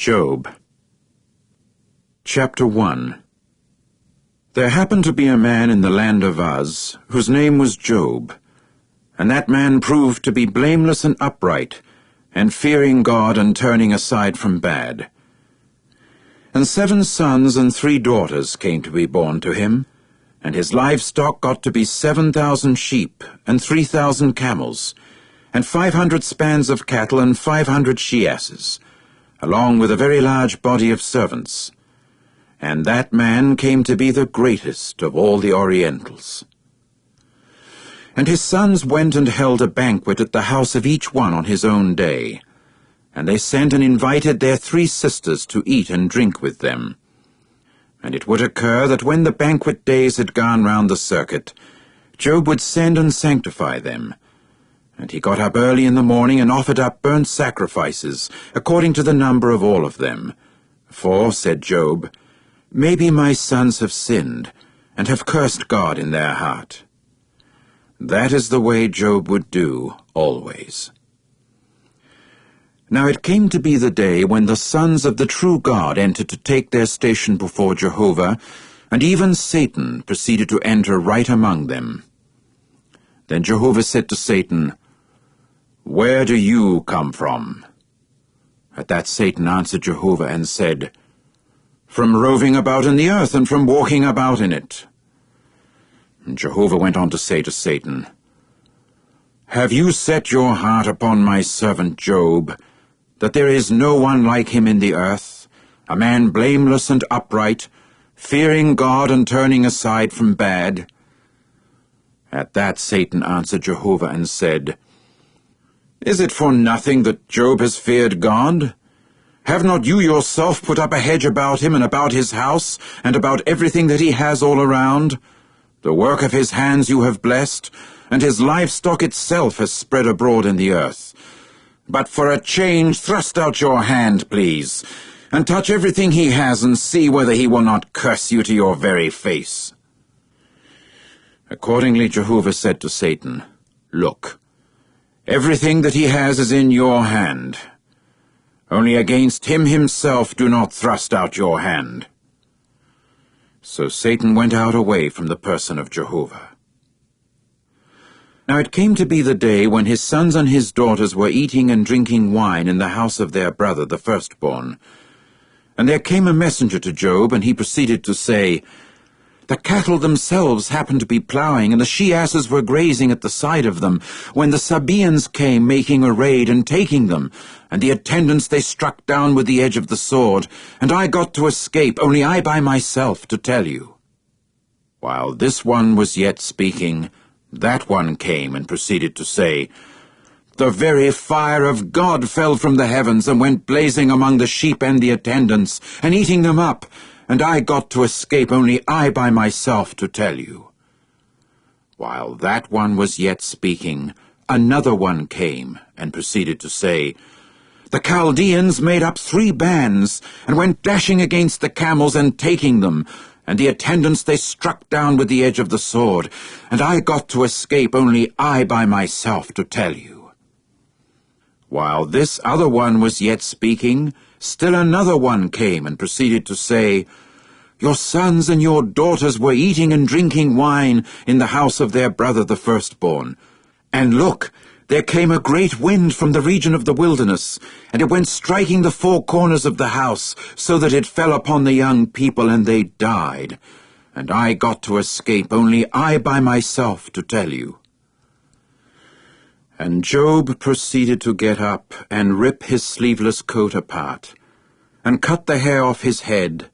Job. Chapter 1. There happened to be a man in the land of Uz, whose name was Job, and that man proved to be blameless and upright, and fearing God and turning aside from bad. And 7 sons and 3 daughters came to be born to him, and his livestock got to be 7,000 sheep, and 3,000 camels, and 500 spans of cattle, and 500 she-asses, along with a very large body of servants. And that man came to be the greatest of all the Orientals. And his sons went and held a banquet at the house of each one on his own day, and they sent and invited their 3 sisters to eat and drink with them. And it would occur that when the banquet days had gone round the circuit, Job would send and sanctify them. And he got up early in the morning and offered up burnt sacrifices, according to the number of all of them. For, said Job, maybe my sons have sinned, and have cursed God in their heart. That is the way Job would do always. Now it came to be the day when the sons of the true God entered to take their station before Jehovah, and even Satan proceeded to enter right among them. Then Jehovah said to Satan, Where do you come from? At that Satan answered Jehovah and said, From roving about in the earth and from walking about in it. And Jehovah went on to say to Satan, Have you set your heart upon my servant Job, that there is no one like him in the earth, a man blameless and upright, fearing God and turning aside from bad? At that Satan answered Jehovah and said, Is it for nothing that Job has feared God? Have not you yourself put up a hedge about him and about his house, and about everything that he has all around? The work of his hands you have blessed, and his livestock itself has spread abroad in the earth. But for a change thrust out your hand, please, and touch everything he has, and see whether he will not curse you to your very face. Accordingly Jehovah said to Satan, Look, everything that he has is in your hand. Only against him himself do not thrust out your hand. So Satan went out away from the person of Jehovah. Now it came to be the day when his sons and his daughters were eating and drinking wine in the house of their brother the firstborn. And there came a messenger to Job, and he proceeded to say, The cattle themselves happened to be plowing, and the she-asses were grazing at the side of them, when the Sabaeans came making a raid and taking them, and the attendants they struck down with the edge of the sword, and I got to escape, only I by myself, to tell you. While this one was yet speaking, that one came and proceeded to say, The very fire of God fell from the heavens and went blazing among the sheep and the attendants, and eating them up, and I got to escape, only I by myself, to tell you. While that one was yet speaking, another one came and proceeded to say, The Chaldeans made up 3 bands, and went dashing against the camels and taking them, and the attendants they struck down with the edge of the sword, and I got to escape, only I by myself, to tell you. While this other one was yet speaking, still another one came and proceeded to say, Your sons and your daughters were eating and drinking wine in the house of their brother the firstborn. And look, there came a great wind from the region of the wilderness, and it went striking the 4 corners of the house, so that it fell upon the young people, and they died. And I got to escape, only I by myself, to tell you. And Job proceeded to get up, and rip his sleeveless coat apart, and cut the hair off his head,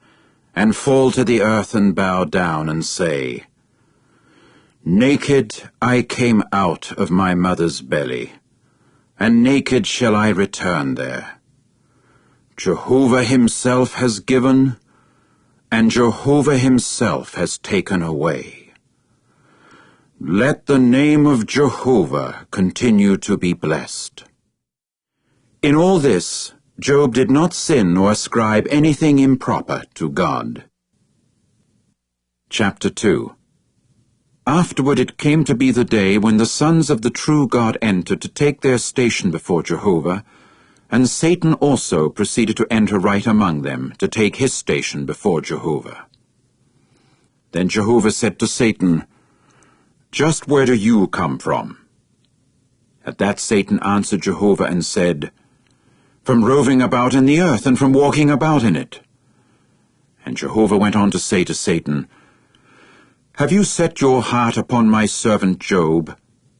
and fall to the earth and bow down, and say, Naked I came out of my mother's belly, and naked shall I return there. Jehovah himself has given, and Jehovah himself has taken away. Let the name of Jehovah continue to be blessed. In all this, Job did not sin or ascribe anything improper to God. Chapter 2. Afterward it came to be the day when the sons of the true God entered to take their station before Jehovah, And Satan also proceeded to enter right among them, to take his station before Jehovah. Then Jehovah said to Satan, "Just where do you come from?" At that Satan answered Jehovah and said, "From roving about in the earth and from walking about in it." And Jehovah went on to say to Satan, "Have you set your heart upon my servant Job,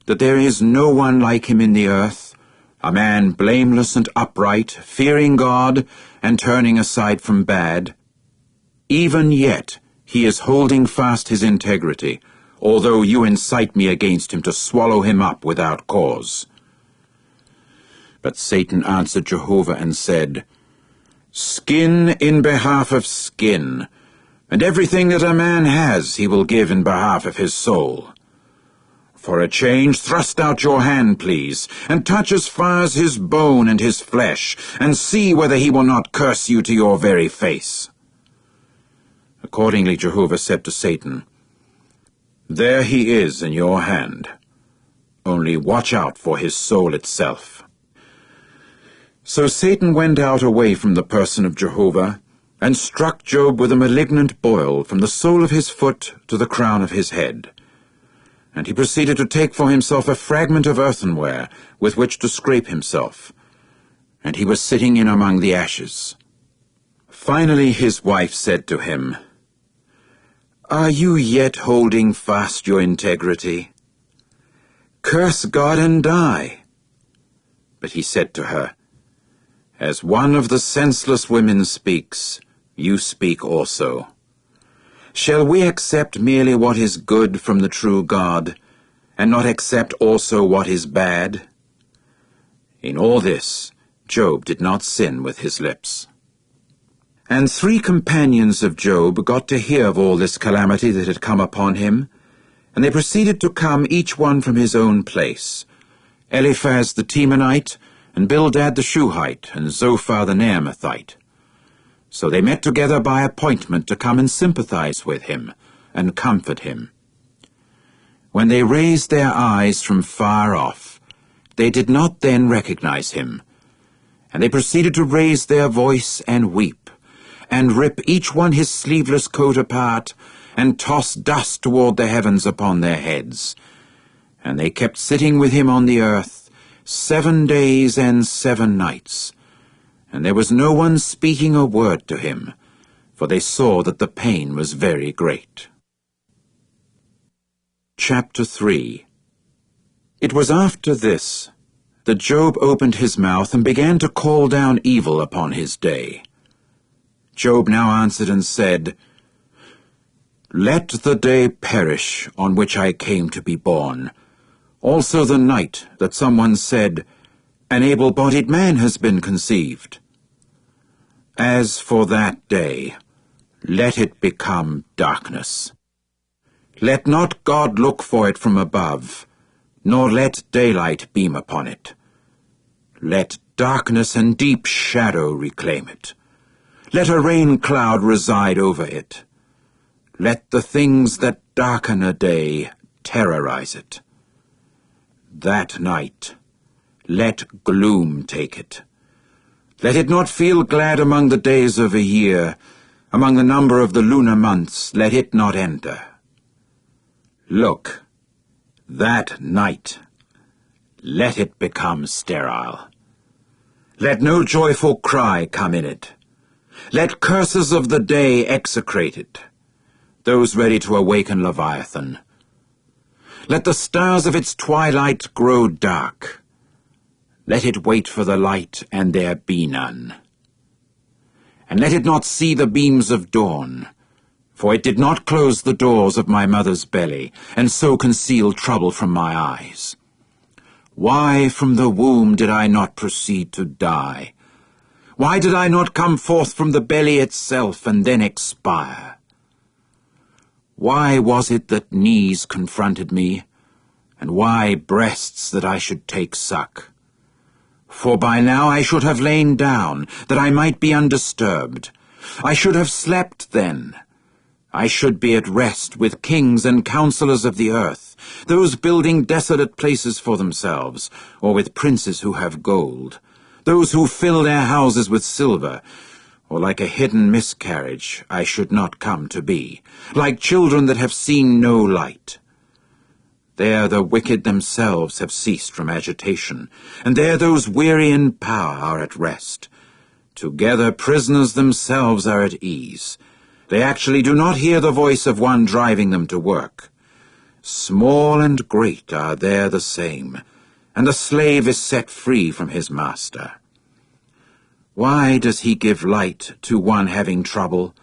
that there is no one like him in the earth, a man blameless and upright, fearing God and turning aside from bad? Even yet he is holding fast his integrity, although you incite me against him to swallow him up without cause." But Satan answered Jehovah and said, "Skin in behalf of skin, and everything that a man has he will give in behalf of his soul. For a change, thrust out your hand, please, and touch as far as his bone and his flesh, and see whether he will not curse you to your very face." Accordingly Jehovah said to Satan, "There he is in your hand. Only watch out for his soul itself." So Satan went out away from the person of Jehovah, and struck Job with a malignant boil from the sole of his foot to the crown of his head. And he proceeded to take for himself a fragment of earthenware with which to scrape himself, and he was sitting in among the ashes. Finally his wife said to him, "Are you yet holding fast your integrity? Curse God and die." But he said to her, "As one of the senseless women speaks, you speak also. Shall we accept merely what is good from the true God, and not accept also what is bad?" In all this, Job did not sin with his lips. And 3 companions of Job got to hear of all this calamity that had come upon him, and they proceeded to come each one from his own place, Eliphaz the Temanite, and Bildad the Shuhite, and Zophar the Naamathite. So they met together by appointment to come and sympathize with him, and comfort him. When they raised their eyes from far off, they did not then recognize him, and they proceeded to raise their voice and weep, and rip each one his sleeveless coat apart, and toss dust toward the heavens upon their heads. And they kept sitting with him on the earth 7 days and 7 nights, and there was no one speaking a word to him, for they saw that the pain was very great. Chapter 3. It was after this that Job opened his mouth and began to call down evil upon his day. Job now answered and said, "Let the day perish on which I came to be born, also the night that someone said, 'An able-bodied man has been conceived.' As for that day, let it become darkness. Let not God look for it from above, nor let daylight beam upon it. Let darkness and deep shadow reclaim it. Let a rain cloud reside over it. Let the things that darken a day terrorize it. That night, let gloom take it. Let it not feel glad among the days of a year, among the number of the lunar months, let it not enter. Look, that night, let it become sterile. Let no joyful cry come in it. Let curses of the day execrate it, those ready to awaken Leviathan. Let the stars of its twilight grow dark. Let it wait for the light, and there be none. And let it not see the beams of dawn, for it did not close the doors of my mother's belly, and so conceal trouble from my eyes. Why from the womb did I not proceed to die? Why did I not come forth from the belly itself, and then expire? Why was it that knees confronted me, and why breasts that I should take suck? For by now I should have lain down, that I might be undisturbed. I should have slept then. I should be at rest with kings and counselors of the earth, those building desolate places for themselves, or with princes who have gold, those who fill their houses with silver, or like a hidden miscarriage I should not come to be, like children that have seen no light. There the wicked themselves have ceased from agitation, and there those weary in power are at rest. Together prisoners themselves are at ease. They actually do not hear the voice of one driving them to work. Small and great are there the same, and the slave is set free from his master. Why does he give light to one having trouble,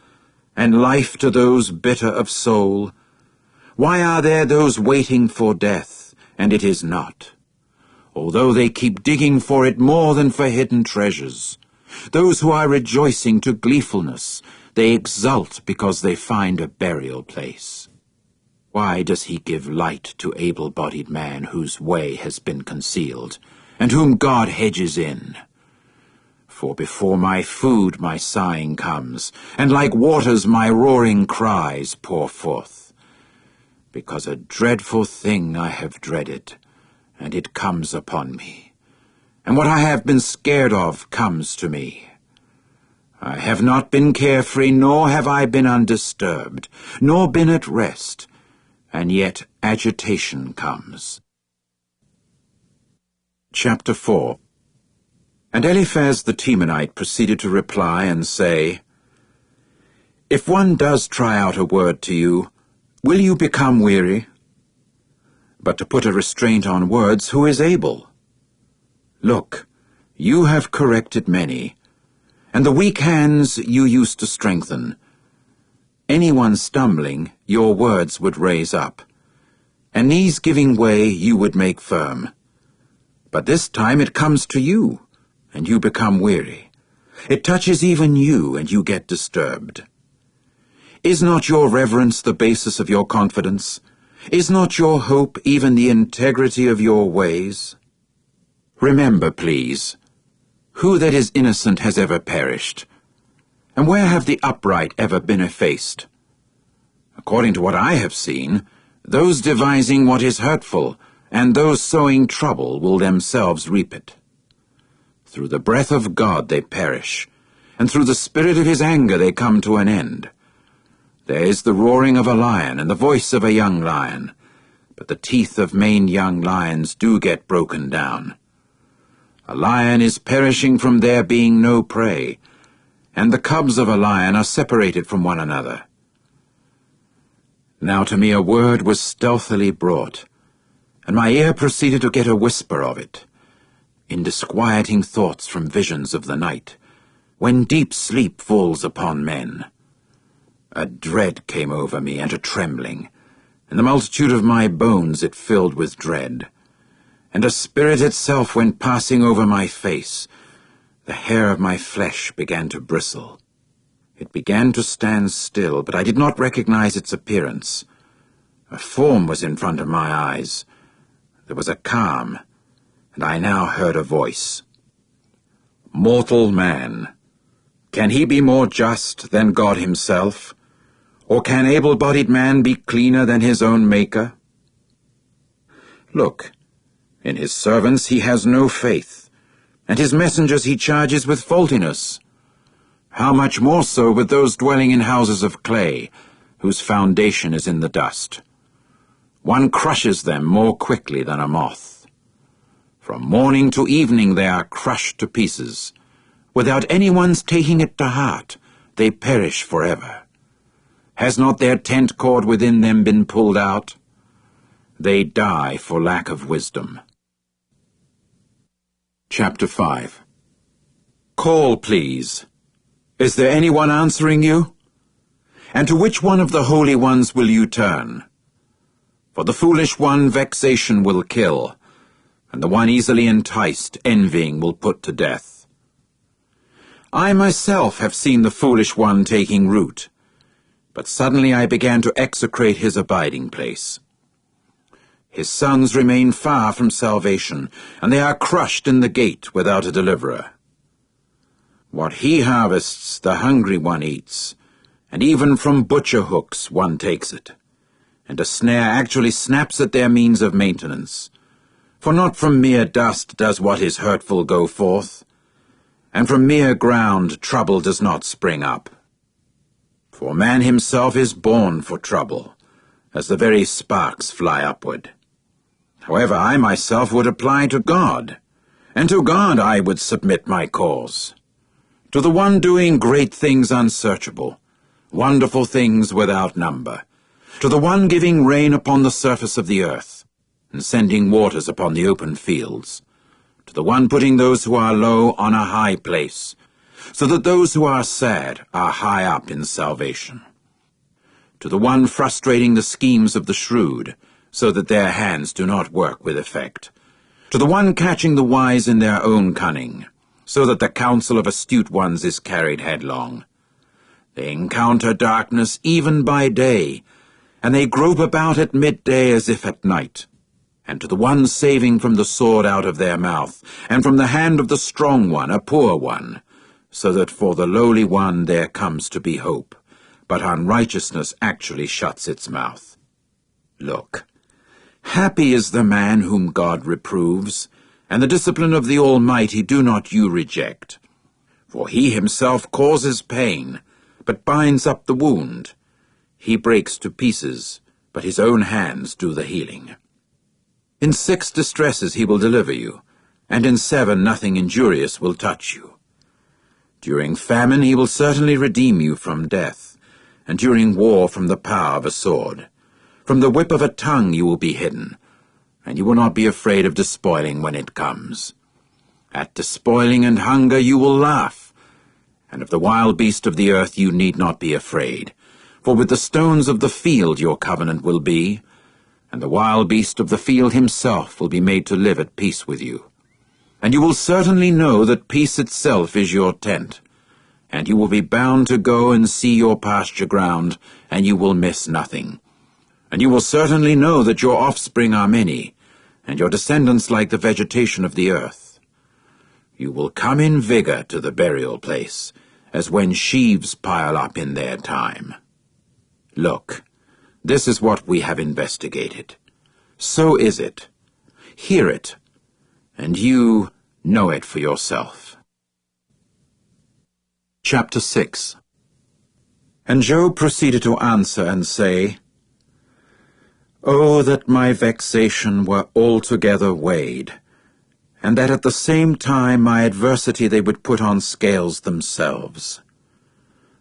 and life to those bitter of soul? Why are there those waiting for death, and it is not? Although they keep digging for it more than for hidden treasures. Those who are rejoicing to gleefulness, they exult because they find a burial place. Why does he give light to able-bodied man whose way has been concealed, and whom God hedges in? For before my food my sighing comes, and like waters my roaring cries pour forth. Because a dreadful thing I have dreaded, and it comes upon me. And what I have been scared of comes to me. I have not been carefree, nor have I been undisturbed, nor been at rest, and yet agitation comes. Chapter 4. And Eliphaz the Temanite proceeded to reply and say, If one does try out a word to you, will you become weary? But to put a restraint on words, who is able? Look, you have corrected many, and the weak hands you used to strengthen. Anyone stumbling, your words would raise up, and knees giving way you would make firm. But this time it comes to you, and you become weary. It touches even you, and you get disturbed. Is not your reverence the basis of your confidence? Is not your hope even the integrity of your ways? Remember, please, who that is innocent has ever perished? And where have the upright ever been effaced? According to what I have seen, those devising what is hurtful, and those sowing trouble will themselves reap it. Through the breath of God they perish, and through the spirit of his anger they come to an end. There is the roaring of a lion and the voice of a young lion, but the teeth of maned young lions do get broken down. A lion is perishing from there being no prey, and the cubs of a lion are separated from one another. Now to me a word was stealthily brought, and my ear proceeded to get a whisper of it, in disquieting thoughts from visions of the night, when deep sleep falls upon men. A dread came over me, and a trembling, and the multitude of my bones it filled with dread. And a spirit itself went passing over my face. The hair of my flesh began to bristle. It began to stand still, but I did not recognize its appearance. A form was in front of my eyes. There was a calm, and I now heard a voice. Mortal man, can he be more just than God himself? Or can able-bodied man be cleaner than his own Maker? Look, in his servants he has no faith, and his messengers he charges with faultiness. How much more so with those dwelling in houses of clay, whose foundation is in the dust. One crushes them more quickly than a moth. From morning to evening they are crushed to pieces. Without anyone's taking it to heart, they perish forever. Has not their tent cord within them been pulled out? They die for lack of wisdom. Chapter 5. Call, please. Is there anyone answering you? And to which one of the holy ones will you turn? For the foolish one vexation will kill, and the one easily enticed envying will put to death. I myself have seen the foolish one taking root, but suddenly I began to execrate his abiding place. His sons remain far from salvation, and they are crushed in the gate without a deliverer. What he harvests, the hungry one eats, and even from butcher hooks one takes it, and a snare actually snaps at their means of maintenance. For not from mere dust does what is hurtful go forth. and from mere ground trouble does not spring up. For man himself is born for trouble, as the very sparks fly upward. However, I myself would apply to God, and to God I would submit my cause. To the one doing great things unsearchable, wonderful things without number, to the one giving rain upon the surface of the earth, and sending waters upon the open fields, to the one putting those who are low on a high place, so that those who are sad are high up in salvation. To the one frustrating the schemes of the shrewd, so that their hands do not work with effect. To the one catching the wise in their own cunning, so that the counsel of astute ones is carried headlong. They encounter darkness even by day, and they grope about at midday as if at night. And to the one saving from the sword out of their mouth, and from the hand of the strong one, a poor one, so that for the lowly one there comes to be hope, but unrighteousness actually shuts its mouth. Look, happy is the man whom God reproves, and the discipline of the Almighty do not you reject. For he himself causes pain, but binds up the wound. He breaks to pieces, but his own hands do the healing. In 6 distresses he will deliver you, and in 7 nothing injurious will touch you. During famine he will certainly redeem you from death, and during war from the power of a sword. From the whip of a tongue you will be hidden, and you will not be afraid of despoiling when it comes. At despoiling and hunger you will laugh, and of the wild beast of the earth you need not be afraid, for with the stones of the field your covenant will be, and the wild beast of the field himself will be made to live at peace with you. And you will certainly know that peace itself is your tent, and you will be bound to go and see your pasture ground, and you will miss nothing. And you will certainly know that your offspring are many, and your descendants like the vegetation of the earth. You will come in vigor to the burial place, as when sheaves pile up in their time. Look, this is what we have investigated. So is it. Hear it, and you know it for yourself. Chapter 6. And Job proceeded to answer and say, Oh, that my vexation were altogether weighed, and that at the same time my adversity they would put on scales themselves.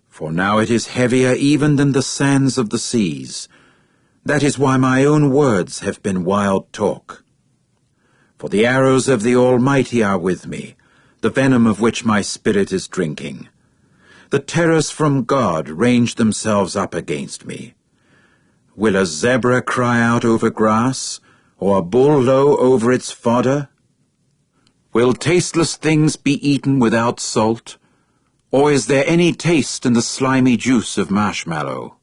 For now it is heavier even than the sands of the seas. That is why my own words have been wild talk. For the arrows of the Almighty are with me, the venom of which my spirit is drinking. The terrors from God range themselves up against me. Will a zebra cry out over grass, or a bull low over its fodder? Will tasteless things be eaten without salt, or is there any taste in the slimy juice of marshmallow?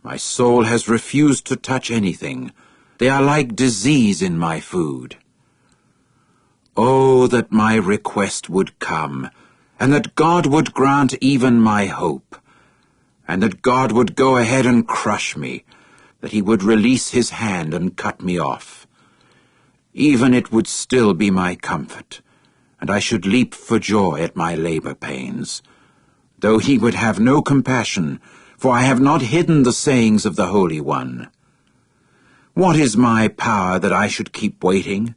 My soul has refused to touch anything. They are like disease in my food. Oh, that my request would come, and that God would grant even my hope, and that God would go ahead and crush me, that he would release his hand and cut me off. Even it would still be my comfort, and I should leap for joy at my labor pains, though he would have no compassion, for I have not hidden the sayings of the Holy One. What is my power that I should keep waiting?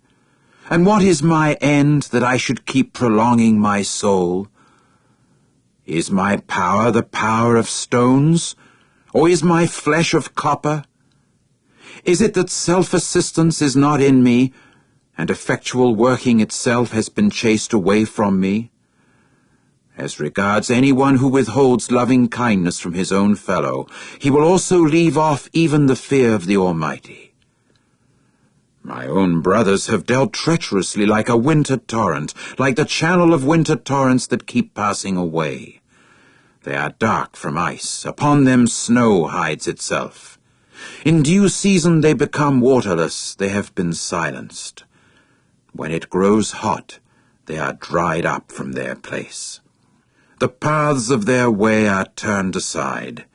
And what is my end that I should keep prolonging my soul? Is my power the power of stones, or is my flesh of copper? Is it that self-assistance is not in me, and effectual working itself has been chased away from me? As regards anyone who withholds loving kindness from his own fellow, he will also leave off even the fear of the Almighty. My own brothers have dealt treacherously like a winter torrent, like the channel of winter torrents that keep passing away. They are dark from ice, upon them snow hides itself. In due season they become waterless, they have been silenced. When it grows hot, they are dried up from their place. The paths of their way are turned aside.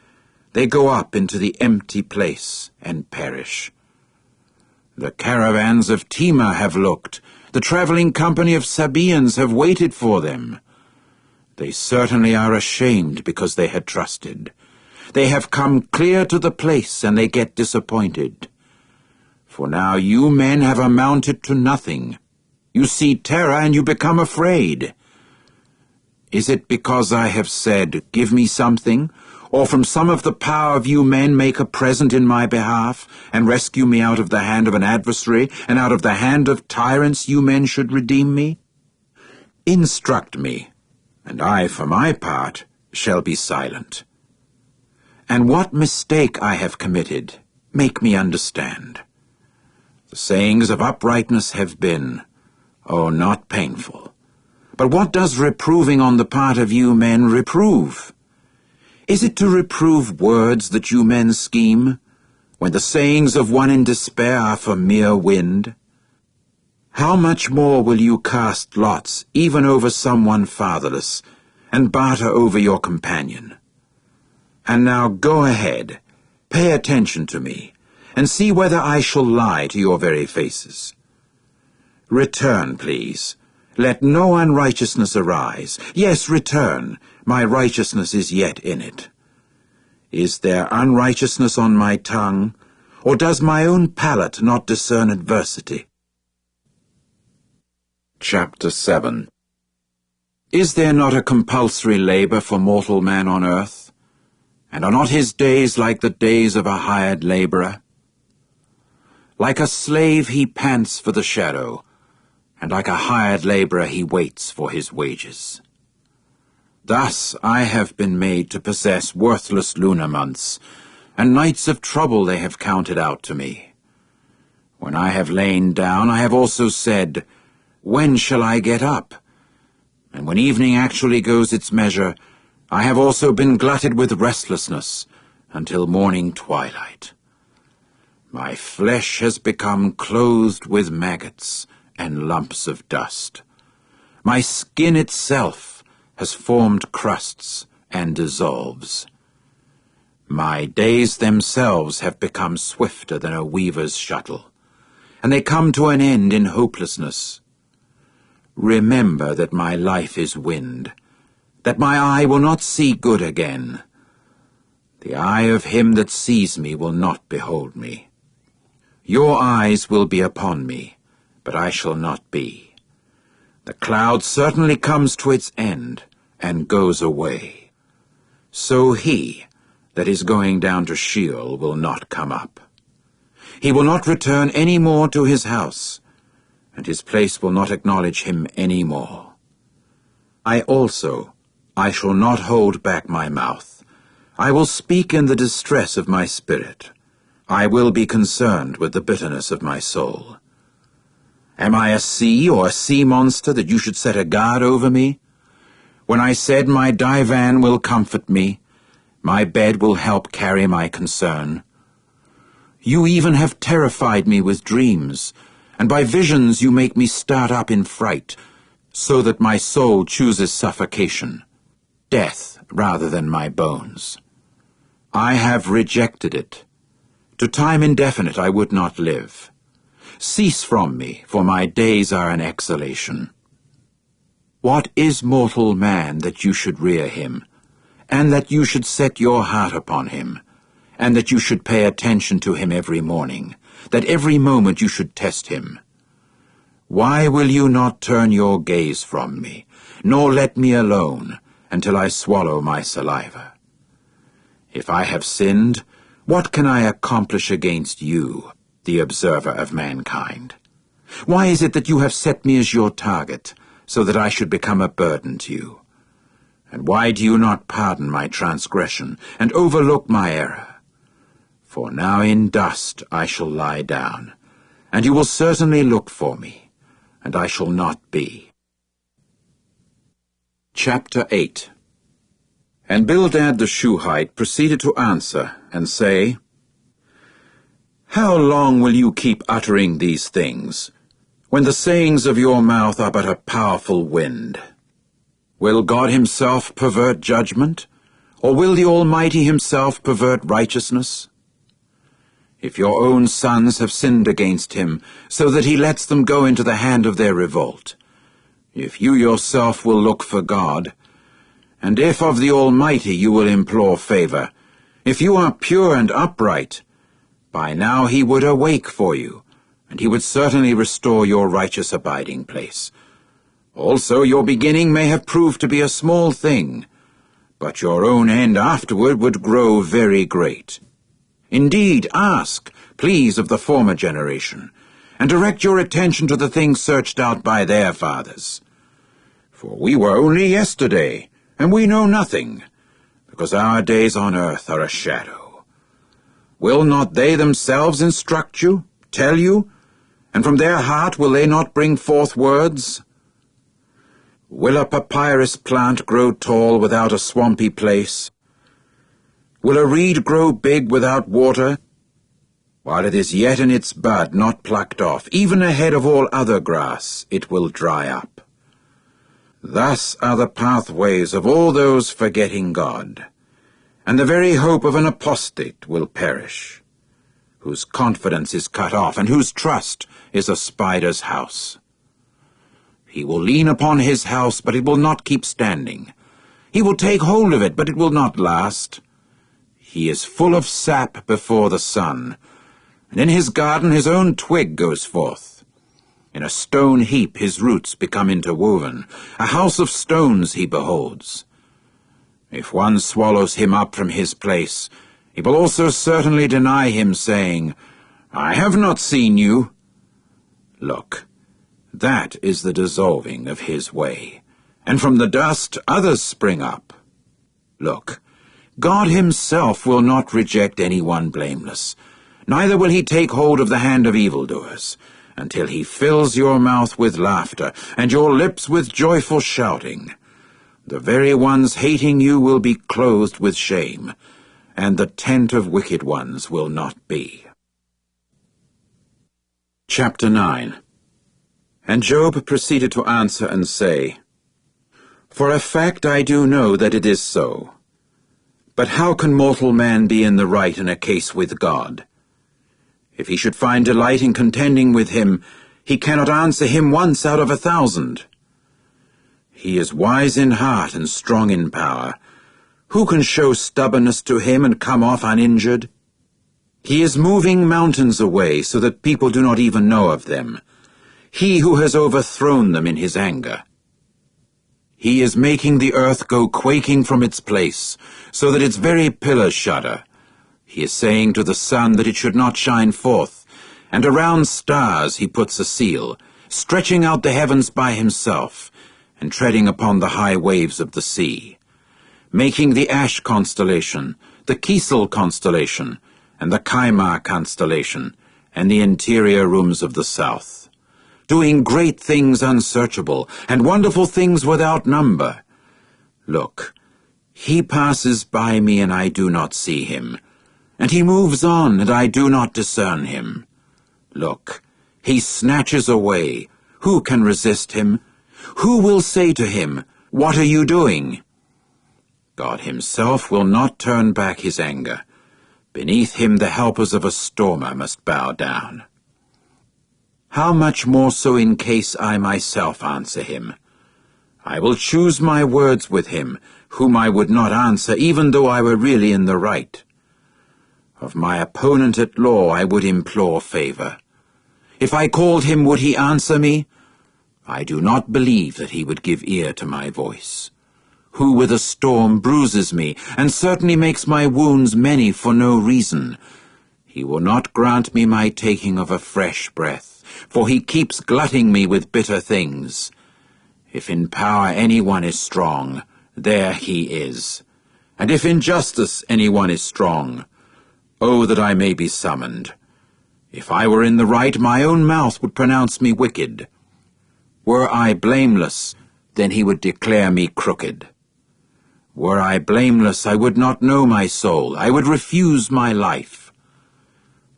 They go up into the empty place and perish. The caravans of Tema have looked. The traveling company of Sabaeans have waited for them. They certainly are ashamed because they had trusted. They have come clear to the place, and they get disappointed. For now you men have amounted to nothing. You see terror and you become afraid. Is it because I have said, 'Give me something,' or from some of the power of you men make a present in my behalf, and rescue me out of the hand of an adversary, and out of the hand of tyrants you men should redeem me? Instruct me, and I, for my part, shall be silent. And what mistake I have committed, make me understand. The sayings of uprightness have been, not painful. But what does reproving on the part of you men reprove? Is it to reprove words that you men scheme, when the sayings of one in despair are for mere wind? How much more will you cast lots even over someone fatherless, and barter over your companion? And now go ahead, pay attention to me, and see whether I shall lie to your very faces. Return, please. Let no unrighteousness arise. Yes, return. My righteousness is yet in it. Is there unrighteousness on my tongue, or does my own palate not discern adversity? Chapter 7. Is there not a compulsory labor for mortal man on earth? And are not his days like the days of a hired laborer? Like a slave he pants for the shadow, and like a hired laborer he waits for his wages. Thus I have been made to possess worthless lunar months, and nights of trouble they have counted out to me. When I have lain down, I have also said, 'When shall I get up?' And when evening actually goes its measure, I have also been glutted with restlessness until morning twilight. My flesh has become clothed with maggots and lumps of dust. My skin itself has formed crusts and dissolves. My days themselves have become swifter than a weaver's shuttle, and they come to an end in hopelessness. Remember that my life is wind, that my eye will not see good again. The eye of him that sees me will not behold me. Your eyes will be upon me, but I shall not be. The cloud certainly comes to its end and goes away. So he that is going down to Sheol will not come up. He will not return any more to his house, and his place will not acknowledge him any more. I shall not hold back my mouth. I will speak in the distress of my spirit. I will be concerned with the bitterness of my soul. Am I a sea or a sea monster that you should set a guard over me? When I said my divan will comfort me, my bed will help carry my concern. You even have terrified me with dreams, and by visions you make me start up in fright, so that my soul chooses suffocation, death rather than my bones. I have rejected it. To time indefinite I would not live. Cease from me, for my days are an exhalation. What is mortal man that you should rear him, and that you should set your heart upon him, and that you should pay attention to him every morning, that every moment you should test him? Why will you not turn your gaze from me, nor let me alone until I swallow my saliva? If I have sinned, what can I accomplish against you, the observer of mankind? Why is it that you have set me as your target, so that I should become a burden to you? And why do you not pardon my transgression, and overlook my error? For now in dust I shall lie down, and you will certainly look for me, and I shall not be. Chapter 8. And Bildad the Shuhite proceeded to answer, and say, How long will you keep uttering these things, when the sayings of your mouth are but a powerful wind? Will God himself pervert judgment, or will the Almighty himself pervert righteousness? if your own sons have sinned against him, so that he lets them go into the hand of their revolt, if you yourself will look for God, and if of the Almighty you will implore favor, if you are pure and upright, by now he would awake for you, and he would certainly restore your righteous abiding place. Also your beginning may have proved to be a small thing, but your own end afterward would grow very great. Indeed, ask, please, of the former generation, and direct your attention to the things searched out by their fathers. For we were only yesterday, and we know nothing, because our days on earth are a shadow. Will not they themselves instruct you, tell you, and from their heart will they not bring forth words? Will a papyrus plant grow tall without a swampy place? Will a reed grow big without water? While it is yet in its bud, not plucked off, even ahead of all other grass, it will dry up. Thus are the pathways of all those forgetting God, and the very hope of an apostate will perish, whose confidence is cut off, and whose trust is a spider's house. He will lean upon his house, but it will not keep standing. He will take hold of it, but it will not last. He is full of sap before the sun, and in his garden his own twig goes forth. In a stone heap his roots become interwoven. A house of stones he beholds. If one swallows him up from his place, he will also certainly deny him, saying, I have not seen you. Look, that is the dissolving of his way, and from the dust others spring up. Look, God himself will not reject anyone blameless, neither will he take hold of the hand of evildoers, until he fills your mouth with laughter, and your lips with joyful shouting. The very ones hating you will be clothed with shame, and the tent of wicked ones will not be. Chapter 9. And Job proceeded to answer and say, For a fact I do know that it is so. But how can mortal man be in the right in a case with God? If he should find delight in contending with him, he cannot answer him once out of 1,000. He is wise in heart and strong in power. Who can show stubbornness to him and come off uninjured? He is moving mountains away so that people do not even know of them. He who has overthrown them in his anger. He is making the earth go quaking from its place, so that its very pillars shudder. He is saying to the sun that it should not shine forth, and around stars he puts a seal, stretching out the heavens by himself, and treading upon the high waves of the sea, making the Ash constellation, the Kisel constellation, and the Kaimar constellation, and the interior rooms of the south, doing great things unsearchable, and wonderful things without number. Look, he passes by me, and I do not see him, and he moves on, and I do not discern him. Look, he snatches away. Who can resist him? Who will say to him, What are you doing? God himself will not turn back his anger. Beneath him the helpers of a stormer must bow down. How much more so in case I myself answer him? I will choose my words with him, whom I would not answer, even though I were really in the right. Of my opponent at law I would implore favor. If I called him, would he answer me? I do not believe that he would give ear to my voice. Who with a storm bruises me, and certainly makes my wounds many for no reason. He will not grant me my taking of a fresh breath, for he keeps glutting me with bitter things. If in power anyone is strong, there he is. And if in justice anyone is strong, oh, that I may be summoned. If I were in the right, my own mouth would pronounce me wicked. Were I blameless, then he would declare me crooked. Were I blameless, I would not know my soul. I would refuse my life.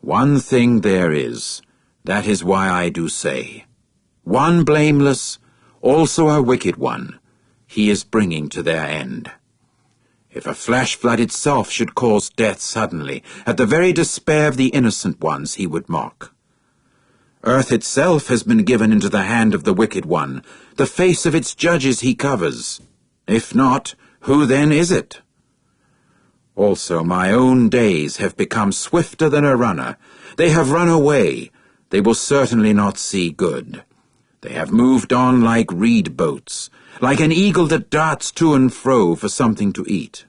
One thing there is, that is why I do say, one blameless, also a wicked one, he is bringing to their end. If a flash flood itself should cause death suddenly, at the very despair of the innocent ones he would mock. Earth itself has been given into the hand of the wicked one. The face of its judges he covers. If not, who then is it? Also my own days have become swifter than a runner. They have run away. They will certainly not see good. They have moved on like reed boats, like an eagle that darts to and fro for something to eat.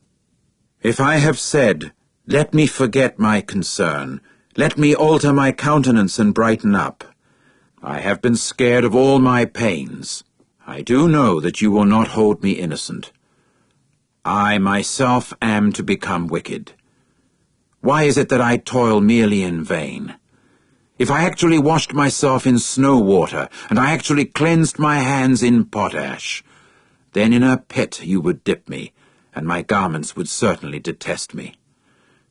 If I have said, let me forget my concern, let me alter my countenance and brighten up, I have been scared of all my pains. I do know that you will not hold me innocent. I myself am to become wicked. Why is it that I toil merely in vain? If I actually washed myself in snow water, and I actually cleansed my hands in potash, then in a pit you would dip me, and my garments would certainly detest me.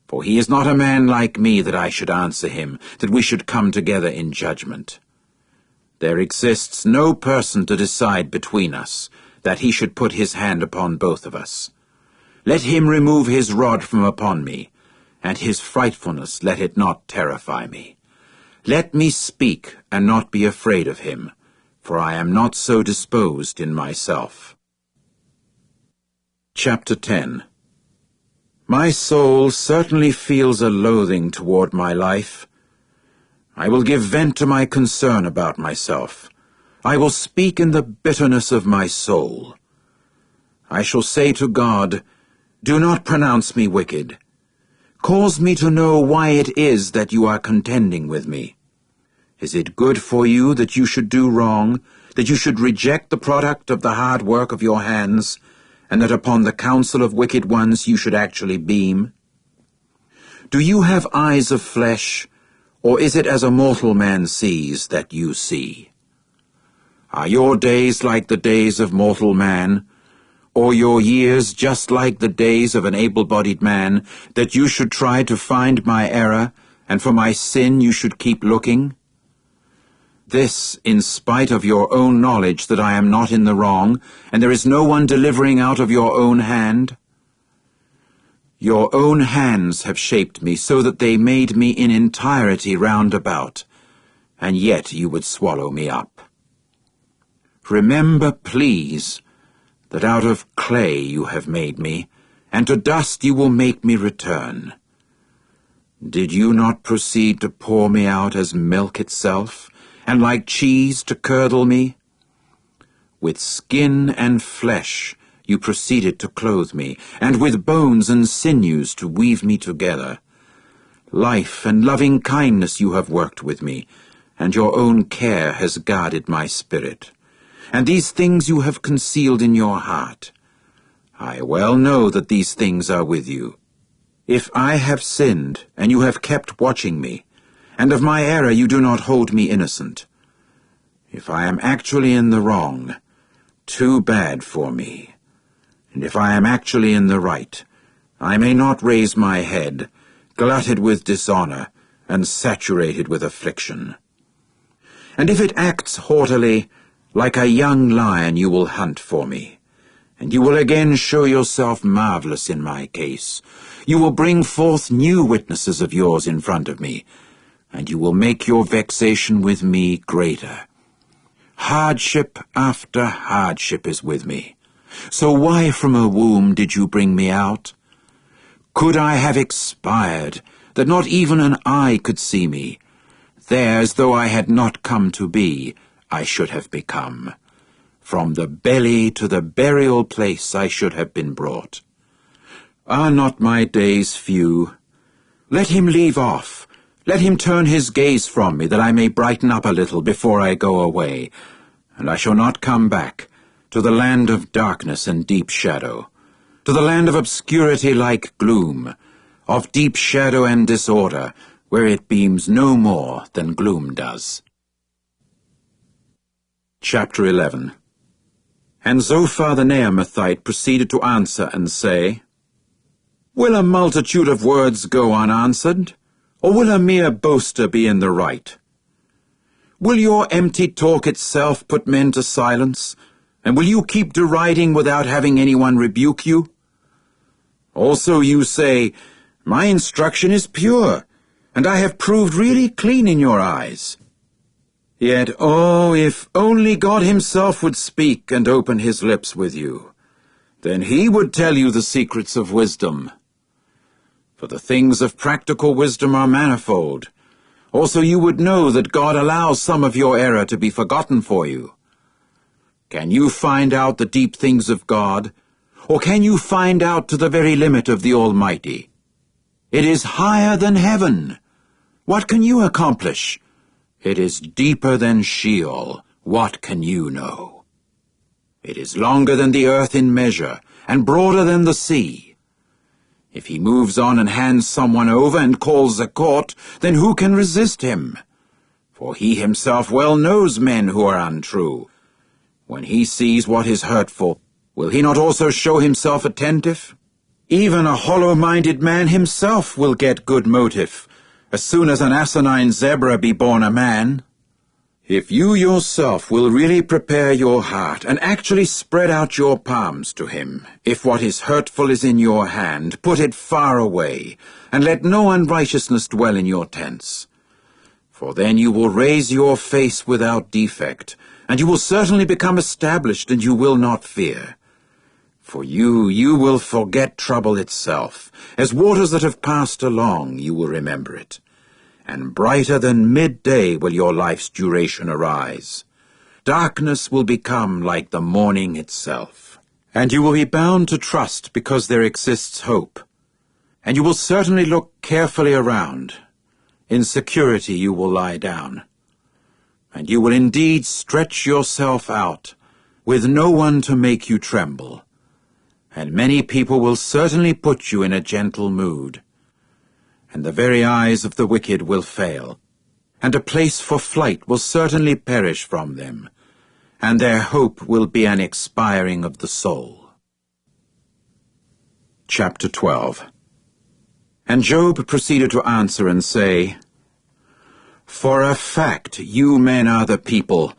For he is not a man like me that I should answer him, that we should come together in judgment. There exists no person to decide between us, that he should put his hand upon both of us. Let him remove his rod from upon me, and his frightfulness let it not terrify me. Let me speak, and not be afraid of him, for I am not so disposed in myself. Chapter 10. My soul certainly feels a loathing toward my life. I will give vent to my concern about myself. I will speak in the bitterness of my soul. I shall say to God, do not pronounce me wicked. Cause me to know why it is that you are contending with me. Is it good for you that you should do wrong, that you should reject the product of the hard work of your hands, and that upon the counsel of wicked ones you should actually beam? Do you have eyes of flesh, or is it as a mortal man sees that you see? Are your days like the days of mortal man, or your years just like the days of an able-bodied man, that you should try to find my error, and for my sin you should keep looking? This in spite of your own knowledge that I am not in the wrong, and there is no one delivering out of your own hand? Your own hands have shaped me so that they made me in entirety round about, and yet you would swallow me up. Remember, please, that out of clay you have made me, and to dust you will make me return. Did you not proceed to pour me out as milk itself, and like cheese to curdle me? With skin and flesh you proceeded to clothe me, and with bones and sinews to weave me together. Life and loving kindness you have worked with me, and your own care has guarded my spirit. And these things you have concealed in your heart. I well know that these things are with you. If I have sinned, and you have kept watching me, and of my error you do not hold me innocent, if I am actually in the wrong, too bad for me. And if I am actually in the right, I may not raise my head, glutted with dishonor, and saturated with affliction. And if it acts haughtily, like a young lion you will hunt for me, and you will again show yourself marvelous in my case. You will bring forth new witnesses of yours in front of me, and you will make your vexation with me greater. Hardship after hardship is with me. So why from a womb did you bring me out? Could I have expired, that not even an eye could see me, there as though I had not come to be, I should have become. From the belly to the burial place I should have been brought. Are not my days few? Let him leave off. Let him turn his gaze from me, that I may brighten up a little before I go away, and I shall not come back to the land of darkness and deep shadow, to the land of obscurity like gloom, of deep shadow and disorder, where it beams no more than gloom does. Chapter 11. And Zophar the Naamathite proceeded to answer and say, Will a multitude of words go unanswered, or will a mere boaster be in the right? Will your empty talk itself put men to silence, and will you keep deriding without having anyone rebuke you? Also you say, My instruction is pure, and I have proved really clean in your eyes. Yet, oh, if only God himself would speak and open his lips with you, then he would tell you the secrets of wisdom. For the things of practical wisdom are manifold. Also you would know that God allows some of your error to be forgotten for you. Can you find out the deep things of God? Or can you find out to the very limit of the Almighty? It is higher than heaven. What can you accomplish? It is deeper than Sheol. What can you know? It is longer than the earth in measure, and broader than the sea. If he moves on and hands someone over and calls a court, then who can resist him? For he himself well knows men who are untrue. When he sees what is hurtful, will he not also show himself attentive? Even a hollow-minded man himself will get good motive, as soon as an asinine zebra be born a man. If you yourself will really prepare your heart and actually spread out your palms to him, if what is hurtful is in your hand, put it far away, and let no unrighteousness dwell in your tents. For then you will raise your face without defect, and you will certainly become established, and you will not fear. For you will forget trouble itself. As waters that have passed along, you will remember it. And brighter than midday will your life's duration arise. Darkness will become like the morning itself. And you will be bound to trust because there exists hope. And you will certainly look carefully around. In security you will lie down. And you will indeed stretch yourself out, with no one to make you tremble. And many people will certainly put you in a gentle mood. And the very eyes of the wicked will fail, and a place for flight will certainly perish from them, and their hope will be an expiring of the soul. Chapter 12. And Job proceeded to answer and say, For a fact you men are the people,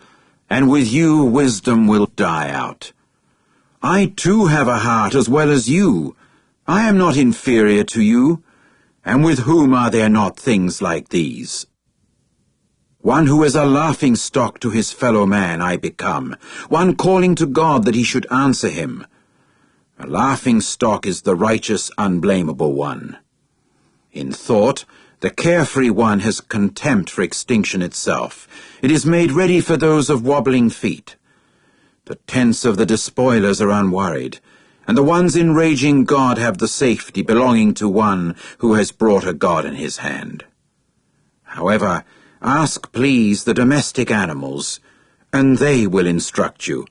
and with you wisdom will die out. I too have a heart as well as you. I am not inferior to you. And with whom are there not things like these? One who is a laughingstock to his fellow man I become, one calling to God that he should answer him. A laughingstock is the righteous, unblameable one. In thought, the carefree one has contempt for extinction itself. It is made ready for those of wobbling feet. The tents of the despoilers are unworried, and the ones enraging God have the safety belonging to one who has brought a God in his hand. However, ask, please, the domestic animals, and they will instruct you.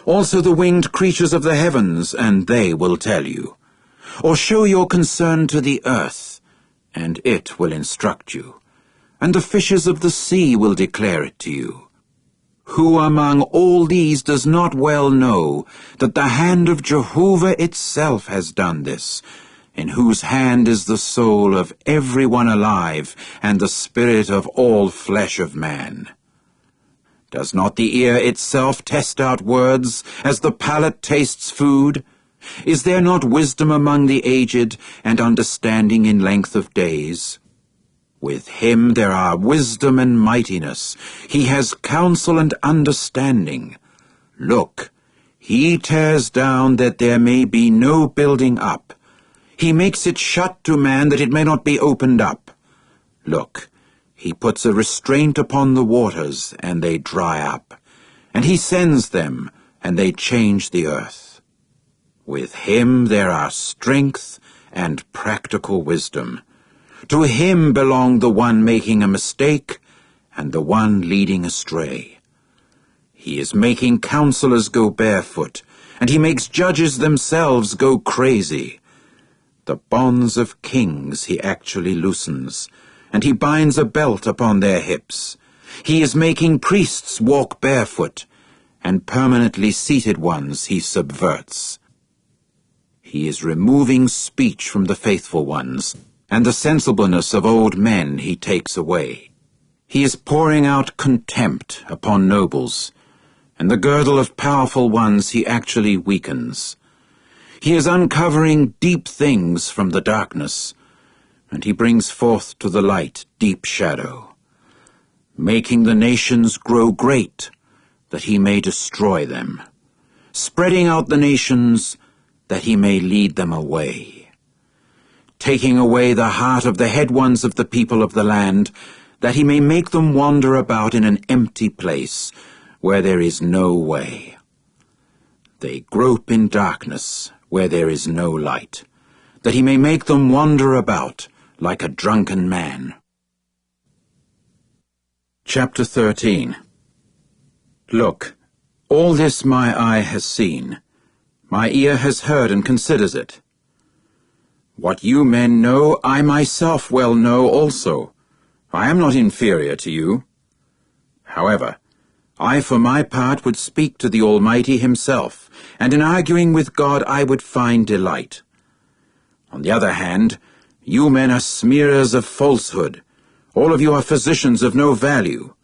Also the winged creatures of the heavens, and they will tell you. Or show your concern to the earth, and it will instruct you. And the fishes of the sea will declare it to you. Who among all these does not well know that the hand of Jehovah itself has done this, in whose hand is the soul of every one alive, and the spirit of all flesh of man? Does not the ear itself test out words, as the palate tastes food? Is there not wisdom among the aged, and understanding in length of days? With him there are wisdom and mightiness. He has counsel and understanding. Look, he tears down that there may be no building up. He makes it shut to man that it may not be opened up. Look, he puts a restraint upon the waters, and they dry up. And he sends them, and they change the earth. With him there are strength and practical wisdom. To him belong the one making a mistake and the one leading astray. He is making counselors go barefoot, and he makes judges themselves go crazy. The bonds of kings he actually loosens, and he binds a belt upon their hips. He is making priests walk barefoot, and permanently seated ones he subverts. He is removing speech from the faithful ones, and the sensibleness of old men he takes away. He is pouring out contempt upon nobles, and the girdle of powerful ones he actually weakens. He is uncovering deep things from the darkness, and he brings forth to the light deep shadow, making the nations grow great, that he may destroy them, spreading out the nations, that he may lead them away, taking away the heart of the head ones of the people of the land, that he may make them wander about in an empty place, where there is no way. They grope in darkness, where there is no light, that he may make them wander about like a drunken man. Chapter 13. Look, all this my eye has seen, my ear has heard and considers it. What you men know, I myself well know also. I am not inferior to you. However, I for my part would speak to the Almighty himself, and in arguing with God I would find delight. On the other hand, you men are smearers of falsehood. All of you are physicians of no value.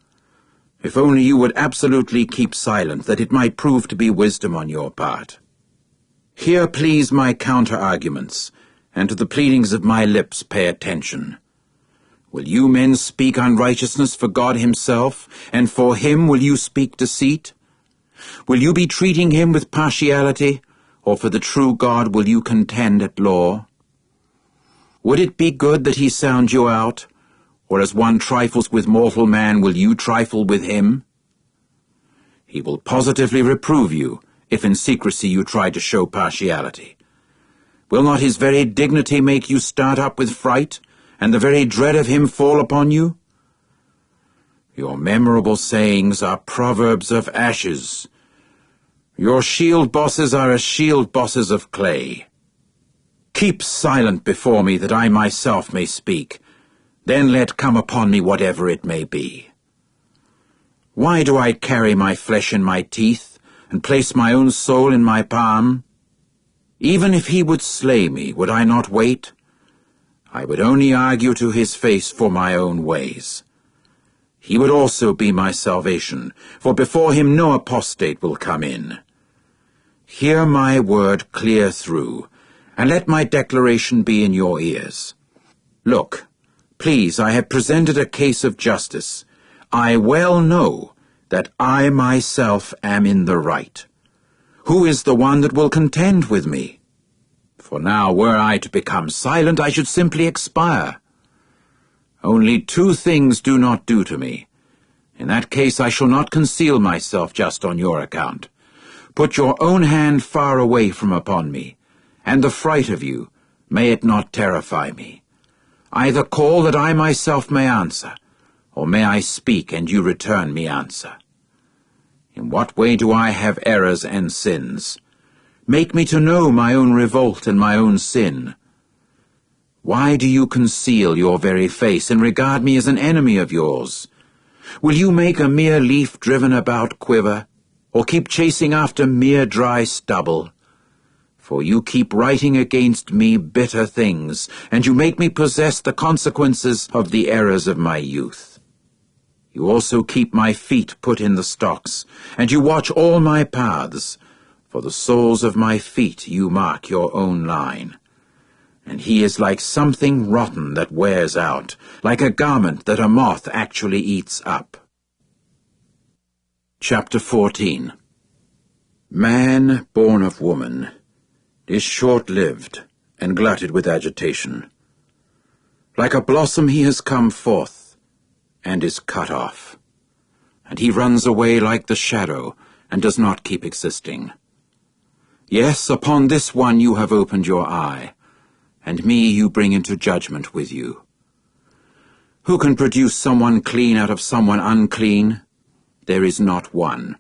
If only you would absolutely keep silent, that it might prove to be wisdom on your part. Hear, please, my counter-arguments, and to the pleadings of my lips pay attention. Will you men speak unrighteousness for God himself, and for him will you speak deceit? Will you be treating him with partiality, or for the true God will you contend at law? Would it be good that he sound you out, or as one trifles with mortal man will you trifle with him? He will positively reprove you, if in secrecy you try to show partiality. Will not his very dignity make you start up with fright, and the very dread of him fall upon you? Your memorable sayings are proverbs of ashes. Your shield bosses are as shield bosses of clay. Keep silent before me, that I myself may speak. Then let come upon me whatever it may be. Why do I carry my flesh in my teeth, and place my own soul in my palm? Even if he would slay me, would I not wait? I would only argue to his face for my own ways. He would also be my salvation, for before him no apostate will come in. Hear my word clear through, and let my declaration be in your ears. Look, please, I have presented a case of justice. I well know that I myself am in the right. Who is the one that will contend with me? For now, were I to become silent, I should simply expire. Only two things do not do to me. In that case, I shall not conceal myself just on your account. Put your own hand far away from upon me, and the fright of you, may it not terrify me. Either call that I myself may answer, or may I speak and you return me answer. In what way do I have errors and sins? Make me to know my own revolt and my own sin. Why do you conceal your very face and regard me as an enemy of yours? Will you make a mere leaf driven about quiver, or keep chasing after mere dry stubble? For you keep writing against me bitter things, and you make me possess the consequences of the errors of my youth. You also keep my feet put in the stocks, and you watch all my paths. For the soles of my feet you mark your own line. And he is like something rotten that wears out, like a garment that a moth actually eats up. Chapter 14. Man born of woman is short-lived and glutted with agitation. Like a blossom he has come forth, and is cut off. And he runs away like the shadow, and does not keep existing. Yes, upon this one you have opened your eye, and me you bring into judgment with you. Who can produce someone clean out of someone unclean? There is not one.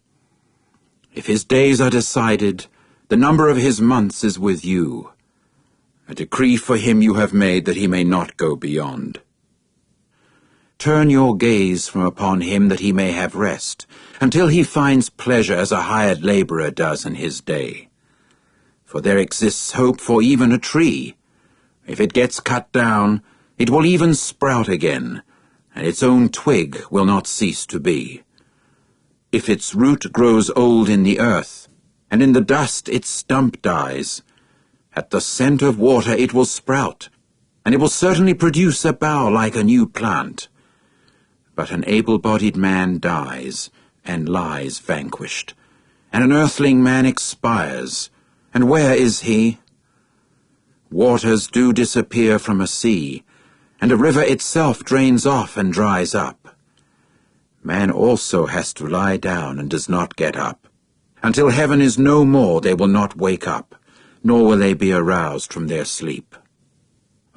If his days are decided, the number of his months is with you. A decree for him you have made that he may not go beyond. Turn your gaze from upon him that he may have rest, until he finds pleasure as a hired laborer does in his day. For there exists hope for even a tree. If it gets cut down, it will even sprout again, and its own twig will not cease to be. If its root grows old in the earth, and in the dust its stump dies, At the scent of water it will sprout, and it will certainly produce a bough like a new plant. But an able-bodied man dies and lies vanquished, and an earthling man expires, and where is he? Waters do disappear from a sea, and a river itself drains off and dries up. Man also has to lie down and does not get up. Until heaven is no more they will not wake up, nor will they be aroused from their sleep.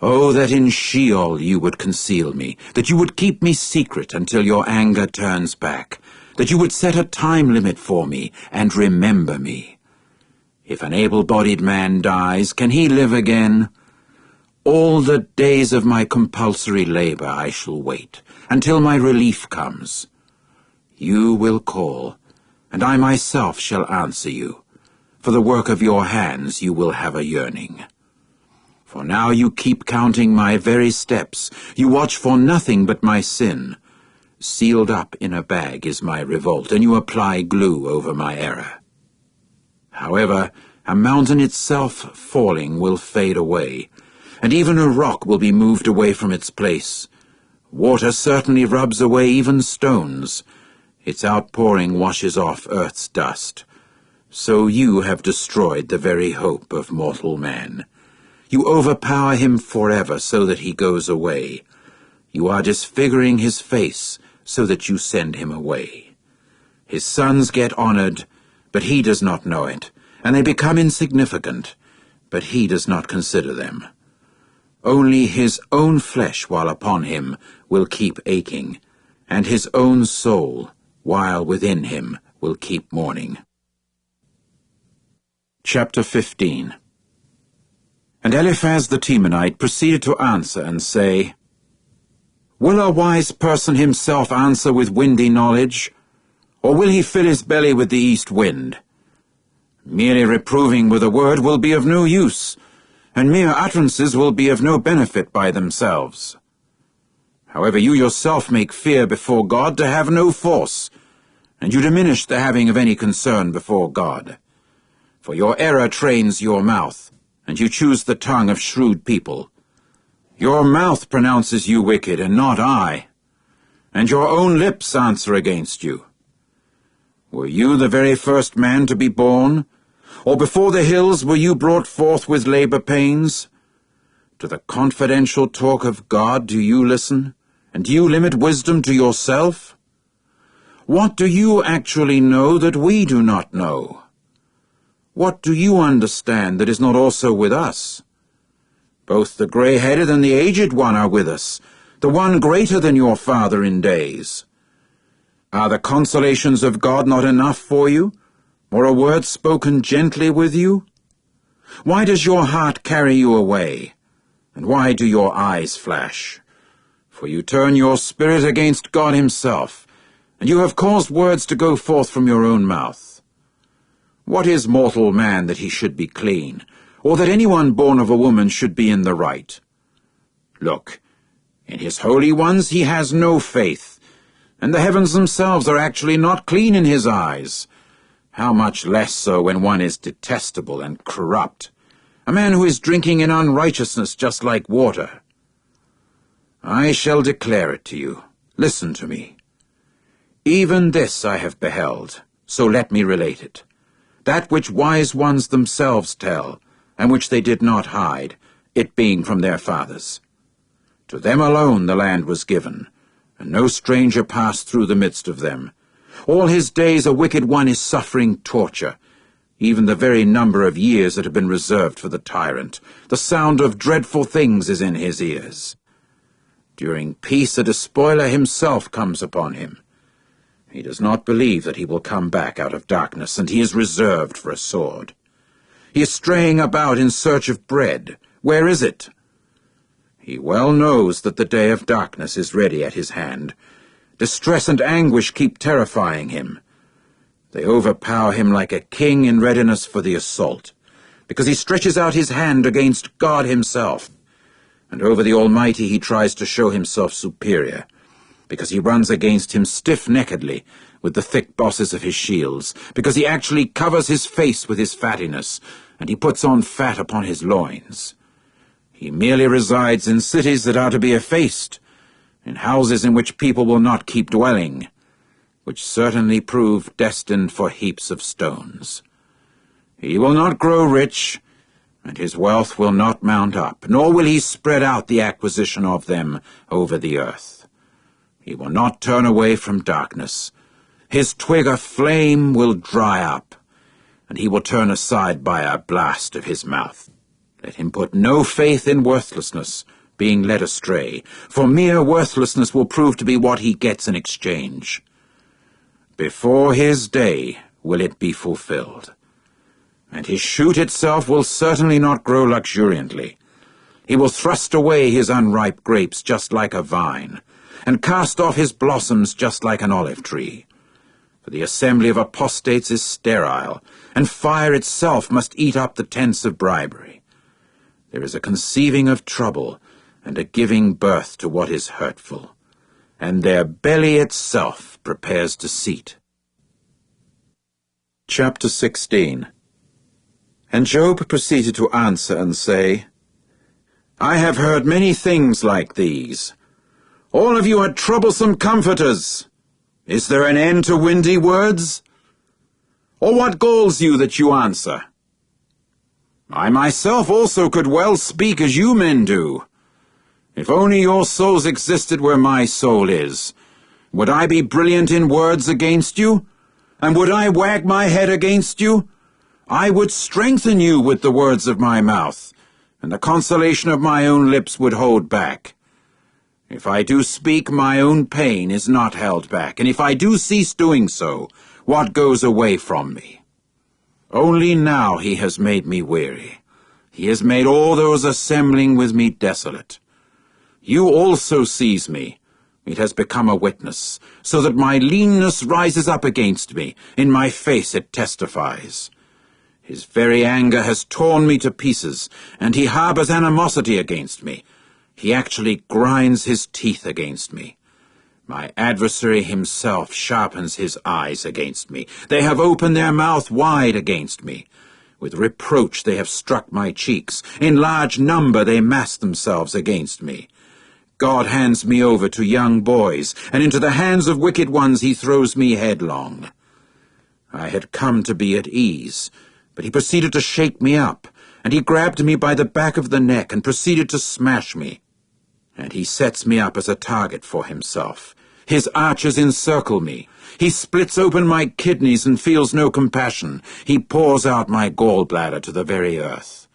Oh, that in Sheol you would conceal me, that you would keep me secret until your anger turns back, that you would set a time limit for me and remember me. If an able-bodied man dies, can he live again? All the days of my compulsory labor I shall wait, until my relief comes. You will call, and I myself shall answer you. For the work of your hands you will have a yearning. For now you keep counting my very steps. You watch for nothing but my sin. Sealed up in a bag is my revolt, and you apply glue over my error. However, a mountain itself falling will fade away, and even a rock will be moved away from its place. Water certainly rubs away even stones. Its outpouring washes off earth's dust. So you have destroyed the very hope of mortal man. You overpower him forever so that he goes away. You are disfiguring his face so that you send him away. His sons get honored, but he does not know it, and they become insignificant, but he does not consider them. Only his own flesh while upon him will keep aching, and his own soul while within him will keep mourning. Chapter 15. And Eliphaz the Temanite proceeded to answer and say, Will a wise person himself answer with windy knowledge, or will he fill his belly with the east wind? Merely reproving with a word will be of no use, and mere utterances will be of no benefit by themselves. However, you yourself make fear before God to have no force, and you diminish the having of any concern before God. For your error trains your mouth, and you choose the tongue of shrewd people. Your mouth pronounces you wicked, and not I, and your own lips answer against you. Were you the very first man to be born? Or before the hills were you brought forth with labor pains? To the confidential talk of God do you listen, and do you limit wisdom to yourself? What do you actually know that we do not know? What do you understand that is not also with us? Both the gray-headed and the aged one are with us, the one greater than your father in days. Are the consolations of God not enough for you, or a word spoken gently with you? Why does your heart carry you away, and why do your eyes flash? For you turn your spirit against God himself, and you have caused words to go forth from your own mouth. What is mortal man that he should be clean, or that anyone born of a woman should be in the right? Look, in his holy ones he has no faith, and the heavens themselves are actually not clean in his eyes. How much less so when one is detestable and corrupt, a man who is drinking in unrighteousness just like water. I shall declare it to you. Listen to me. Even this I have beheld, so let me relate it. That which wise ones themselves tell, and which they did not hide, it being from their fathers. To them alone the land was given, and no stranger passed through the midst of them. All his days a wicked one is suffering torture, even the very number of years that have been reserved for the tyrant. The sound of dreadful things is in his ears. During peace a despoiler himself comes upon him. He does not believe that he will come back out of darkness, and he is reserved for a sword. He is straying about in search of bread. Where is it? He well knows that the day of darkness is ready at his hand. Distress and anguish keep terrifying him. They overpower him like a king in readiness for the assault, because he stretches out his hand against God himself, and over the Almighty he tries to show himself superior, because he runs against him stiff-neckedly with the thick bosses of his shields, because he actually covers his face with his fattiness, and he puts on fat upon his loins. He merely resides in cities that are to be effaced, in houses in which people will not keep dwelling, which certainly prove destined for heaps of stones. He will not grow rich, and his wealth will not mount up, nor will he spread out the acquisition of them over the earth. He will not turn away from darkness. His twig of flame will dry up, and he will turn aside by a blast of his mouth. Let him put no faith in worthlessness, being led astray, for mere worthlessness will prove to be what he gets in exchange. Before his day will it be fulfilled, and his shoot itself will certainly not grow luxuriantly. He will thrust away his unripe grapes just like a vine, and cast off his blossoms just like an olive tree. For the assembly of apostates is sterile, and fire itself must eat up the tents of bribery. There is a conceiving of trouble, and a giving birth to what is hurtful, and their belly itself prepares deceit. Chapter 16. And Job proceeded to answer and say, I have heard many things like these. All of you are troublesome comforters. Is there an end to windy words? Or what galls you that you answer? I myself also could well speak as you men do. If only your souls existed where my soul is, would I be brilliant in words against you? And would I wag my head against you? I would strengthen you with the words of my mouth, and the consolation of my own lips would hold back. If I do speak, my own pain is not held back, and if I do cease doing so, what goes away from me? Only now he has made me weary. He has made all those assembling with me desolate. You also seize me. It has become a witness, so that my leanness rises up against me. In my face it testifies. His very anger has torn me to pieces, and he harbors animosity against me. He actually grinds his teeth against me. My adversary himself sharpens his eyes against me. They have opened their mouth wide against me. With reproach they have struck my cheeks. In large number they mass themselves against me. God hands me over to young boys, and into the hands of wicked ones he throws me headlong. I had come to be at ease, but he proceeded to shake me up, and he grabbed me by the back of the neck and proceeded to smash me. And he sets me up as a target for himself. His archers encircle me. He splits open my kidneys and feels no compassion. He pours out my gallbladder to the very earth.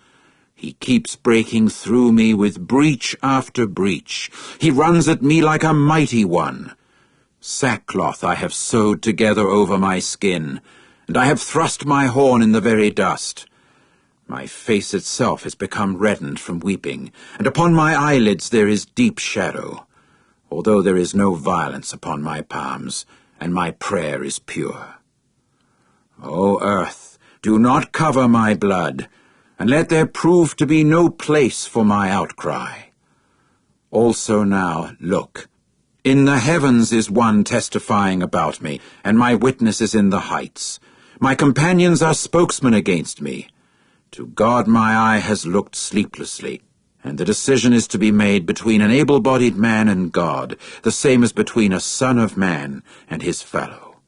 He keeps breaking through me with breach after breach. He runs at me like a mighty one. Sackcloth I have sewed together over my skin, and I have thrust my horn in the very dust. My face itself has become reddened from weeping, and upon my eyelids there is deep shadow, although there is no violence upon my palms, and my prayer is pure. O earth, do not cover my blood, and let there prove to be no place for my outcry. Also now, look, in the heavens is one testifying about me, and my witness is in the heights. My companions are spokesmen against me. To God my eye has looked sleeplessly, and the decision is to be made between an able-bodied man and God, the same as between a son of man and his fellow.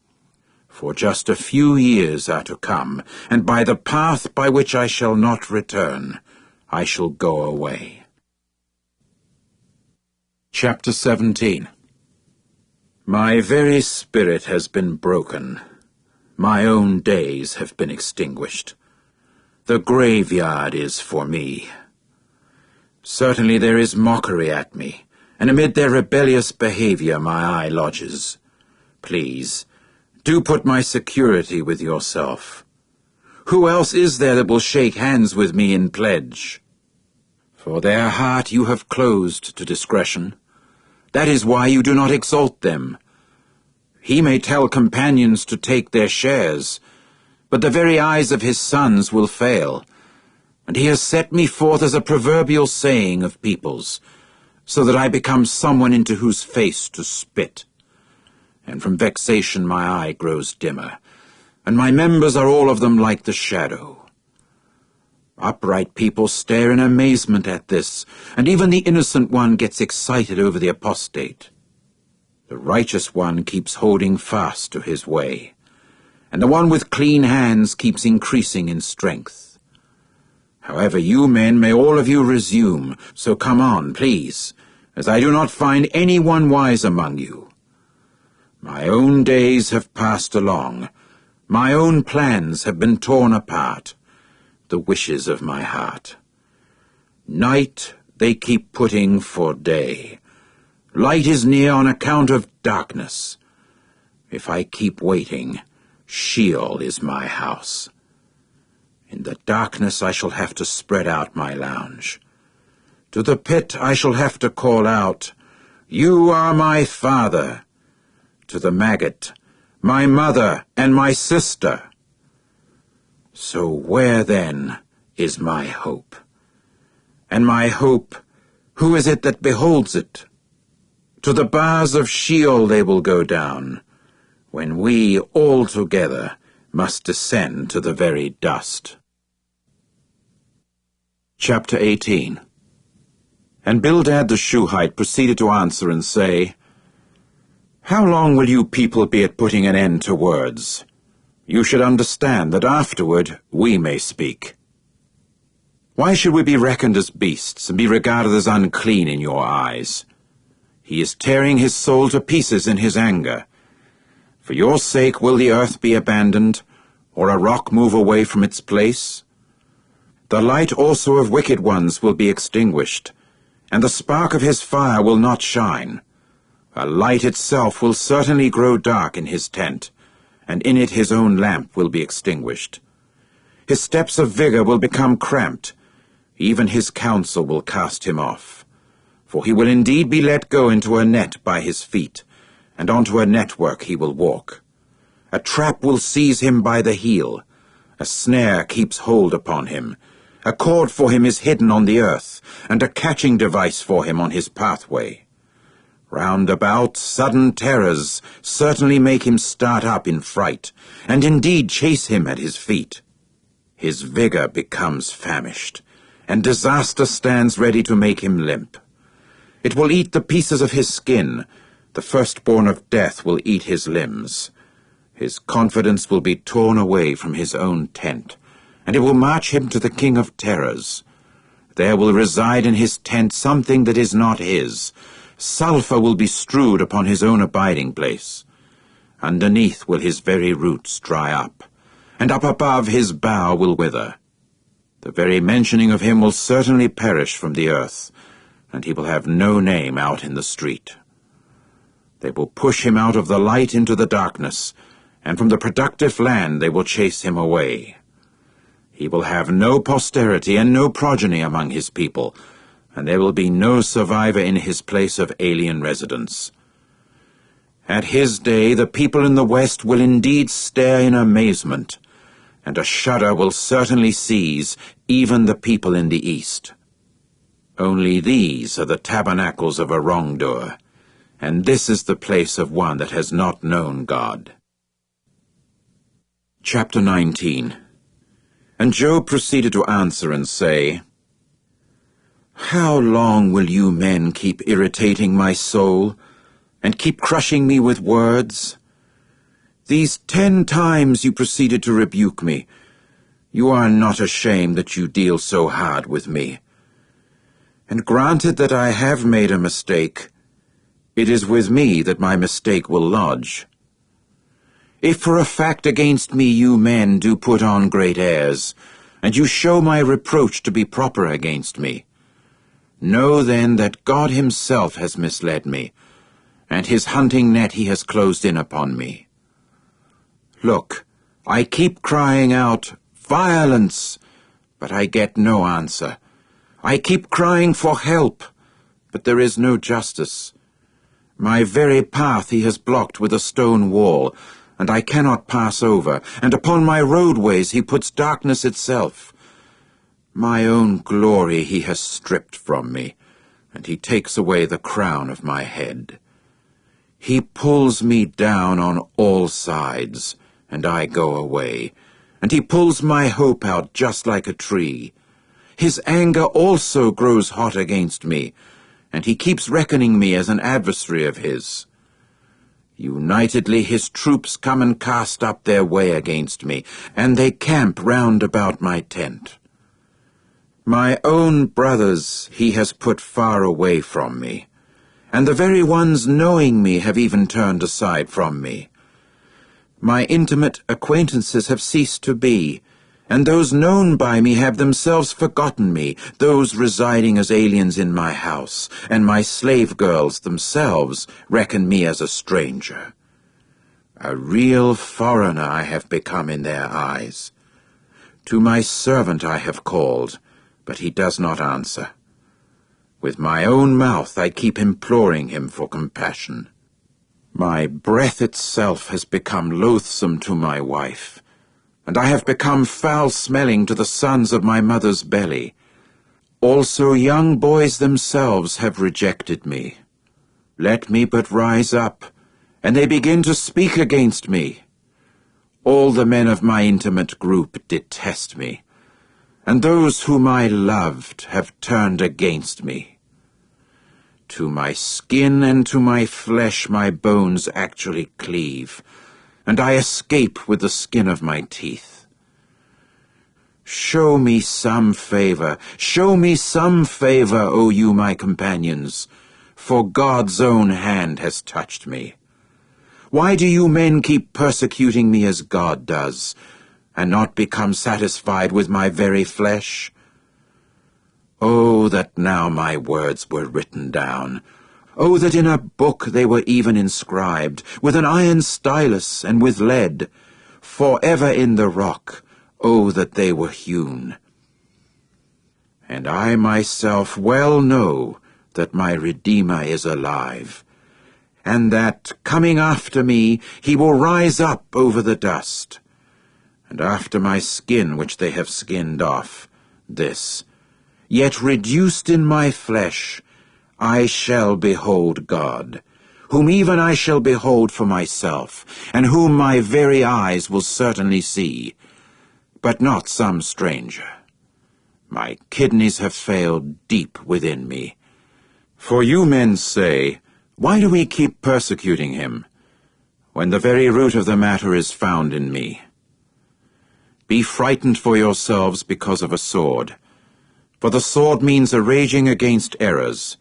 For just a few years are to come, and by the path by which I shall not return, I shall go away. Chapter 17. My very spirit has been broken. My own days have been extinguished. The graveyard is for me. Certainly there is mockery at me, and amid their rebellious behavior my eye lodges. Please, do put my security with yourself. Who else is there that will shake hands with me in pledge? For their heart you have closed to discretion. That is why you do not exalt them. He may tell companions to take their shares, but the very eyes of his sons will fail, and he has set me forth as a proverbial saying of peoples, so that I become someone into whose face to spit. And from vexation my eye grows dimmer, and my members are all of them like the shadow. Upright people stare in amazement at this, and even the innocent one gets excited over the apostate. The righteous one keeps holding fast to his way, and the one with clean hands keeps increasing in strength. However, you men may all of you resume, so come on, please, as I do not find any one wise among you. My own days have passed along, my own plans have been torn apart, the wishes of my heart. Night they keep putting for day. Light is near on account of darkness. If I keep waiting, Sheol is my house. In the darkness I shall have to spread out my lounge. To the pit I shall have to call out, "You are my father." To the maggot, "My mother and my sister." So where, then, is my hope? And my hope, who is it that beholds it? To the bars of Sheol they will go down, when we all together must descend to the very dust. Chapter 18. And Bildad the Shuhite proceeded to answer and say, "How long will you people be at putting an end to words? You should understand that afterward we may speak. Why should we be reckoned as beasts and be regarded as unclean in your eyes? He is tearing his soul to pieces in his anger. For your sake will the earth be abandoned, or a rock move away from its place? The light also of wicked ones will be extinguished, and the spark of his fire will not shine. A light itself will certainly grow dark in his tent, and in it his own lamp will be extinguished. His steps of vigor will become cramped, even his counsel will cast him off. For he will indeed be let go into a net by his feet, and onto a network he will walk. A trap will seize him by the heel, a snare keeps hold upon him, a cord for him is hidden on the earth, and a catching device for him on his pathway. Round about, sudden terrors certainly make him start up in fright, and indeed chase him at his feet. His vigor becomes famished, and disaster stands ready to make him limp. It will eat the pieces of his skin, the firstborn of death will eat his limbs. His confidence will be torn away from his own tent, and it will march him to the king of terrors. There will reside in his tent something that is not his. Sulphur will be strewed upon his own abiding place. Underneath will his very roots dry up, and up above his bough will wither. The very mentioning of him will certainly perish from the earth, and he will have no name out in the street. They will push him out of the light into the darkness, and from the productive land they will chase him away. He will have no posterity and no progeny among his people, and there will be no survivor in his place of alien residence. At his day the people in the west will indeed stare in amazement, and a shudder will certainly seize even the people in the east. Only these are the tabernacles of a wrongdoer, and this is the place of one that has not known God. Chapter 19. And Job proceeded to answer and say, "How long will you men keep irritating my soul, and keep crushing me with words? These 10 times you proceeded to rebuke me. You are not ashamed that you deal so hard with me. And granted that I have made a mistake, it is with me that my mistake will lodge. If for a fact against me you men do put on great airs, and you show my reproach to be proper against me, know then that God himself has misled me, and his hunting net he has closed in upon me. Look, I keep crying out, 'Violence!' but I get no answer. I keep crying for help, but there is no justice. My very path he has blocked with a stone wall, and I cannot pass over, and upon my roadways he puts darkness itself. My own glory he has stripped from me, and he takes away the crown of my head. He pulls me down on all sides, and I go away, and he pulls my hope out just like a tree. His anger also grows hot against me, and he keeps reckoning me as an adversary of his. Unitedly his troops come and cast up their way against me, and they camp round about my tent. My own brothers he has put far away from me, and the very ones knowing me have even turned aside from me. My intimate acquaintances have ceased to be, and those known by me have themselves forgotten me, those residing as aliens in my house, and my slave girls themselves reckon me as a stranger. A real foreigner I have become in their eyes. To my servant I have called, but he does not answer. With my own mouth I keep imploring him for compassion. My breath itself has become loathsome to my wife, and I have become foul-smelling to the sons of my mother's belly. Also young boys themselves have rejected me. Let me but rise up, and they begin to speak against me. All the men of my intimate group detest me, and those whom I loved have turned against me. To my skin and to my flesh my bones actually cleave, and I escape with the skin of my teeth. Show me some favor, O you my companions, for God's own hand has touched me. Why do you men keep persecuting me as God does, and not become satisfied with my very flesh? Oh, that now my words were written down. Oh, that in a book they were even inscribed, with an iron stylus and with lead, forever in the rock. Oh, that they were hewn. And I myself well know that my Redeemer is alive, and that, coming after me, he will rise up over the dust. And after my skin which they have skinned off, this, yet reduced in my flesh, I shall behold God, whom even I shall behold for myself, and whom my very eyes will certainly see, but not some stranger. My kidneys have failed deep within me. For you men say, why do we keep persecuting him, when the very root of the matter is found in me? Be frightened for yourselves because of a sword. For the sword means a raging against errors,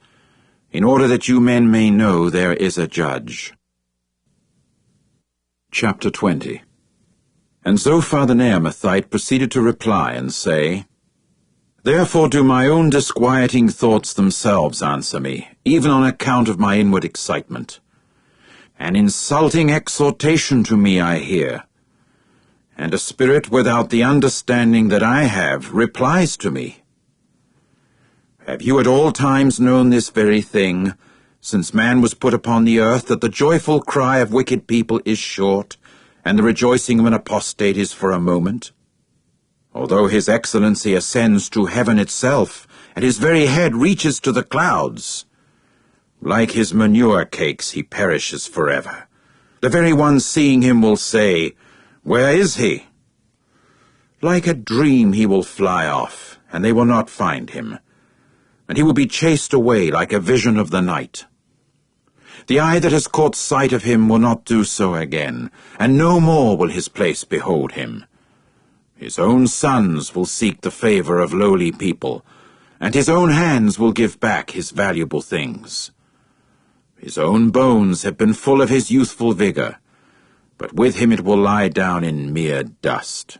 in order that you men may know there is a judge. Chapter 20. And Zophar the Naamathite proceeded to reply and say, Therefore do my own disquieting thoughts themselves answer me, even on account of my inward excitement. An insulting exhortation to me I hear, and a spirit without the understanding that I have replies to me. Have you at all times known this very thing, since man was put upon the earth, that the joyful cry of wicked people is short, and the rejoicing of an apostate is for a moment? Although his excellency ascends to heaven itself, and his very head reaches to the clouds, like his manure cakes he perishes forever. The very ones seeing him will say, Where is he? Like a dream he will fly off, and they will not find him, and he will be chased away like a vision of the night. The eye that has caught sight of him will not do so again, and no more will his place behold him. His own sons will seek the favor of lowly people, and his own hands will give back his valuable things. His own bones have been full of his youthful vigor, but with him it will lie down in mere dust.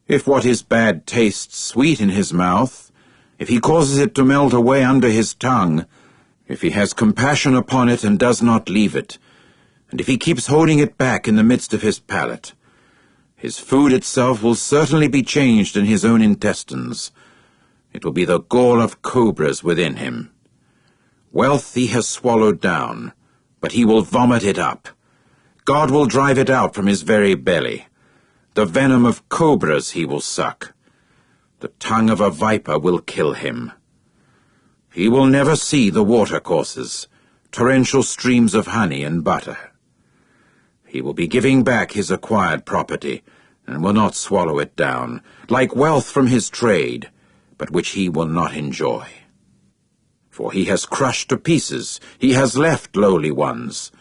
If what is bad tastes sweet in his mouth, if he causes it to melt away under his tongue, if he has compassion upon it and does not leave it, and if he keeps holding it back in the midst of his palate, his food itself will certainly be changed in his own intestines. It will be the gall of cobras within him. Wealth he has swallowed down, but he will vomit it up. God will drive it out from his very belly. The venom of cobras he will suck. The tongue of a viper will kill him. He will never see the watercourses, torrential streams of honey and butter. He will be giving back his acquired property, and will not swallow it down, like wealth from his trade, but which he will not enjoy. For he has crushed to pieces, he has left lowly ones.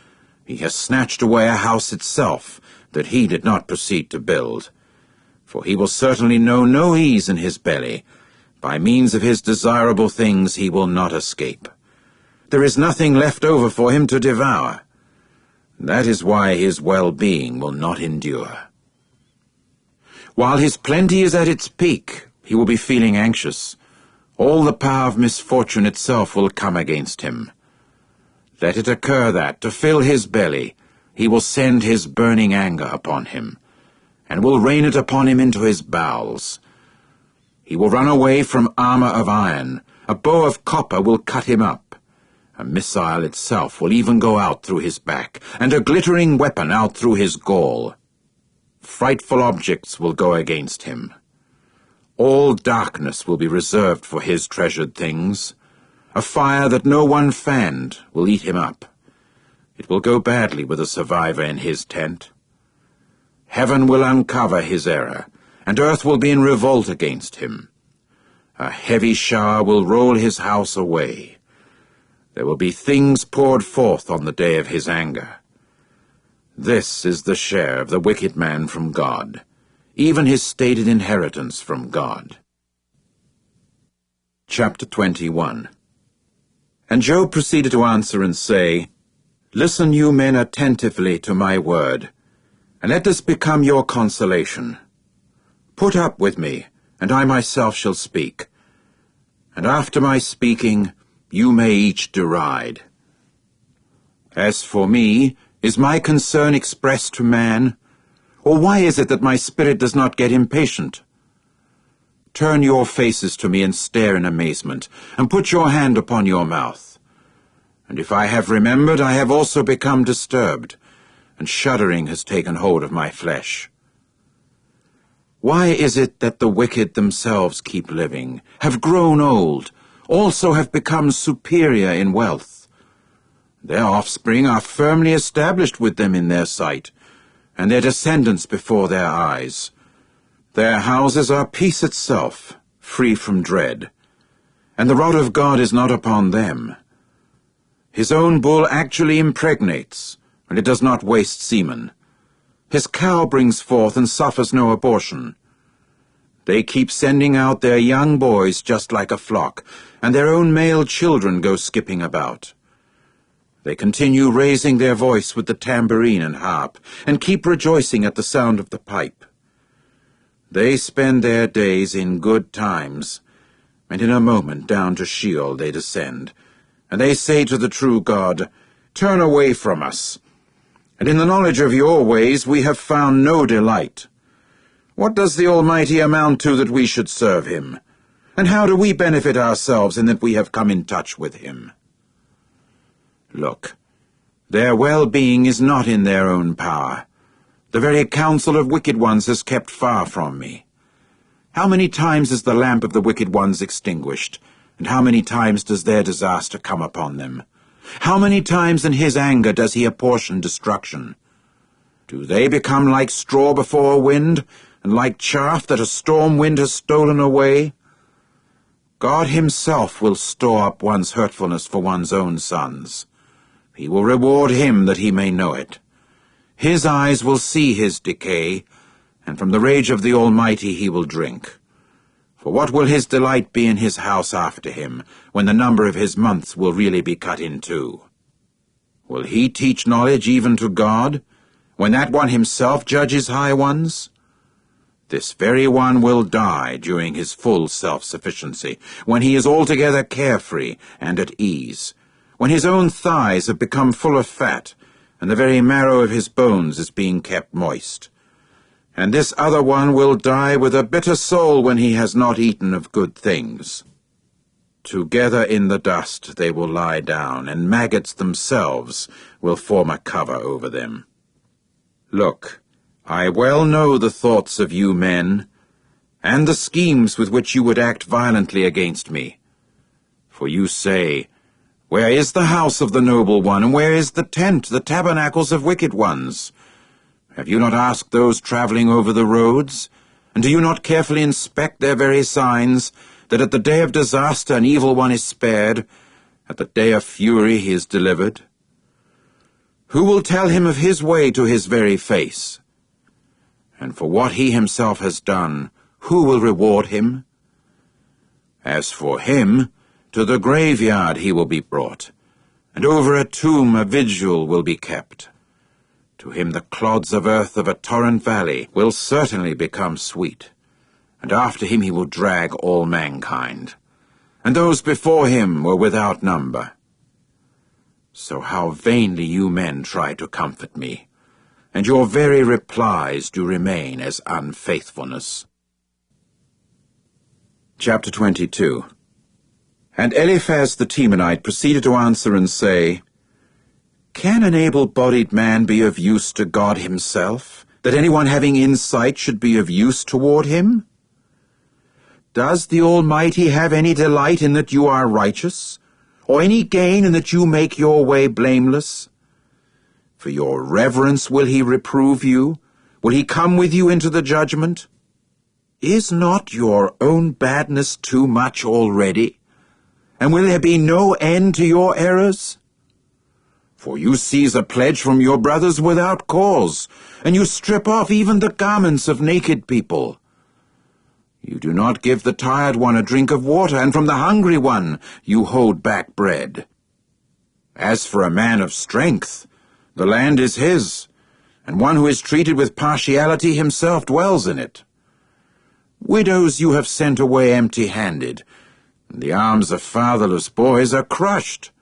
He has snatched away a house itself that he did not proceed to build. For he will certainly know no ease in his belly. By means of his desirable things he will not escape. There is nothing left over for him to devour. That is why his well-being will not endure. While his plenty is at its peak, he will be feeling anxious. All the power of misfortune itself will come against him. Let it occur that, to fill his belly, he will send his burning anger upon him, and will rain it upon him into his bowels. He will run away from armor of iron, a bow of copper will cut him up. A missile itself will even go out through his back, and a glittering weapon out through his gall. Frightful objects will go against him. All darkness will be reserved for his treasured things. A fire that no one fanned will eat him up. It will go badly with a survivor in his tent. Heaven will uncover his error, and earth will be in revolt against him. A heavy shower will roll his house away. There will be things poured forth on the day of his anger. This is the share of the wicked man from God, even his stated inheritance from God. Chapter 21. And Job proceeded to answer and say, Listen, you men, attentively to my word, and let this become your consolation. Put up with me, and I myself shall speak. And after my speaking, you may each deride. As for me, is my concern expressed to man? Or why is it that my spirit does not get impatient? Turn your faces to me and stare in amazement, and put your hand upon your mouth. And if I have remembered, I have also become disturbed, and shuddering has taken hold of my flesh. Why is it that the wicked themselves keep living, have grown old, also have become superior in wealth? Their offspring are firmly established with them in their sight, and their descendants before their eyes. Their houses are peace itself, free from dread, and the rod of God is not upon them. His own bull actually impregnates, and it does not waste semen. His cow brings forth and suffers no abortion. They keep sending out their young boys just like a flock, and their own male children go skipping about. They continue raising their voice with the tambourine and harp, and keep rejoicing at the sound of the pipe. They spend their days in good times, and in a moment down to Sheol they descend, and they say to the true God, Turn away from us, and in the knowledge of your ways we have found no delight. What does the Almighty amount to that we should serve him? And how do we benefit ourselves in that we have come in touch with him? Look, their well-being is not in their own power. The very counsel of wicked ones is kept far from me. How many times is the lamp of the wicked ones extinguished, and how many times does their disaster come upon them? How many times in his anger does he apportion destruction? Do they become like straw before a wind, and like chaff that a storm wind has stolen away? God himself will store up one's hurtfulness for one's own sons. He will reward him that he may know it. His eyes will see his decay, and from the rage of the Almighty he will drink. For what will his delight be in his house after him, when the number of his months will really be cut in two? Will he teach knowledge even to God, when that one himself judges high ones? This very one will die during his full self-sufficiency, when he is altogether carefree and at ease, when his own thighs have become full of fat, and the very marrow of his bones is being kept moist. And this other one will die with a bitter soul when he has not eaten of good things. Together in the dust they will lie down, and maggots themselves will form a cover over them. Look, I well know the thoughts of you men, and the schemes with which you would act violently against me. For you say, Where is the house of the noble one, and where is the tent, the tabernacles of wicked ones? Have you not asked those traveling over the roads? And do you not carefully inspect their very signs, that at the day of disaster an evil one is spared, at the day of fury he is delivered? Who will tell him of his way to his very face? And for what he himself has done, who will reward him? As for him, to the graveyard he will be brought, and over a tomb a vigil will be kept. To him the clods of earth of a torrent valley will certainly become sweet, and after him he will drag all mankind, and those before him were without number. So how vainly you men try to comfort me, and your very replies do remain as unfaithfulness. Chapter 22. And Eliphaz the Temanite proceeded to answer and say, Can an able-bodied man be of use to God himself, that anyone having insight should be of use toward him? Does the Almighty have any delight in that you are righteous, or any gain in that you make your way blameless? For your reverence will he reprove you? Will he come with you into the judgment? Is not your own badness too much already? And will there be no end to your errors? For you seize a pledge from your brothers without cause, and you strip off even the garments of naked people. You do not give the tired one a drink of water, and from the hungry one you hold back bread. As for a man of strength, the land is his, and one who is treated with partiality himself dwells in it. Widows you have sent away empty-handed, and the arms of fatherless boys are crushed.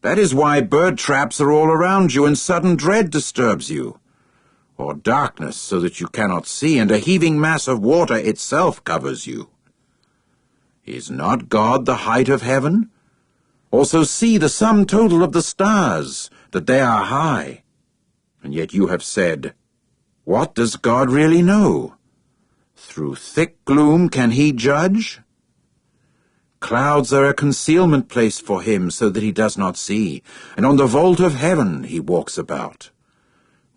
That is why bird traps are all around you, and sudden dread disturbs you, or darkness so that you cannot see, and a heaving mass of water itself covers you. Is not God the height of heaven? Also see the sum total of the stars, that they are high. And yet you have said, What does God really know? Through thick gloom can he judge? Clouds are a concealment place for him, so that he does not see, and on the vault of heaven he walks about.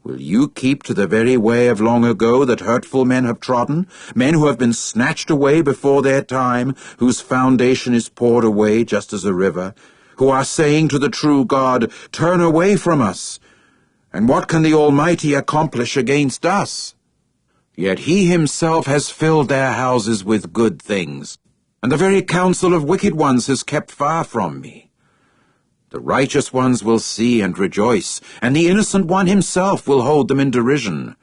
Will you keep to the very way of long ago that hurtful men have trodden, men who have been snatched away before their time, whose foundation is poured away just as a river, who are saying to the true God, Turn away from us, and what can the Almighty accomplish against us? Yet he himself has filled their houses with good things, and the very counsel of wicked ones is kept far from me. The righteous ones will see and rejoice, and the innocent one himself will hold them in derision.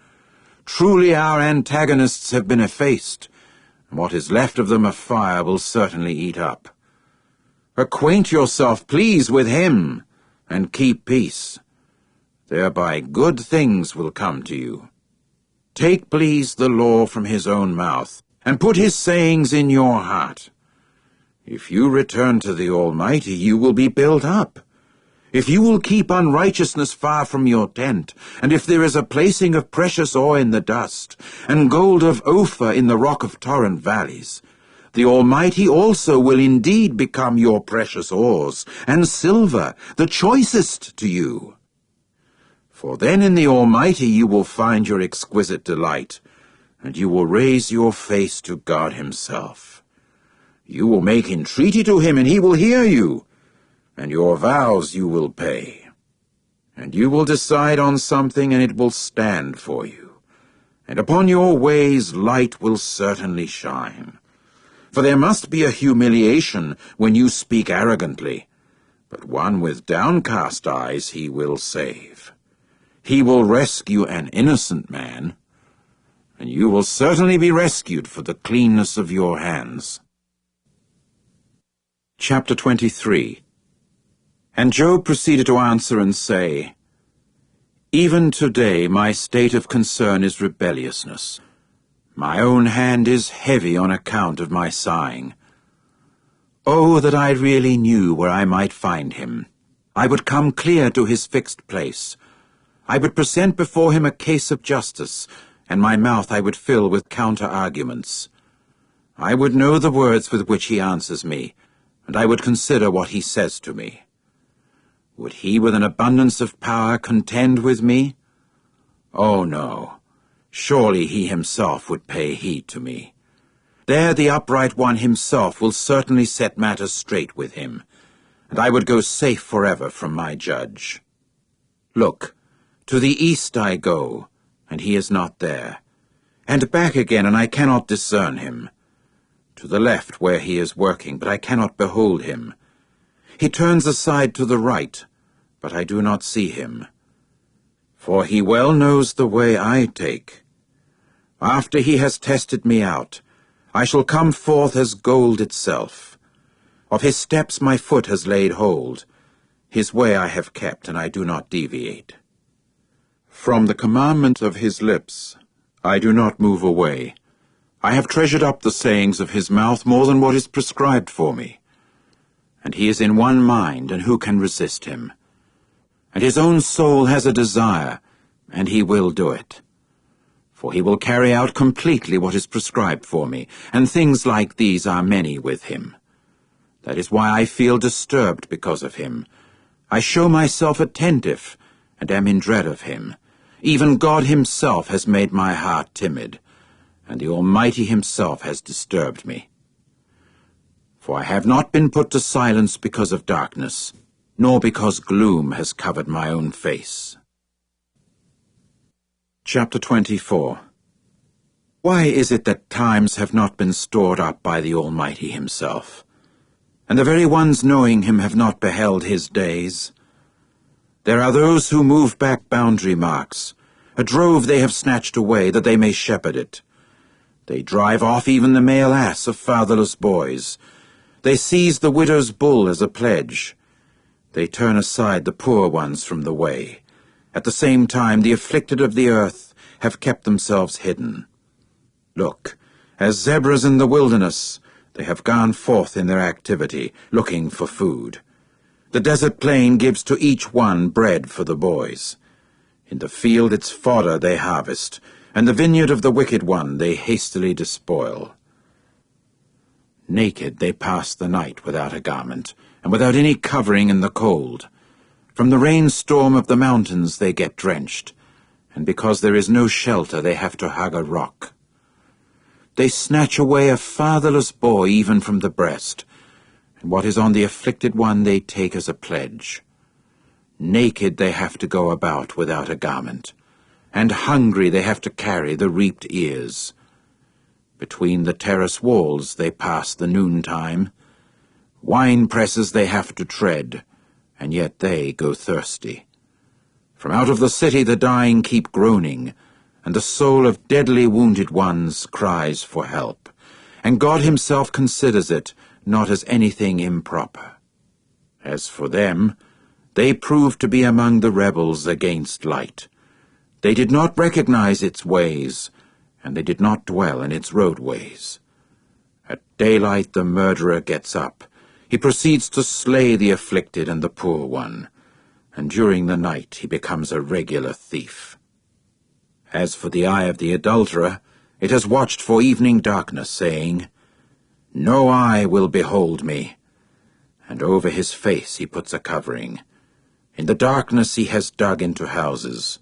Truly our antagonists have been effaced, and what is left of them a fire will certainly eat up. Acquaint yourself, please, with him, and keep peace. Thereby good things will come to you. Take, please, the law from his own mouth, and put his sayings in your heart. If you return to the Almighty, you will be built up. If you will keep unrighteousness far from your tent, and if there is a placing of precious ore in the dust, and gold of Ophir in the rock of torrent valleys, the Almighty also will indeed become your precious ores, and silver, the choicest to you. For then in the Almighty you will find your exquisite delight, and you will raise your face to God himself. You will make entreaty to him, and he will hear you, and your vows you will pay. And you will decide on something, and it will stand for you, and upon your ways light will certainly shine. For there must be a humiliation when you speak arrogantly, but one with downcast eyes he will save. He will rescue an innocent man, and you will certainly be rescued for the cleanness of your hands. Chapter 23. And Job proceeded to answer and say, Even today my state of concern is rebelliousness. My own hand is heavy on account of my sighing. Oh, that I really knew where I might find him. I would come clear to his fixed place. I would present before him a case of justice, and my mouth I would fill with counter-arguments. I would know the words with which he answers me, and I would consider what he says to me. Would he with an abundance of power contend with me? Oh, no. Surely he himself would pay heed to me. There the upright one himself will certainly set matters straight with him, and I would go safe forever from my judge. Look, to the east I go, and he is not there, and back again, and I cannot discern him. To the left where he is working, but I cannot behold him. He turns aside to the right, but I do not see him. For he well knows the way I take. After he has tested me out, I shall come forth as gold itself. Of his steps my foot has laid hold. His way I have kept, and I do not deviate. From the commandment of his lips I do not move away. I have treasured up the sayings of his mouth more than what is prescribed for me. And he is in one mind, and who can resist him? And his own soul has a desire, and he will do it. For he will carry out completely what is prescribed for me, and things like these are many with him. That is why I feel disturbed because of him. I show myself attentive, and am in dread of him. Even God himself has made my heart timid, and the Almighty himself has disturbed me. For I have not been put to silence because of darkness, nor because gloom has covered my own face. Chapter 24. Why is it that times have not been stored up by the Almighty himself, and the very ones knowing him have not beheld his days? There are those who move back boundary marks. A drove they have snatched away, that they may shepherd it. They drive off even the male ass of fatherless boys. They seize the widow's bull as a pledge. They turn aside the poor ones from the way. At the same time, the afflicted of the earth have kept themselves hidden. Look, as zebras in the wilderness, they have gone forth in their activity, looking for food. The desert plain gives to each one bread for the boys. In the field its fodder they harvest, and the vineyard of the wicked one they hastily despoil. Naked they pass the night without a garment, and without any covering in the cold. From the rainstorm of the mountains they get drenched, and because there is no shelter they have to hug a rock. They snatch away a fatherless boy even from the breast, and what is on the afflicted one they take as a pledge. Naked they have to go about without a garment, and hungry they have to carry the reaped ears. Between the terrace walls they pass the noontime. Wine presses they have to tread, and yet they go thirsty. From out of the city the dying keep groaning, and the soul of deadly wounded ones cries for help, and God himself considers it not as anything improper. As for them, they proved to be among the rebels against light. They did not recognize its ways, and they did not dwell in its roadways. At daylight the murderer gets up. He proceeds to slay the afflicted and the poor one, and during the night he becomes a regular thief. As for the eye of the adulterer, it has watched for evening darkness, saying, No eye will behold me. And over his face he puts a covering. In the darkness he has dug into houses.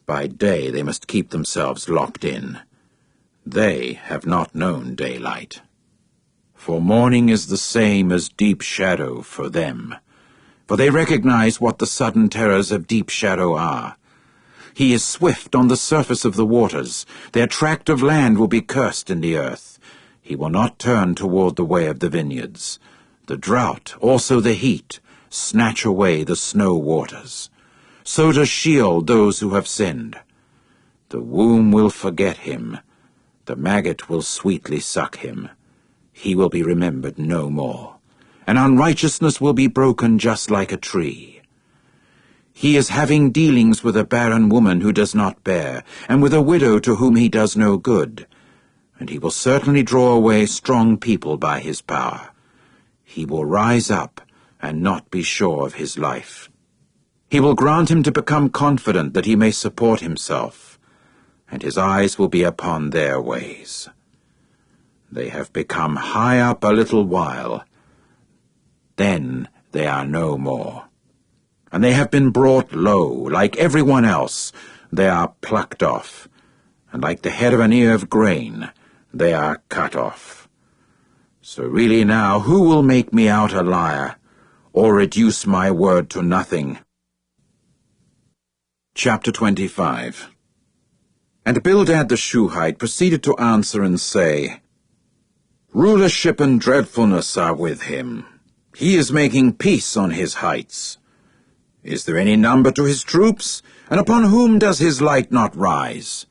By day they must keep themselves locked in. They have not known daylight. For morning is the same as deep shadow for them. For they recognize what the sudden terrors of deep shadow are. He is swift on the surface of the waters. Their tract of land will be cursed in the earth. He will not turn toward the way of the vineyards. The drought, also the heat, snatch away the snow waters. So does Sheol those who have sinned. The womb will forget him. The maggot will sweetly suck him. He will be remembered no more, and unrighteousness will be broken just like a tree. He is having dealings with a barren woman who does not bear, and with a widow to whom he does no good, and he will certainly draw away strong people by his power. He will rise up and not be sure of his life. He will grant him to become confident that he may support himself, and his eyes will be upon their ways. They have become high up a little while, then they are no more. And they have been brought low, like everyone else, they are plucked off, and like the head of an ear of grain, they are cut off. So really now, who will make me out a liar, or reduce my word to nothing? Chapter 25. And Bildad the Shuhite proceeded to answer and say, Rulership and dreadfulness are with him. He is making peace on his heights. Is there any number to his troops? And upon whom does his light not rise?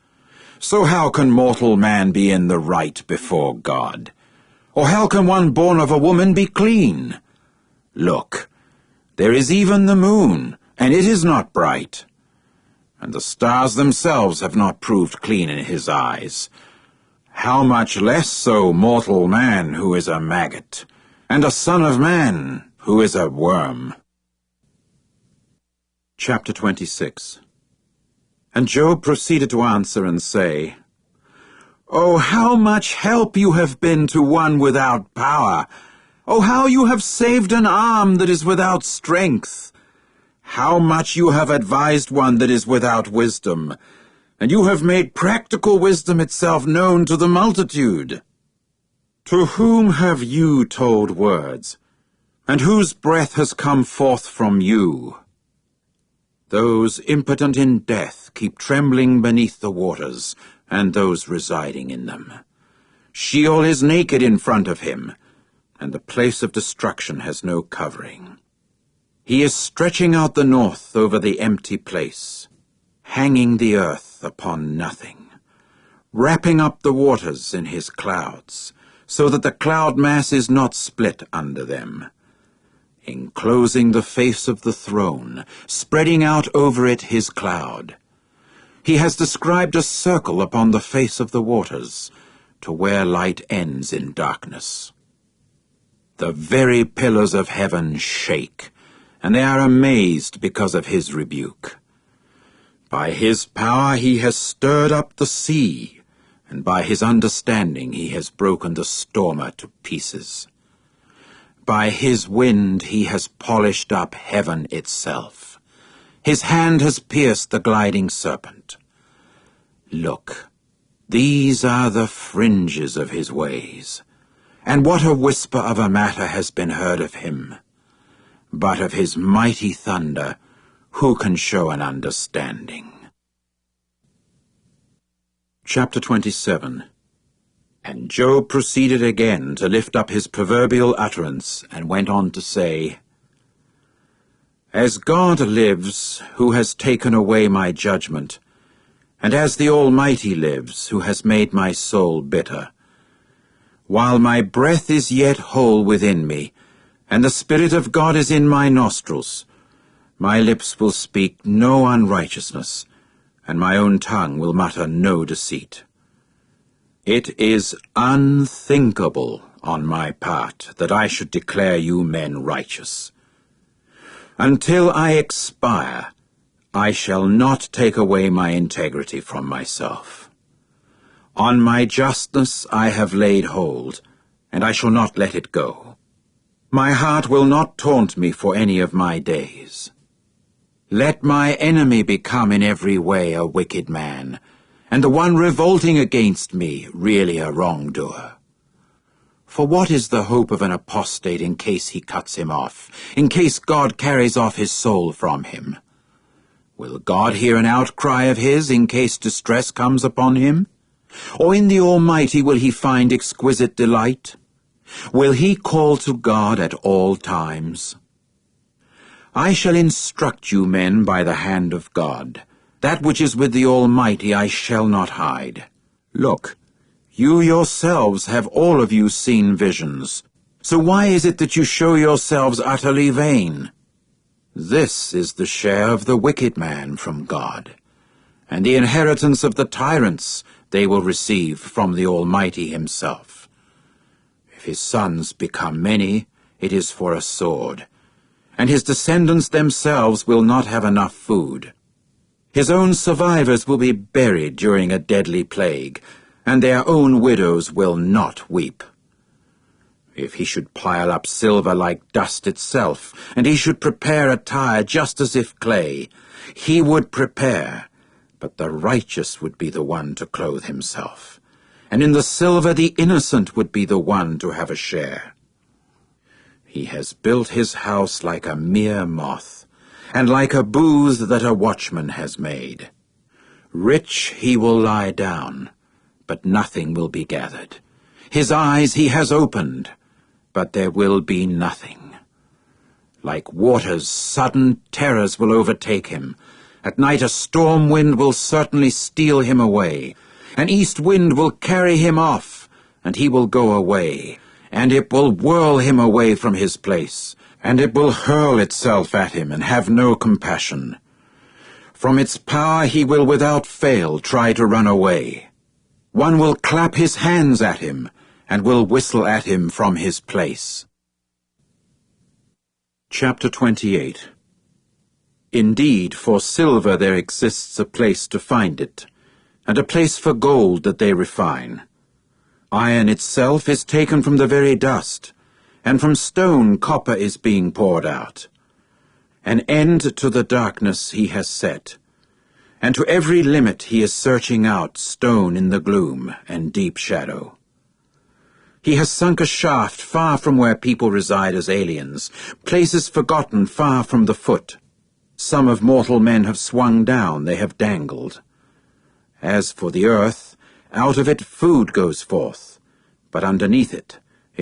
So how can mortal man be in the right before God? Or how can one born of a woman be clean? Look, there is even the moon, and it is not bright. And the stars themselves have not proved clean in his eyes. How much less so mortal man who is a maggot, and a son of man who is a worm. Chapter 26. And Job proceeded to answer and say, Oh, how much help you have been to one without power! Oh, how you have saved an arm that is without strength! How much you have advised one that is without wisdom, and you have made practical wisdom itself known to the multitude. To whom have you told words, and whose breath has come forth from you? Those impotent in death keep trembling beneath the waters, and those residing in them. Sheol is naked in front of him, and the place of destruction has no covering. He is stretching out the north over the empty place, hanging the earth upon nothing, wrapping up the waters in his clouds, so that the cloud mass is not split under them, enclosing the face of the throne, spreading out over it his cloud. He has described a circle upon the face of the waters, to where light ends in darkness. The very pillars of heaven shake, and they are amazed because of his rebuke. By his power he has stirred up the sea, and by his understanding he has broken the stormer to pieces. By his wind he has polished up heaven itself. His hand has pierced the gliding serpent. Look, these are the fringes of his ways, and what a whisper of a matter has been heard of him. But of his mighty thunder, who can show an understanding? Chapter 27. And Job proceeded again to lift up his proverbial utterance, and went on to say, As God lives, who has taken away my judgment, and as the Almighty lives, who has made my soul bitter, while my breath is yet whole within me, and the Spirit of God is in my nostrils, my lips will speak no unrighteousness, and my own tongue will mutter no deceit. It is unthinkable on my part that I should declare you men righteous. Until I expire, I shall not take away my integrity from myself. On my justness I have laid hold, and I shall not let it go. My heart will not taunt me for any of my days. Let my enemy become in every way a wicked man, and the one revolting against me really a wrongdoer. For what is the hope of an apostate in case he cuts him off, in case God carries off his soul from him? Will God hear an outcry of his in case distress comes upon him? Or in the Almighty will he find exquisite delight? Will he call to God at all times? I shall instruct you men by the hand of God. That which is with the Almighty I shall not hide. Look, you yourselves have all of you seen visions. So why is it that you show yourselves utterly vain? This is the share of the wicked man from God, and the inheritance of the tyrants they will receive from the Almighty himself. If his sons become many, it is for a sword, and his descendants themselves will not have enough food. His own survivors will be buried during a deadly plague, and their own widows will not weep. If he should pile up silver like dust itself, and he should prepare attire just as if clay, he would prepare, but the righteous would be the one to clothe himself, and in the silver the innocent would be the one to have a share. He has built his house like a mere moth, and like a booth that a watchman has made. Rich he will lie down, but nothing will be gathered. His eyes he has opened, but there will be nothing. Like waters, sudden terrors will overtake him. At night a storm wind will certainly steal him away. An east wind will carry him off, and he will go away. And it will whirl him away from his place, and it will hurl itself at him and have no compassion. From its power he will without fail try to run away. One will clap his hands at him, and will whistle at him from his place. Chapter 28. Indeed, for silver there exists a place to find it, and a place for gold that they refine. Iron itself is taken from the very dust, and from stone copper is being poured out. An end to the darkness he has set, and to every limit he is searching out stone in the gloom and deep shadow. He has sunk a shaft far from where people reside as aliens, places forgotten far from the foot. Some of mortal men have swung down, they have dangled. As for the earth, out of it food goes forth, but underneath it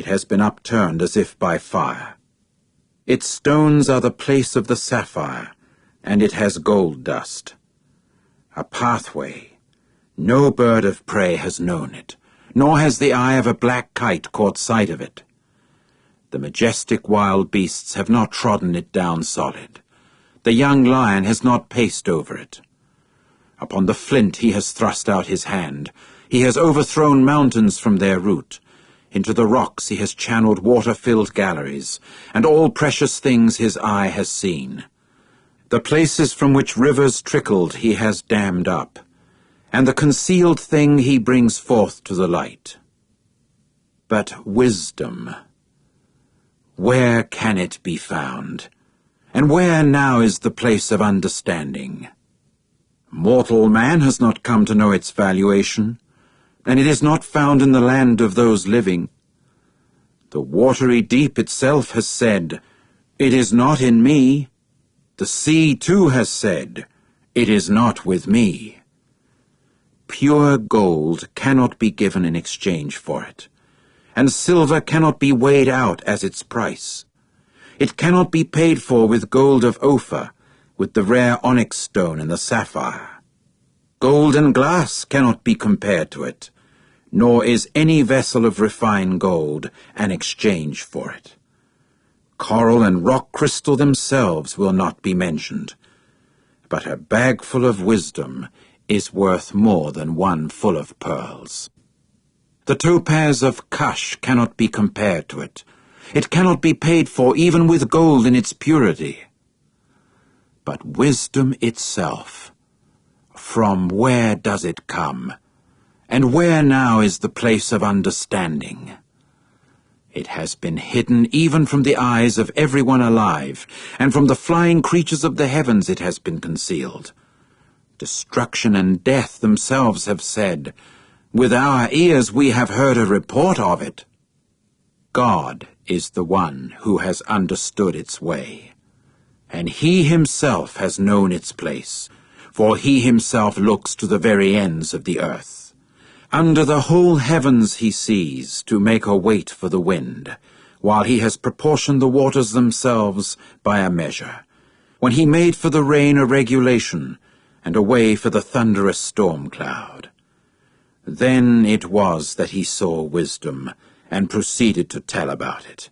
has been upturned as if by fire. Its stones are the place of the sapphire, and it has gold dust. A pathway. No bird of prey has known it, nor has the eye of a black kite caught sight of it. The majestic wild beasts have not trodden it down solid. The young lion has not paced over it. Upon the flint he has thrust out his hand. He has overthrown mountains from their root. Into the rocks he has channeled water-filled galleries, and all precious things his eye has seen. The places from which rivers trickled he has dammed up, and the concealed thing he brings forth to the light. But wisdom, where can it be found? And where now is the place of understanding? Mortal man has not come to know its valuation, and it is not found in the land of those living. The watery deep itself has said, "It is not in me." The sea too has said, "It is not with me." Pure gold cannot be given in exchange for it, and silver cannot be weighed out as its price. It cannot be paid for with gold of Ophir, with the rare onyx stone and the sapphire. Gold and glass cannot be compared to it, nor is any vessel of refined gold an exchange for it. Coral and rock crystal themselves will not be mentioned, but a bag full of wisdom is worth more than one full of pearls. The topaz of Cush cannot be compared to it. It cannot be paid for even with gold in its purity. But wisdom itself, from where does it come? And where now is the place of understanding? It has been hidden even from the eyes of everyone alive, and from the flying creatures of the heavens it has been concealed. Destruction and death themselves have said, "With our ears we have heard a report of it." God is the one who has understood its way, and he himself has known its place, for he himself looks to the very ends of the earth. Under the whole heavens he sees, to make a weight for the wind, while he has proportioned the waters themselves by a measure, when he made for the rain a regulation, and a way for the thunderous storm cloud. Then it was that he saw wisdom, and proceeded to tell about it.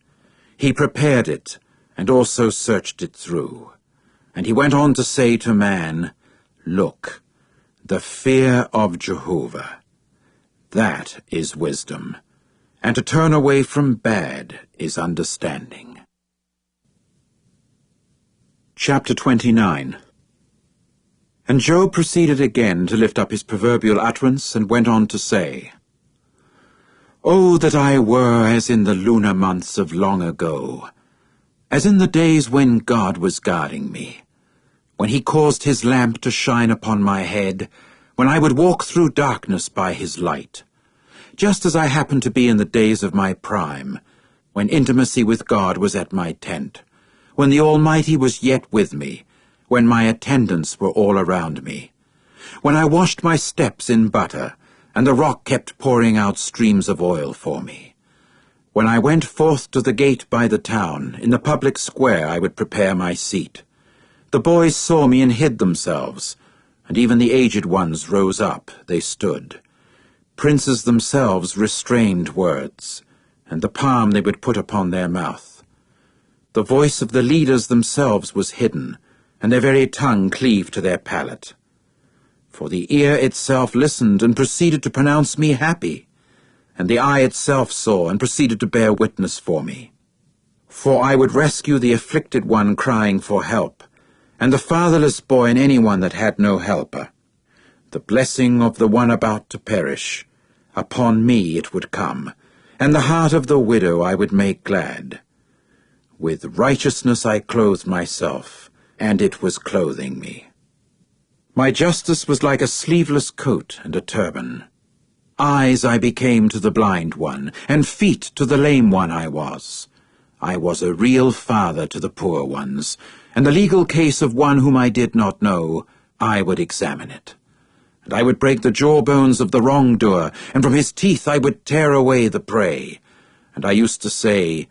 He prepared it, and also searched it through. And he went on to say to man, "Look, the fear of Jehovah, that is wisdom, and to turn away from bad is understanding." Chapter 29. And Job proceeded again to lift up his proverbial utterance, and went on to say, "Oh, that I were as in the lunar months of long ago, as in the days when God was guarding me, when he caused his lamp to shine upon my head, when I would walk through darkness by his light. just as I happened to be in the days of my prime, when intimacy with God was at my tent, when the Almighty was yet with me, when my attendants were all around me, when I washed my steps in butter, and the rock kept pouring out streams of oil for me. When I went forth to the gate by the town, in the public square I would prepare my seat. The boys saw me and hid themselves, and even the aged ones rose up, they stood. Princes themselves restrained words, and the palm they would put upon their mouth. The voice of the leaders themselves was hidden, and their very tongue cleaved to their palate. For the ear itself listened and proceeded to pronounce me happy, and the eye itself saw and proceeded to bear witness for me. For I would rescue the afflicted one crying for help, and the fatherless boy and anyone that had no helper. The blessing of the one about to perish, upon me it would come, and the heart of the widow I would make glad. With righteousness I clothed myself, and it was clothing me. My justice was like a sleeveless coat and a turban. Eyes I became to the blind one, and feet to the lame one I was. I was a real father to the poor ones, and the legal case of one whom I did not know, I would examine it. And I would break the jawbones of the wrongdoer, and from his teeth I would tear away the prey. And I used to say,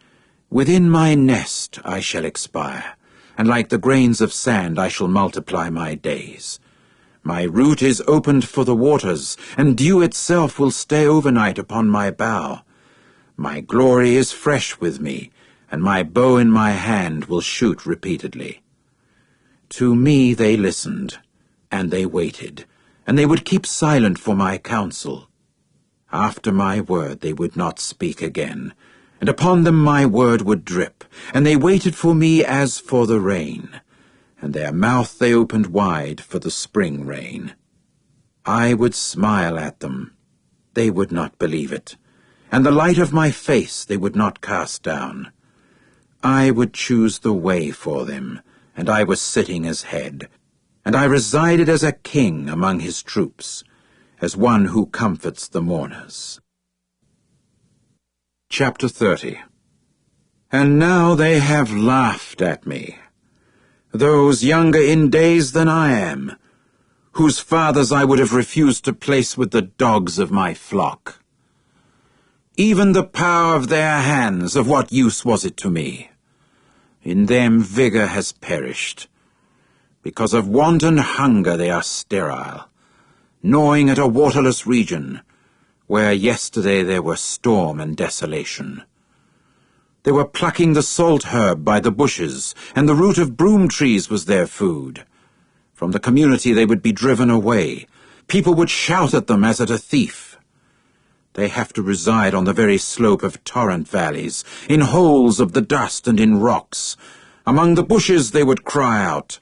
within my nest I shall expire, and like the grains of sand I shall multiply my days. My root is opened for the waters, and dew itself will stay overnight upon my bough. My glory is fresh with me, and my bow in my hand will shoot repeatedly. To me they listened, and they waited, and they would keep silent for my counsel. After my word they would not speak again, and upon them my word would drip, and they waited for me as for the rain, and their mouth they opened wide for the spring rain. I would smile at them, they would not believe it, and the light of my face they would not cast down. I would choose the way for them, and I was sitting as head, and I resided as a king among his troops, as one who comforts the mourners. Chapter 30. And now they have laughed at me, those younger in days than I am, whose fathers I would have refused to place with the dogs of my flock. Even the power of their hands, of what use was it to me? In them vigor has perished. Because of want and hunger they are sterile, gnawing at a waterless region, where yesterday there were storm and desolation. They were plucking the salt herb by the bushes, and the root of broom trees was their food. From the community they would be driven away. People would shout at them as at a thief. They have to reside on the very slope of torrent valleys, in holes of the dust and in rocks. Among the bushes they would cry out.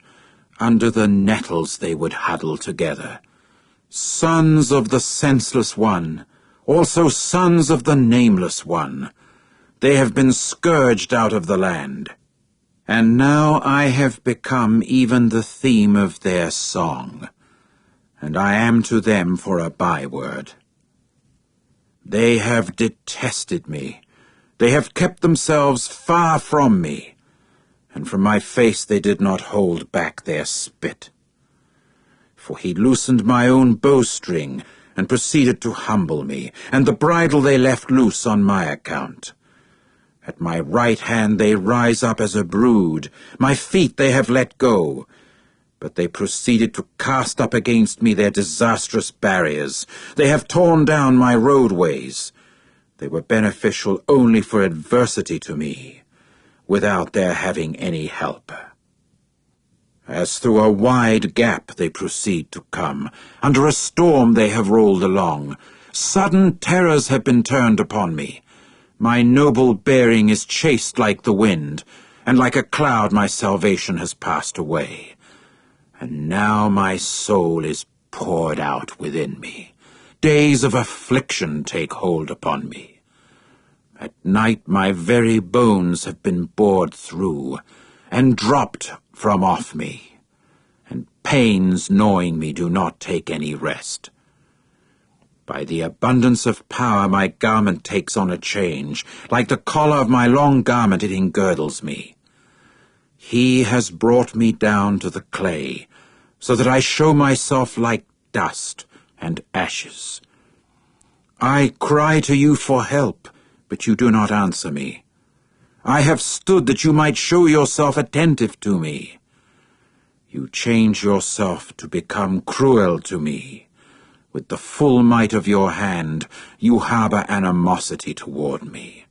Under the nettles they would huddle together. Sons of the senseless one, also sons of the nameless one. They have been scourged out of the land. And now I have become even the theme of their song, and I am to them for a byword. They have detested me. They have kept themselves far from me, and from my face they did not hold back their spit. For he loosened my own bowstring, and proceeded to humble me, and the bridle they left loose on my account. At my right hand they rise up as a brood, my feet they have let go, but they proceeded to cast up against me their disastrous barriers. They have torn down my roadways. They were beneficial only for adversity to me, without their having any help. As through a wide gap they proceed to come. Under a storm they have rolled along. Sudden terrors have been turned upon me. My noble bearing is chased like the wind, and like a cloud my salvation has passed away. And now my soul is poured out within me. Days of affliction take hold upon me. At night my very bones have been bored through, and dropped from off me, and pains gnawing me do not take any rest. By the abundance of power my garment takes on a change. Like the collar of my long garment it engirdles me. He has brought me down to the clay, so that I show myself like dust and ashes. I cry to you for help, but you do not answer me. I have stood that you might show yourself attentive to me. You change yourself to become cruel to me. With the full might of your hand, you harbor animosity toward me.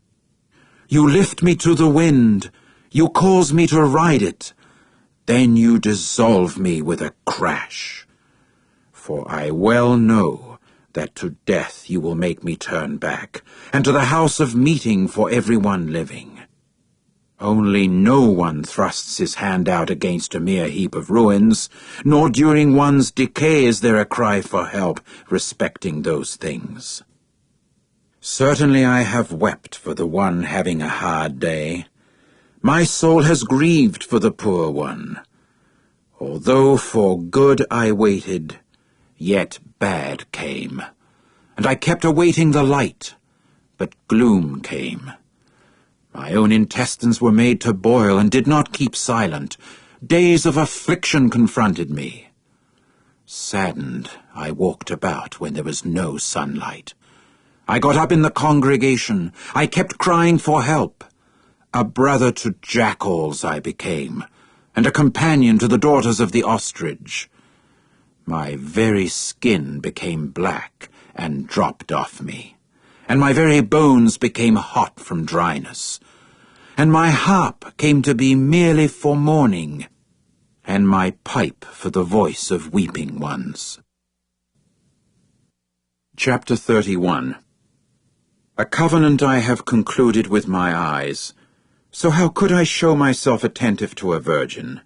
You lift me to the wind. You cause me to ride it. Then you dissolve me with a crash. For I well know that to death you will make me turn back, and to the house of meeting for everyone living. Only no one thrusts his hand out against a mere heap of ruins, nor during one's decay is there a cry for help respecting those things. Certainly I have wept for the one having a hard day. My soul has grieved for the poor one. Although for good I waited, yet bad came. And I kept awaiting the light, but gloom came. My own intestines were made to boil and did not keep silent. Days of affliction confronted me. Saddened, I walked about when there was no sunlight. I got up in the congregation. I kept crying for help. A brother to jackals I became, and a companion to the daughters of the ostrich. My very skin became black and dropped off me, and my very bones became hot from dryness. And my harp came to be merely for mourning, and my pipe for the voice of weeping ones. Chapter 31. A covenant I have concluded with my eyes, so how could I show myself attentive to a virgin?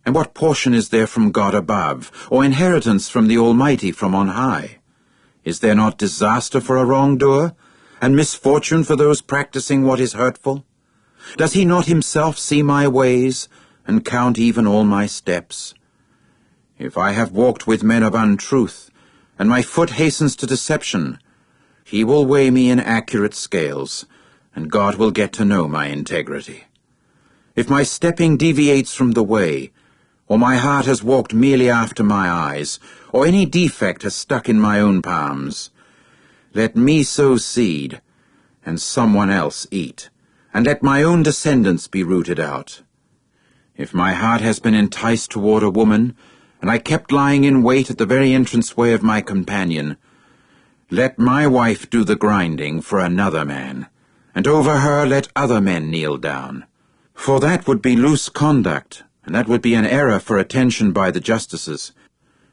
And what portion is there from God above, or inheritance from the Almighty from on high? Is there not disaster for a wrongdoer, and misfortune for those practicing what is hurtful? Does he not himself see my ways, and count even all my steps? If I have walked with men of untruth, and my foot hastens to deception, he will weigh me in accurate scales, and God will get to know my integrity. If my stepping deviates from the way, or my heart has walked merely after my eyes, or any defect has stuck in my own palms, let me sow seed, and someone else eat, and let my own descendants be rooted out. If my heart has been enticed toward a woman, and I kept lying in wait at the very entranceway of my companion, let my wife do the grinding for another man, and over her let other men kneel down. For that would be loose conduct, and that would be an error for attention by the justices.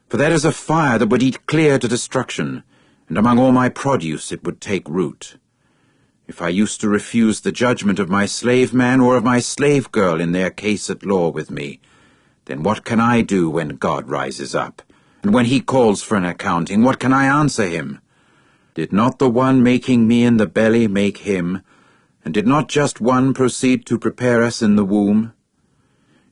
For that is a fire that would eat clear to destruction, and among all my produce it would take root. If I used to refuse the judgment of my slave man or of my slave girl in their case at law with me, then what can I do when God rises up? And when he calls for an accounting, what can I answer him? Did not the one making me in the belly make him? And did not just one proceed to prepare us in the womb?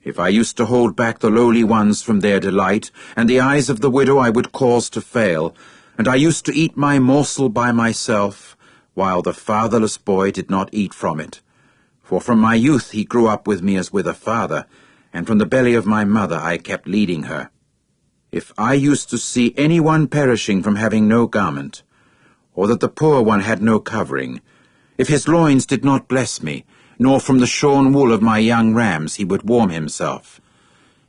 If I used to hold back the lowly ones from their delight, and the eyes of the widow I would cause to fail, and I used to eat my morsel by myself, while the fatherless boy did not eat from it. For from my youth he grew up with me as with a father, and from the belly of my mother I kept leading her. If I used to see anyone perishing from having no garment, or that the poor one had no covering, if his loins did not bless me, nor from the shorn wool of my young rams he would warm himself,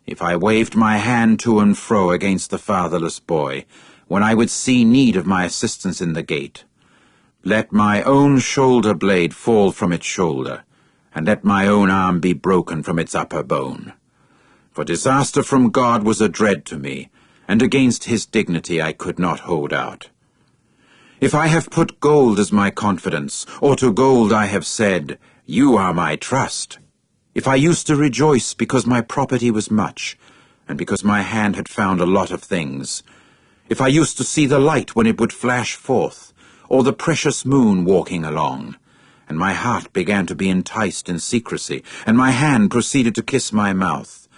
if I waved my hand to and fro against the fatherless boy, when I would see need of my assistance in the gate, let my own shoulder blade fall from its shoulder, and let my own arm be broken from its upper bone. For disaster from God was a dread to me, and against his dignity I could not hold out. If I have put gold as my confidence, or to gold I have said, you are my trust, if I used to rejoice because my property was much, and because my hand had found a lot of things, if I used to see the light when it would flash forth, or the precious moon walking along, and my heart began to be enticed in secrecy, and my hand proceeded to kiss my mouth,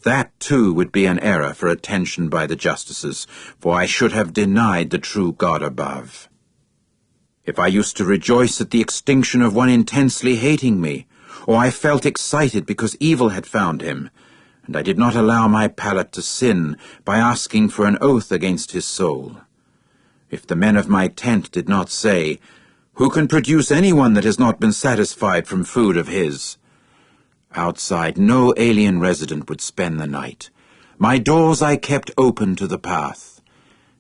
That too would be an error for attention by the justices, for I should have denied the true God above. If I used to rejoice at the extinction of one intensely hating me, or I felt excited because evil had found him, and I did not allow my palate to sin by asking for an oath against his soul. If the men of my tent did not say, "Who can produce anyone that has not been satisfied from food of his?" Outside, no alien resident would spend the night. My doors I kept open to the path.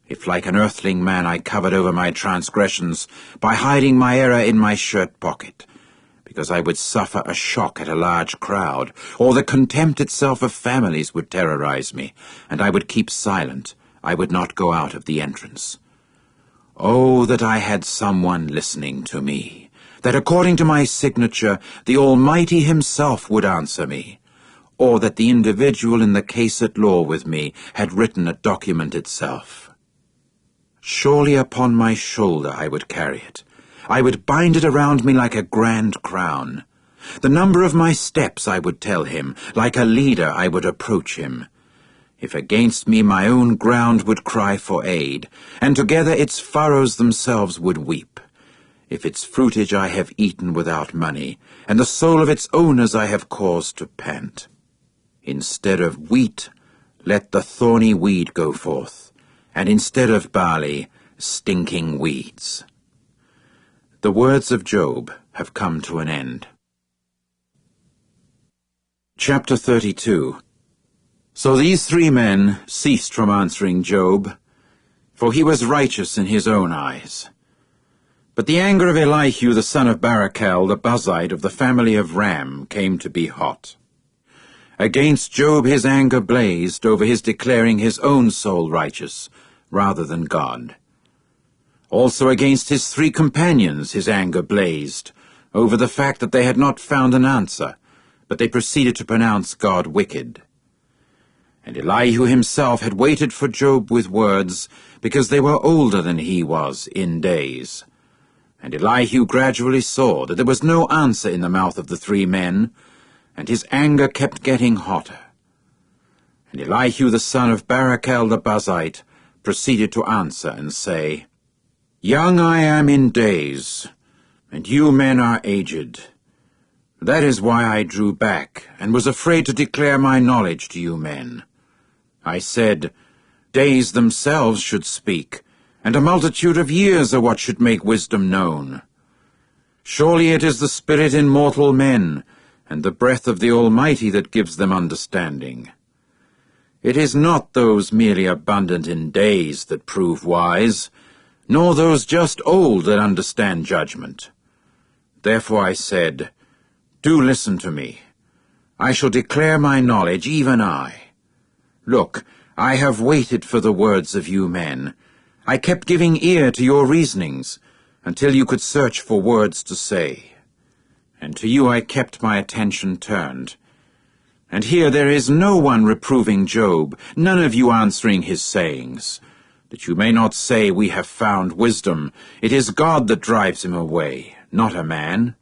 If like an earthling man I covered over my transgressions by hiding my error in my shirt pocket, because I would suffer a shock at a large crowd, or the contempt itself of families would terrorize me, and I would keep silent. I would not go out of the entrance. Oh, that I had someone listening to me, that according to my signature the Almighty himself would answer me, or that the individual in the case at law with me had written a document itself. Surely upon my shoulder I would carry it. I would bind it around me like a grand crown. The number of my steps I would tell him, like a leader I would approach him. If against me my own ground would cry for aid, and together its furrows themselves would weep. If its fruitage I have eaten without money, and the soul of its owners I have caused to pant. Instead of wheat, let the thorny weed go forth, and instead of barley, stinking weeds. The words of Job have come to an end. Chapter 32. So these 3 men ceased from answering Job, for he was righteous in his own eyes. But the anger of Elihu the son of Barachel, the Buzite of the family of Ram, came to be hot. Against Job his anger blazed over his declaring his own soul righteous, rather than God. Also against his 3 companions his anger blazed, over the fact that they had not found an answer, but they proceeded to pronounce God wicked. And Elihu himself had waited for Job with words, because they were older than he was in days. And Elihu gradually saw that there was no answer in the mouth of the 3 men, and his anger kept getting hotter. And Elihu the son of Barachel the Buzite proceeded to answer and say, Young I am in days, and you men are aged. That is why I drew back, and was afraid to declare my knowledge to you men. I said, Days themselves should speak, and a multitude of years are what should make wisdom known. Surely it is the spirit in mortal men, and the breath of the Almighty that gives them understanding. It is not those merely abundant in days that prove wise, nor those just old that understand judgment. Therefore I said, Do listen to me. I shall declare my knowledge, even I. Look, I have waited for the words of you men. I kept giving ear to your reasonings, until you could search for words to say. And to you I kept my attention turned. And here there is no one reproving Job, none of you answering his sayings, that you may not say, We have found wisdom. It is God that drives him away, not a man.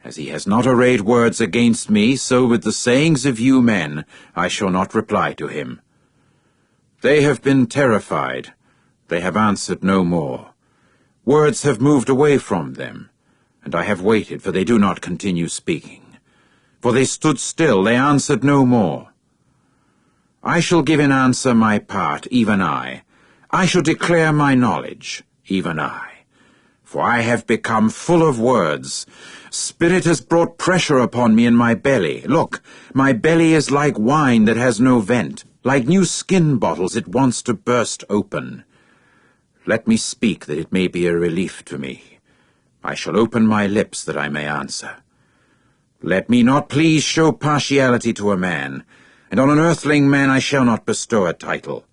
As he has not arrayed words against me, so with the sayings of you men I shall not reply to him. They have been terrified. They have answered no more. Words have moved away from them, and I have waited, for they do not continue speaking. For they stood still, they answered no more. I shall give in answer my part, even I. I shall declare my knowledge, even I. For I have become full of words. Spirit has brought pressure upon me in my belly. Look, my belly is like wine that has no vent, like new skin bottles it wants to burst open. Let me speak, that it may be a relief to me. I shall open my lips that I may answer. Let me not please show partiality to a man, and on an earthling man I shall not bestow a title.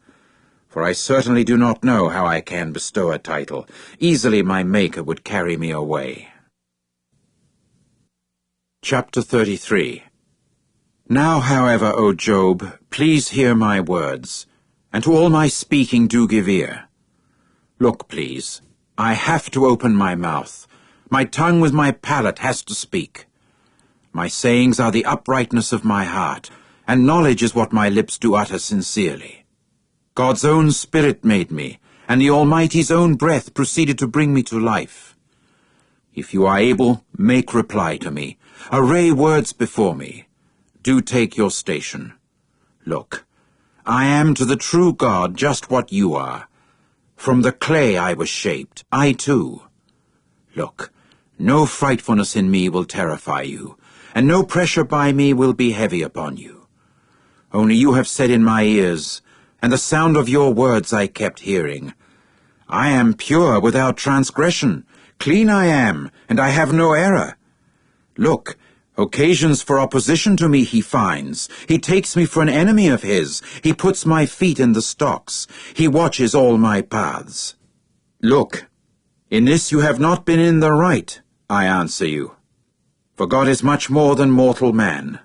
For I certainly do not know how I can bestow a title. Easily my Maker would carry me away. Chapter 33. Now, however, O Job, please hear my words, and to all my speaking do give ear. Look, please, I have to open my mouth. My tongue with my palate has to speak. My sayings are the uprightness of my heart, and knowledge is what my lips do utter sincerely. God's own Spirit made me, and the Almighty's own breath proceeded to bring me to life. If you are able, make reply to me. Array words before me. Do take your station. Look, I am to the true God just what you are. From the clay I was shaped, I too. Look, no frightfulness in me will terrify you, and no pressure by me will be heavy upon you. Only you have said in my ears, and the sound of your words I kept hearing, I am pure without transgression, clean I am, and I have no error. Look, occasions for opposition to me he finds. He takes me for an enemy of his. He puts my feet in the stocks. He watches all my paths. Look, in this you have not been in the right, I answer you. For God is much more than mortal man.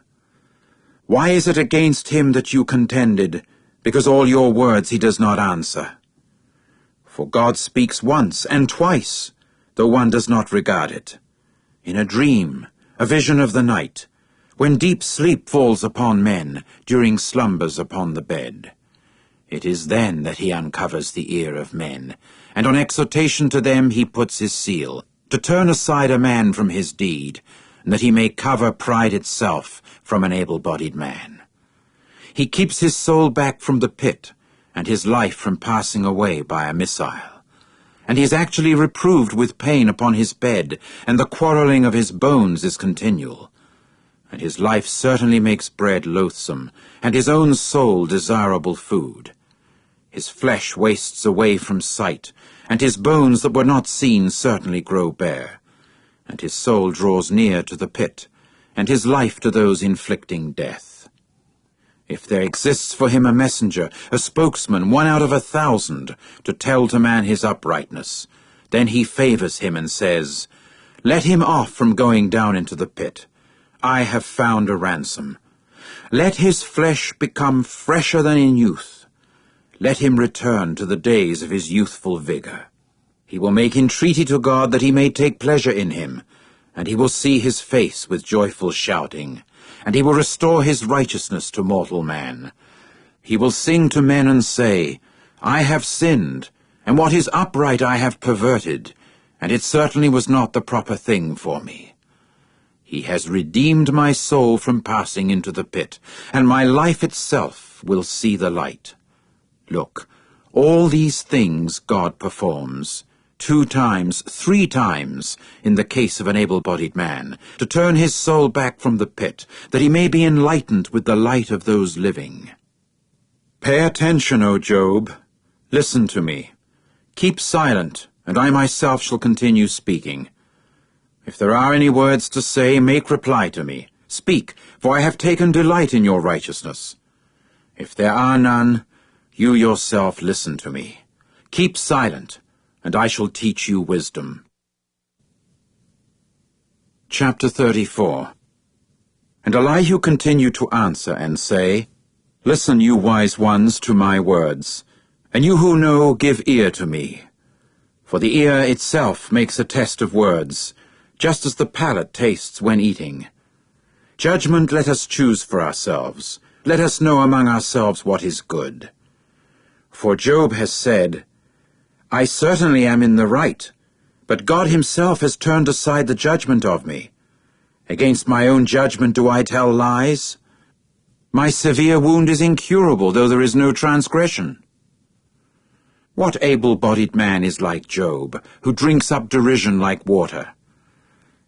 Why is it against him that you contended, because all your words he does not answer? For God speaks once and twice, though one does not regard it. In a dream, a vision of the night, when deep sleep falls upon men during slumbers upon the bed. It is then that he uncovers the ear of men, and on exhortation to them he puts his seal, to turn aside a man from his deed, and that he may cover pride itself from an able-bodied man. He keeps his soul back from the pit, and his life from passing away by a missile. And he is actually reproved with pain upon his bed, and the quarreling of his bones is continual. And his life certainly makes bread loathsome, and his own soul desirable food. His flesh wastes away from sight, and his bones that were not seen certainly grow bare. And his soul draws near to the pit, and his life to those inflicting death. If there exists for him a messenger, a spokesman, 1 out of 1,000, to tell to man his uprightness, then he favors him and says, Let him off from going down into the pit. I have found a ransom. Let his flesh become fresher than in youth. Let him return to the days of his youthful vigor. He will make entreaty to God that he may take pleasure in him, and he will see his face with joyful shouting, and he will restore his righteousness to mortal man. He will sing to men and say, I have sinned, and what is upright I have perverted, and it certainly was not the proper thing for me. He has redeemed my soul from passing into the pit, and my life itself will see the light. Look, all these things God performs, 2 times, 3 times, in the case of an able-bodied man, to turn his soul back from the pit, that he may be enlightened with the light of those living. Pay attention, O Job. Listen to me. Keep silent, and I myself shall continue speaking. If there are any words to say, make reply to me. Speak, for I have taken delight in your righteousness. If there are none, you yourself listen to me. Keep silent, and I shall teach you wisdom. Chapter 34. And Elihu continued to answer and say, Listen, you wise ones, to my words, and you who know, give ear to me. For the ear itself makes a test of words, just as the palate tastes when eating. Judgment let us choose for ourselves. Let us know among ourselves what is good. For Job has said, I certainly am in the right, but God himself has turned aside the judgment of me. Against my own judgment do I tell lies? My severe wound is incurable, though there is no transgression. What able-bodied man is like Job, who drinks up derision like water?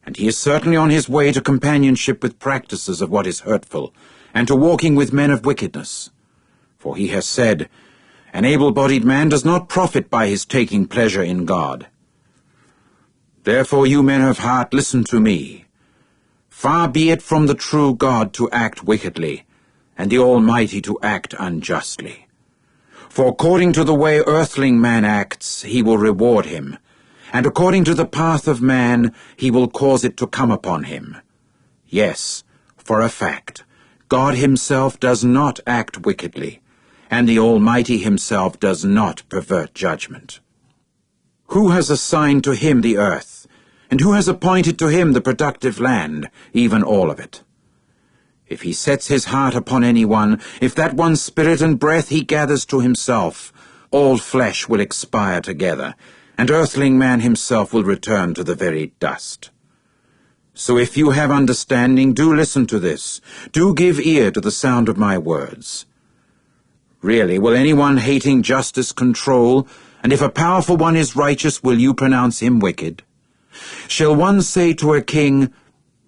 And he is certainly on his way to companionship with practices of what is hurtful, and to walking with men of wickedness. For he has said, An able-bodied man does not profit by his taking pleasure in God. Therefore, you men of heart, listen to me. Far be it from the true God to act wickedly, and the Almighty to act unjustly. For according to the way earthling man acts, he will reward him, and according to the path of man, he will cause it to come upon him. Yes, for a fact, God himself does not act wickedly, and the Almighty himself does not pervert judgment. Who has assigned to him the earth, and who has appointed to him the productive land, even all of it? If he sets his heart upon anyone, if that one's spirit and breath he gathers to himself, all flesh will expire together, and earthling man himself will return to the very dust. So if you have understanding, do listen to this. Do give ear to the sound of my words. Really, will anyone hating justice control? And if a powerful one is righteous, will you pronounce him wicked? Shall one say to a king,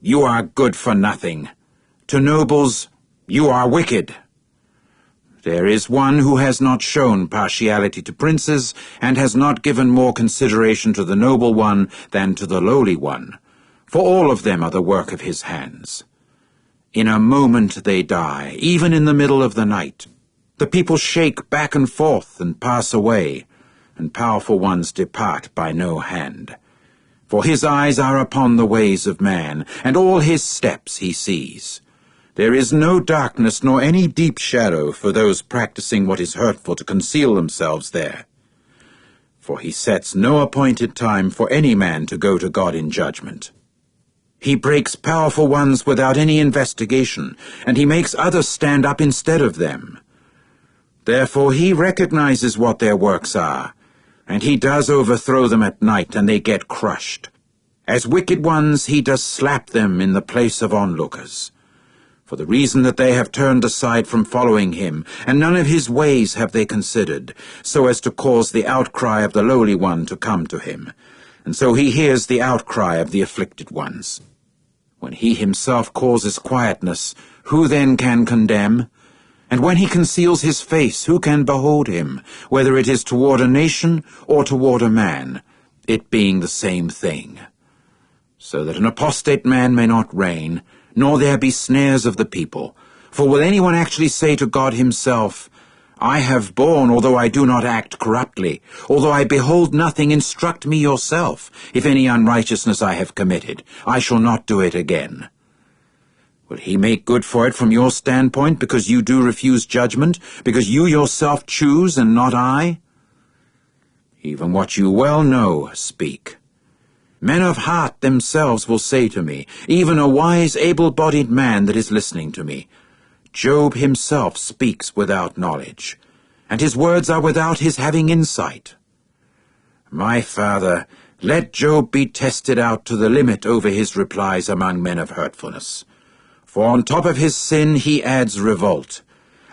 "You are good for nothing," to nobles, "You are wicked"? There is one who has not shown partiality to princes, and has not given more consideration to the noble one than to the lowly one. For all of them are the work of his hands. In a moment they die, even in the middle of the night. The people shake back and forth and pass away, and powerful ones depart by no hand. For his eyes are upon the ways of man, and all his steps he sees. There is no darkness nor any deep shadow for those practicing what is hurtful to conceal themselves there. For he sets no appointed time for any man to go to God in judgment. He breaks powerful ones without any investigation, and he makes others stand up instead of them. Therefore he recognizes what their works are, and he does overthrow them at night, and they get crushed. As wicked ones he does slap them in the place of onlookers, for the reason that they have turned aside from following him, and none of his ways have they considered, so as to cause the outcry of the lowly one to come to him. And so he hears the outcry of the afflicted ones. When he himself causes quietness, who then can condemn? And when he conceals his face, who can behold him, whether it is toward a nation or toward a man, it being the same thing? So that an apostate man may not reign, nor there be snares of the people. For will anyone actually say to God himself, "I have borne, although I do not act corruptly, although I behold nothing, instruct me yourself. If any unrighteousness I have committed, I shall not do it again"? Will he make good for it from your standpoint, because you do refuse judgment, because you yourself choose and not I? Even what you well know, speak. Men of heart themselves will say to me, even a wise, able-bodied man that is listening to me, Job himself speaks without knowledge, and his words are without his having insight. My father, let Job be tested out to the limit over his replies among men of hurtfulness. For on top of his sin he adds revolt.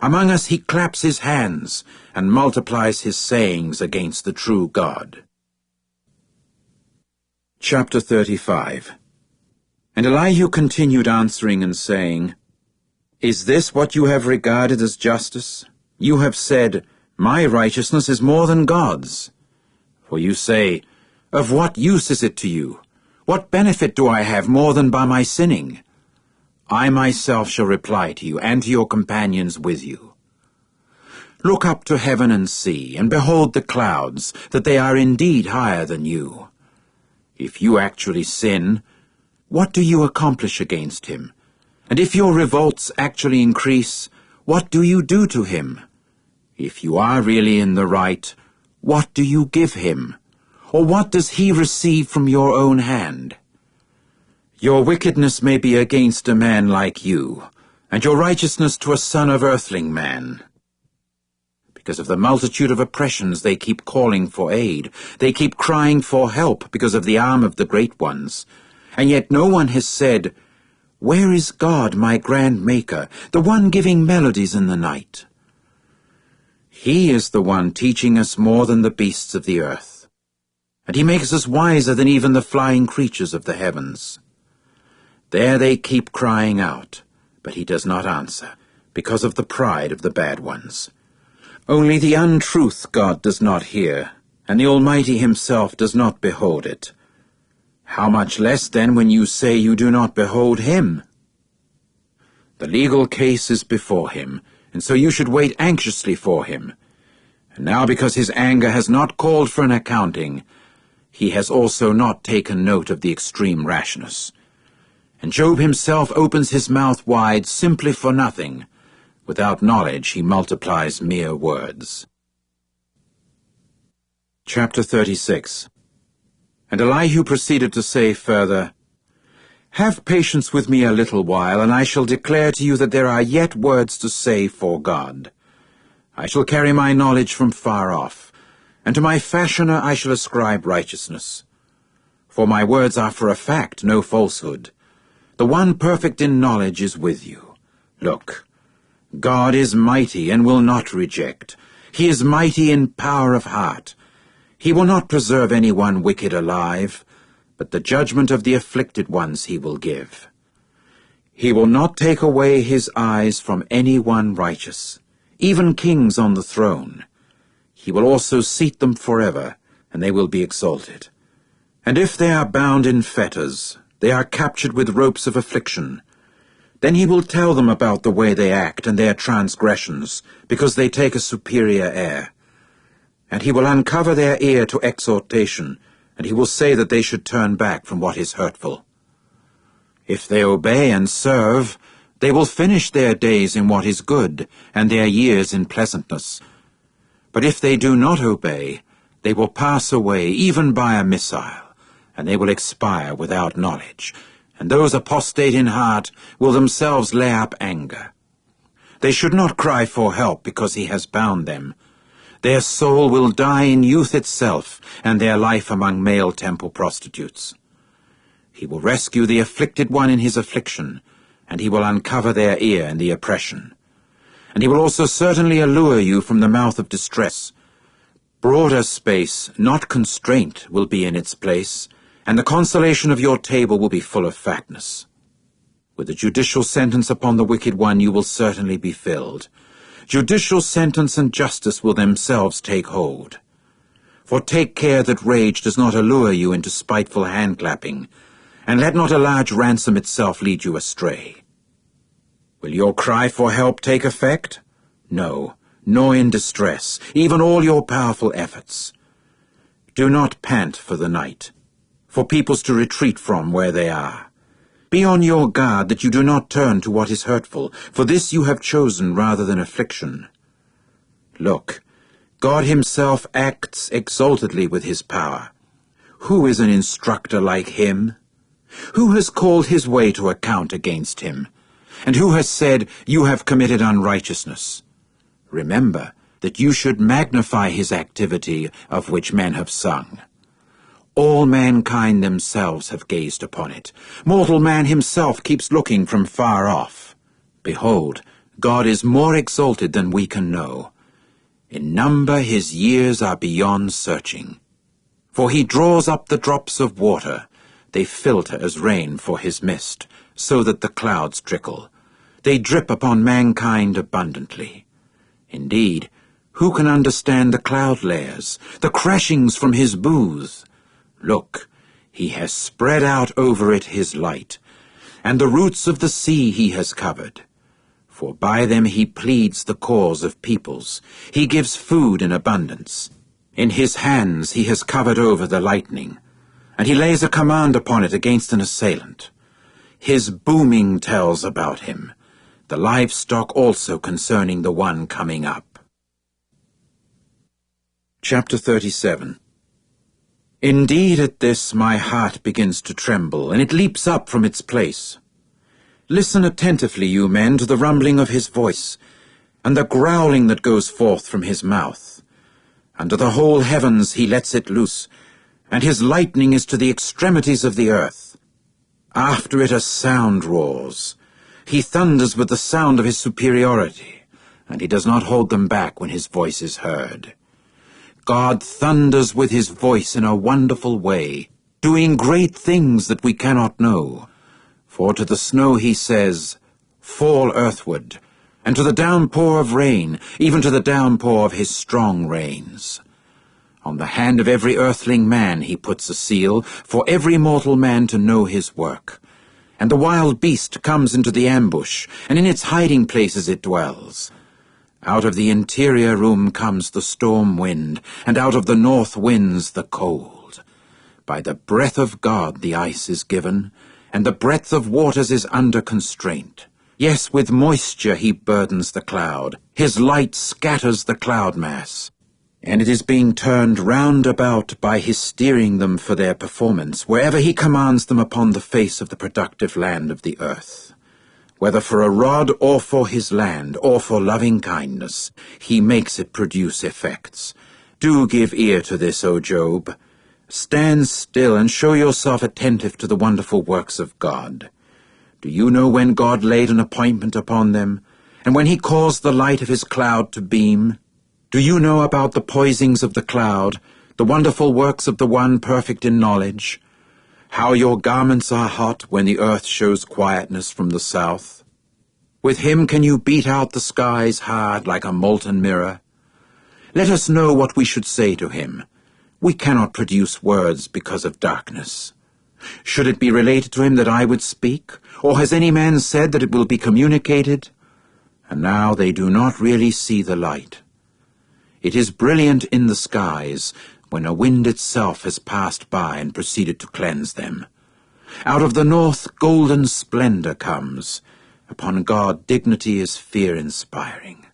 Among us he claps his hands, and multiplies his sayings against the true God. Chapter 35. And Elihu continued answering and saying, Is this what you have regarded as justice? You have said, My righteousness is more than God's. For you say, Of what use is it to you? What benefit do I have more than by my sinning? I myself shall reply to you, and to your companions with you. Look up to heaven and see, and behold the clouds, that they are indeed higher than you. If you actually sin, what do you accomplish against him? And if your revolts actually increase, what do you do to him? If you are really in the right, what do you give him? Or what does he receive from your own hand? Your wickedness may be against a man like you, and your righteousness to a son of earthling man. Because of the multitude of oppressions they keep calling for aid. They keep crying for help because of the arm of the great ones. And yet no one has said, Where is God, my grand Maker, the one giving melodies in the night? He is the one teaching us more than the beasts of the earth, and he makes us wiser than even the flying creatures of the heavens. There they keep crying out, but he does not answer, because of the pride of the bad ones. Only the untruth God does not hear, and the Almighty himself does not behold it. How much less then when you say you do not behold him? The legal case is before him, and so you should wait anxiously for him. And now because his anger has not called for an accounting, he has also not taken note of the extreme rashness. And Job himself opens his mouth wide simply for nothing. Without knowledge he multiplies mere words. Chapter 36. And Elihu proceeded to say further, Have patience with me a little while, and I shall declare to you that there are yet words to say for God. I shall carry my knowledge from far off, and to my fashioner I shall ascribe righteousness. For my words are for a fact, no falsehood. The one perfect in knowledge is with you. Look, God is mighty and will not reject. He is mighty in power of heart. He will not preserve any one wicked alive, but the judgment of the afflicted ones he will give. He will not take away his eyes from any one righteous, even kings on the throne. He will also seat them forever, and they will be exalted. And if they are bound in fetters, they are captured with ropes of affliction, then he will tell them about the way they act and their transgressions, because they take a superior air. And he will uncover their ear to exhortation, and he will say that they should turn back from what is hurtful. If they obey and serve, they will finish their days in what is good, and their years in pleasantness. But if they do not obey, they will pass away even by a missile, and they will expire without knowledge, and those apostate in heart will themselves lay up anger. They should not cry for help because he has bound them. Their soul will die in youth itself, and their life among male temple prostitutes. He will rescue the afflicted one in his affliction, and he will uncover their ear in the oppression. And he will also certainly allure you from the mouth of distress. Broader space, not constraint, will be in its place, and the consolation of your table will be full of fatness. With a judicial sentence upon the wicked one you will certainly be filled. Judicial sentence and justice will themselves take hold. For take care that rage does not allure you into spiteful hand-clapping, and let not a large ransom itself lead you astray. Will your cry for help take effect? No, nor in distress, even all your powerful efforts. Do not pant for the night, for peoples to retreat from where they are. Be on your guard that you do not turn to what is hurtful, for this you have chosen rather than affliction. Look, God himself acts exaltedly with his power. Who is an instructor like him? Who has called his way to account against him? And who has said, you have committed unrighteousness? Remember that you should magnify his activity of which men have sung. All mankind themselves have gazed upon it. Mortal man himself keeps looking from far off. Behold, God is more exalted than we can know. In number his years are beyond searching. For he draws up the drops of water. They filter as rain for his mist, so that the clouds trickle. They drip upon mankind abundantly. Indeed, who can understand the cloud layers, the crashings from his booth? Look, he has spread out over it his light, and the roots of the sea he has covered. For by them he pleads the cause of peoples. He gives food in abundance. In his hands he has covered over the lightning, and he lays a command upon it against an assailant. His booming tells about him, the livestock also concerning the one coming up. Chapter 37. Indeed at this my heart begins to tremble, and it leaps up from its place. Listen attentively, you men, to the rumbling of his voice, and the growling that goes forth from his mouth. Under the whole heavens he lets it loose, and his lightning is to the extremities of the earth. After it a sound roars. He thunders with the sound of his superiority, and he does not hold them back when his voice is heard. God thunders with his voice in a wonderful way, doing great things that we cannot know. For to the snow he says, fall earthward, and to the downpour of rain, even to the downpour of his strong rains. On the hand of every earthling man he puts a seal, for every mortal man to know his work. And the wild beast comes into the ambush, and in its hiding places it dwells. Out of the interior room comes the storm wind, and out of the north winds the cold. By the breath of God the ice is given, and the breadth of waters is under constraint. Yes, with moisture he burdens the cloud. His light scatters the cloud mass. and it is being turned round about by his steering them for their performance, wherever he commands them upon the face of the productive land of the earth. Whether for a rod or for his land, or for loving kindness, he makes it produce effects. Do give ear to this, O Job. Stand still and show yourself attentive to the wonderful works of God. Do you know when God laid an appointment upon them, and when he caused the light of his cloud to beam? Do you know about the poisings of the cloud, the wonderful works of the one perfect in knowledge? How your garments are hot when the earth shows quietness from the south? With him can you beat out the skies hard like a molten mirror? Let us know what we should say to him. We cannot produce words because of darkness. Should it be related to him that I would speak? Or has any man said that it will be communicated? And now they do not really see the light. It is brilliant in the skies when a wind itself has passed by and proceeded to cleanse them. Out of the north golden splendor comes. Upon God dignity is fear-inspiring.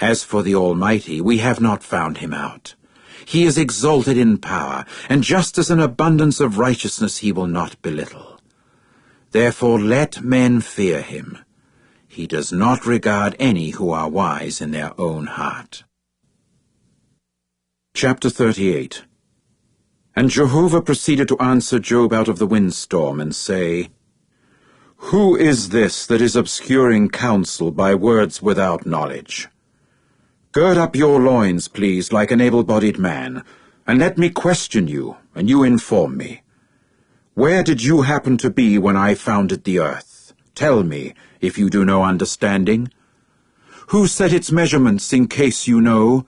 As for the Almighty, we have not found him out. He is exalted in power, and just as an abundance of righteousness he will not belittle. Therefore let men fear him. He does not regard any who are wise in their own heart. Chapter 38. And Jehovah proceeded to answer Job out of the windstorm, and say, Who is this that is obscuring counsel by words without knowledge? Gird up your loins, please, like an able-bodied man, and let me question you, and you inform me. Where did you happen to be when I founded the earth? Tell me, if you do know understanding. Who set its measurements, in case you know,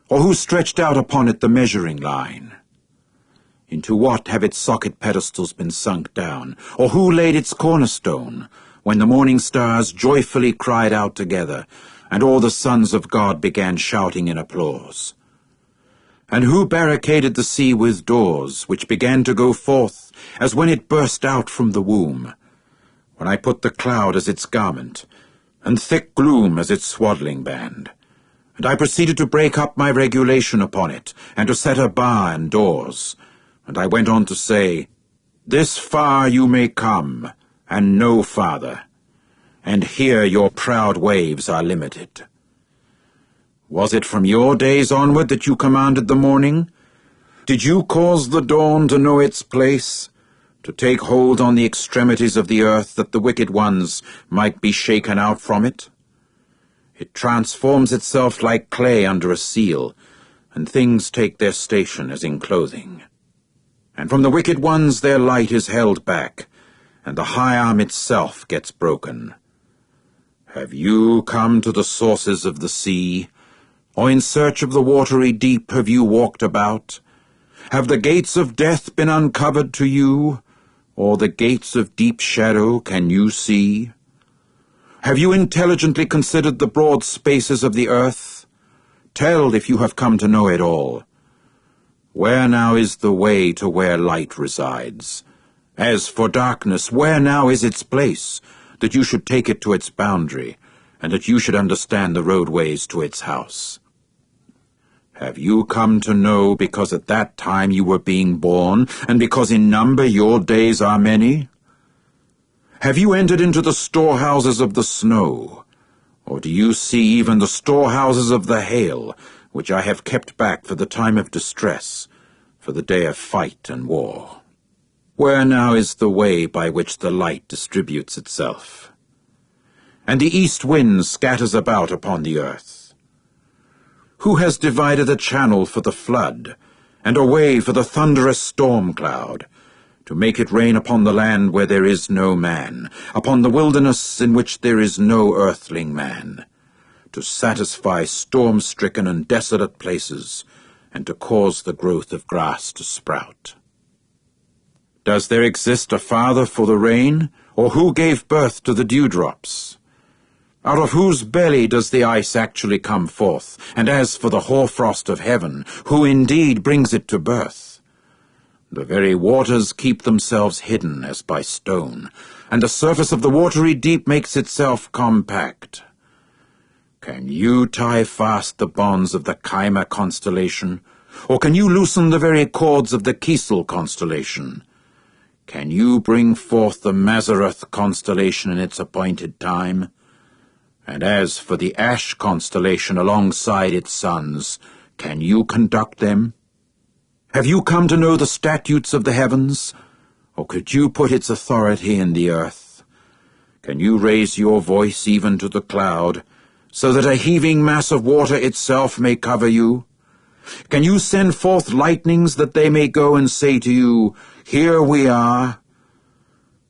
or who stretched out upon it the measuring line? Into what have its socket pedestals been sunk down, or who laid its cornerstone, when the morning stars joyfully cried out together, and all the sons of God began shouting in applause? And who barricaded the sea with doors, which began to go forth, as when it burst out from the womb, when I put the cloud as its garment, and thick gloom as its swaddling band? And I proceeded to break up my regulation upon it, and to set a bar and doors. And I went on to say, This far you may come, and no farther, and here your proud waves are limited. Was it from your days onward that you commanded the morning? Did you cause the dawn to know its place, to take hold on the extremities of the earth, that the wicked ones might be shaken out from it? It transforms itself like clay under a seal, and things take their station as in clothing. And from the wicked ones their light is held back, and the high arm itself gets broken. Have you come to the sources of the sea, or in search of the watery deep have you walked about? Have the gates of death been uncovered to you, or the gates of deep shadow can you see? Have you intelligently considered the broad spaces of the earth? Tell if you have come to know it all. Where now is the way to where light resides? As for darkness, where now is its place, that you should take it to its boundary, and that you should understand the roadways to its house? Have you come to know because at that time you were being born, and because in number your days are many? Have you entered into the storehouses of the snow, or do you see even the storehouses of the hail, which I have kept back for the time of distress, for the day of fight and war? Where now is the way by which the light distributes itself, and the east wind scatters about upon the earth? Who has divided a channel for the flood, and a way for the thunderous storm cloud, to make it rain upon the land where there is no man, upon the wilderness in which there is no earthling man, to satisfy storm-stricken and desolate places, and to cause the growth of grass to sprout? Does there exist a father for the rain, or who gave birth to the dewdrops? Out of whose belly does the ice actually come forth? And as for the hoarfrost of heaven, who indeed brings it to birth? The very waters keep themselves hidden as by stone, and the surface of the watery deep makes itself compact. Can you tie fast the bonds of the Chima constellation? Or can you loosen the very cords of the Kisel constellation? Can you bring forth the Mazzaroth constellation in its appointed time? And as for the Ash constellation alongside its sons, can you conduct them? Have you come to know the statutes of the heavens? Or could you put its authority in the earth? Can you raise your voice even to the cloud, so that a heaving mass of water itself may cover you? Can you send forth lightnings that they may go and say to you, Here we are?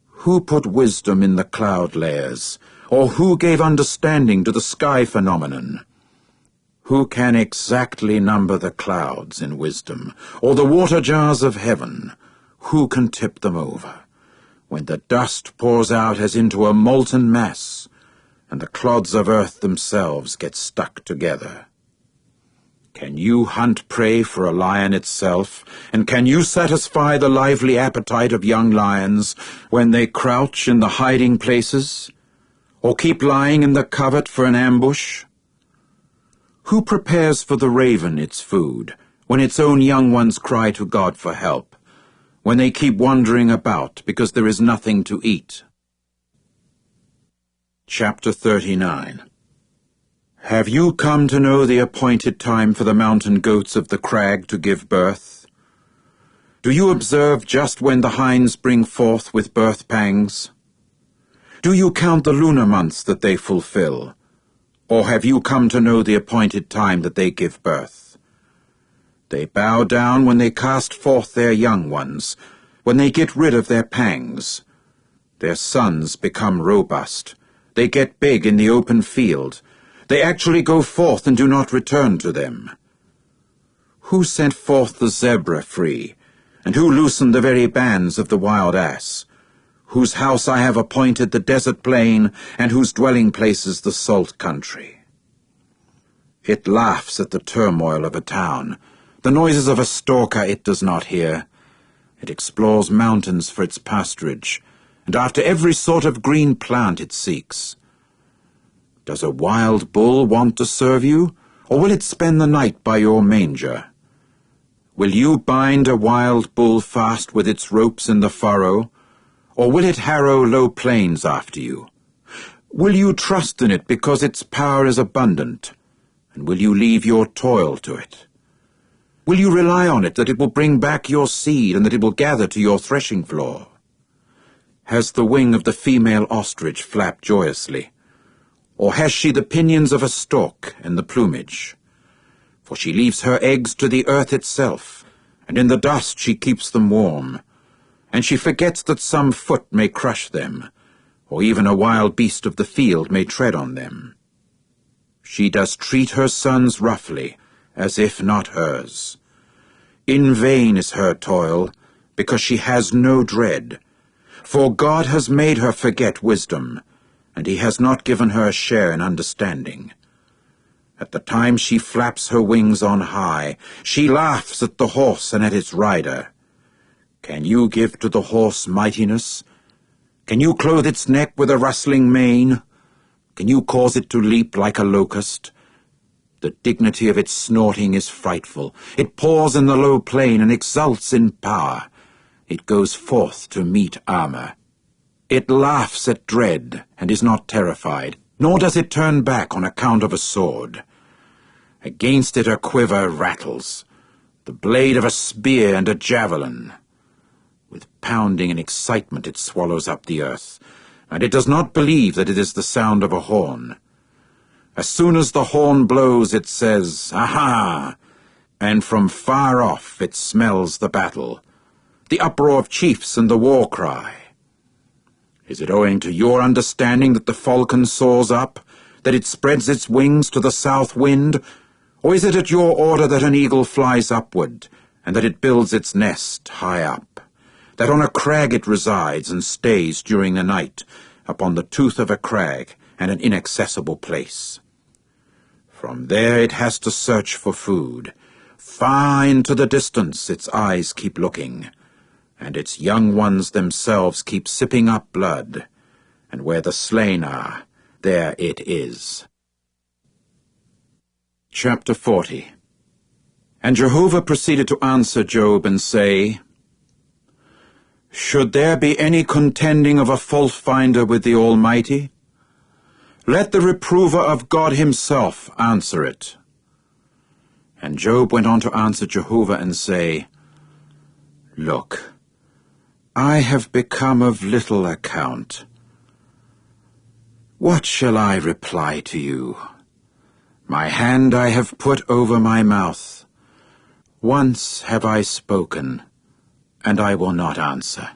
Who put wisdom in the cloud layers, or who gave understanding to the sky phenomenon? Who can exactly number the clouds in wisdom, or the water jars of heaven? Who can tip them over, when the dust pours out as into a molten mass, and the clods of earth themselves get stuck together? Can you hunt prey for a lion itself, and can you satisfy the lively appetite of young lions when they crouch in the hiding places, or keep lying in the covert for an ambush? Who prepares for the raven its food, when its own young ones cry to God for help, when they keep wandering about because there is nothing to eat? Chapter 39. Have you come to know the appointed time for the mountain goats of the crag to give birth? Do you observe just when the hinds bring forth with birth pangs? Do you count the lunar months that they fulfill? Or have you come to know the appointed time that they give birth? They bow down when they cast forth their young ones, when they get rid of their pangs. Their sons become robust. They get big in the open field. They actually go forth and do not return to them. Who sent forth the zebra free, and who loosened the very bands of the wild ass, whose house I have appointed the desert plain, and whose dwelling place is the salt country? It laughs at the turmoil of a town. The noises of a stalker it does not hear. It explores mountains for its pasturage, and after every sort of green plant it seeks. Does a wild bull want to serve you, or will it spend the night by your manger? Will you bind a wild bull fast with its ropes in the furrow, or will it harrow low plains after you? Will you trust in it because its power is abundant, and will you leave your toil to it? Will you rely on it that it will bring back your seed and that it will gather to your threshing floor? Has the wing of the female ostrich flapped joyously? Or has she the pinions of a stork and the plumage? For she leaves her eggs to the earth itself, and in the dust she keeps them warm, and she forgets that some foot may crush them, or even a wild beast of the field may tread on them. She does treat her sons roughly, as if not hers. In vain is her toil, because she has no dread, for God has made her forget wisdom, and he has not given her a share in understanding. At the time she flaps her wings on high, she laughs at the horse and at its rider. Can you give to the horse mightiness? Can you clothe its neck with a rustling mane? Can you cause it to leap like a locust? The dignity of its snorting is frightful. It paws in the low plain and exults in power. It goes forth to meet armor. It laughs at dread, and is not terrified, nor does it turn back on account of a sword. Against it a quiver rattles, the blade of a spear and a javelin. With pounding and excitement it swallows up the earth, and it does not believe that it is the sound of a horn. As soon as the horn blows, it says, Aha! And from far off it smells the battle, the uproar of chiefs and the war cry. Is it owing to your understanding that the falcon soars up, that it spreads its wings to the south wind, or is it at your order that an eagle flies upward, and that it builds its nest high up, that on a crag it resides and stays during the night, upon the tooth of a crag and an inaccessible place? From there it has to search for food. Far into the distance its eyes keep looking, and its young ones themselves keep sipping up blood, and where the slain are, there it is. Chapter 40. And Jehovah proceeded to answer Job and say, Should there be any contending of a fault-finder with the Almighty? Let the reprover of God himself answer it. And Job went on to answer Jehovah and say, Look, I have become of little account. What shall I reply to you? My hand I have put over my mouth. Once have I spoken, and I will not answer.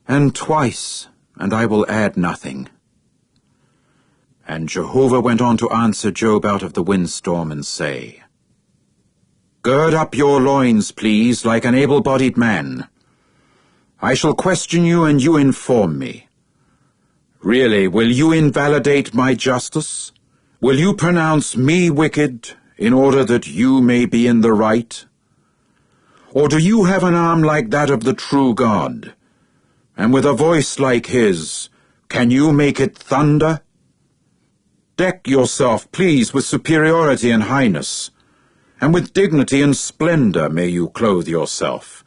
And twice, and I will add nothing. And Jehovah went on to answer Job out of the windstorm and say, Gird up your loins, please, like an able-bodied man. I shall question you, and you inform me. Really, will you invalidate my justice? Will you pronounce me wicked, in order that you may be in the right? Or do you have an arm like that of the true God? And with a voice like his, can you make it thunder? Deck yourself, please, with superiority and highness, and with dignity and splendor may you clothe yourself.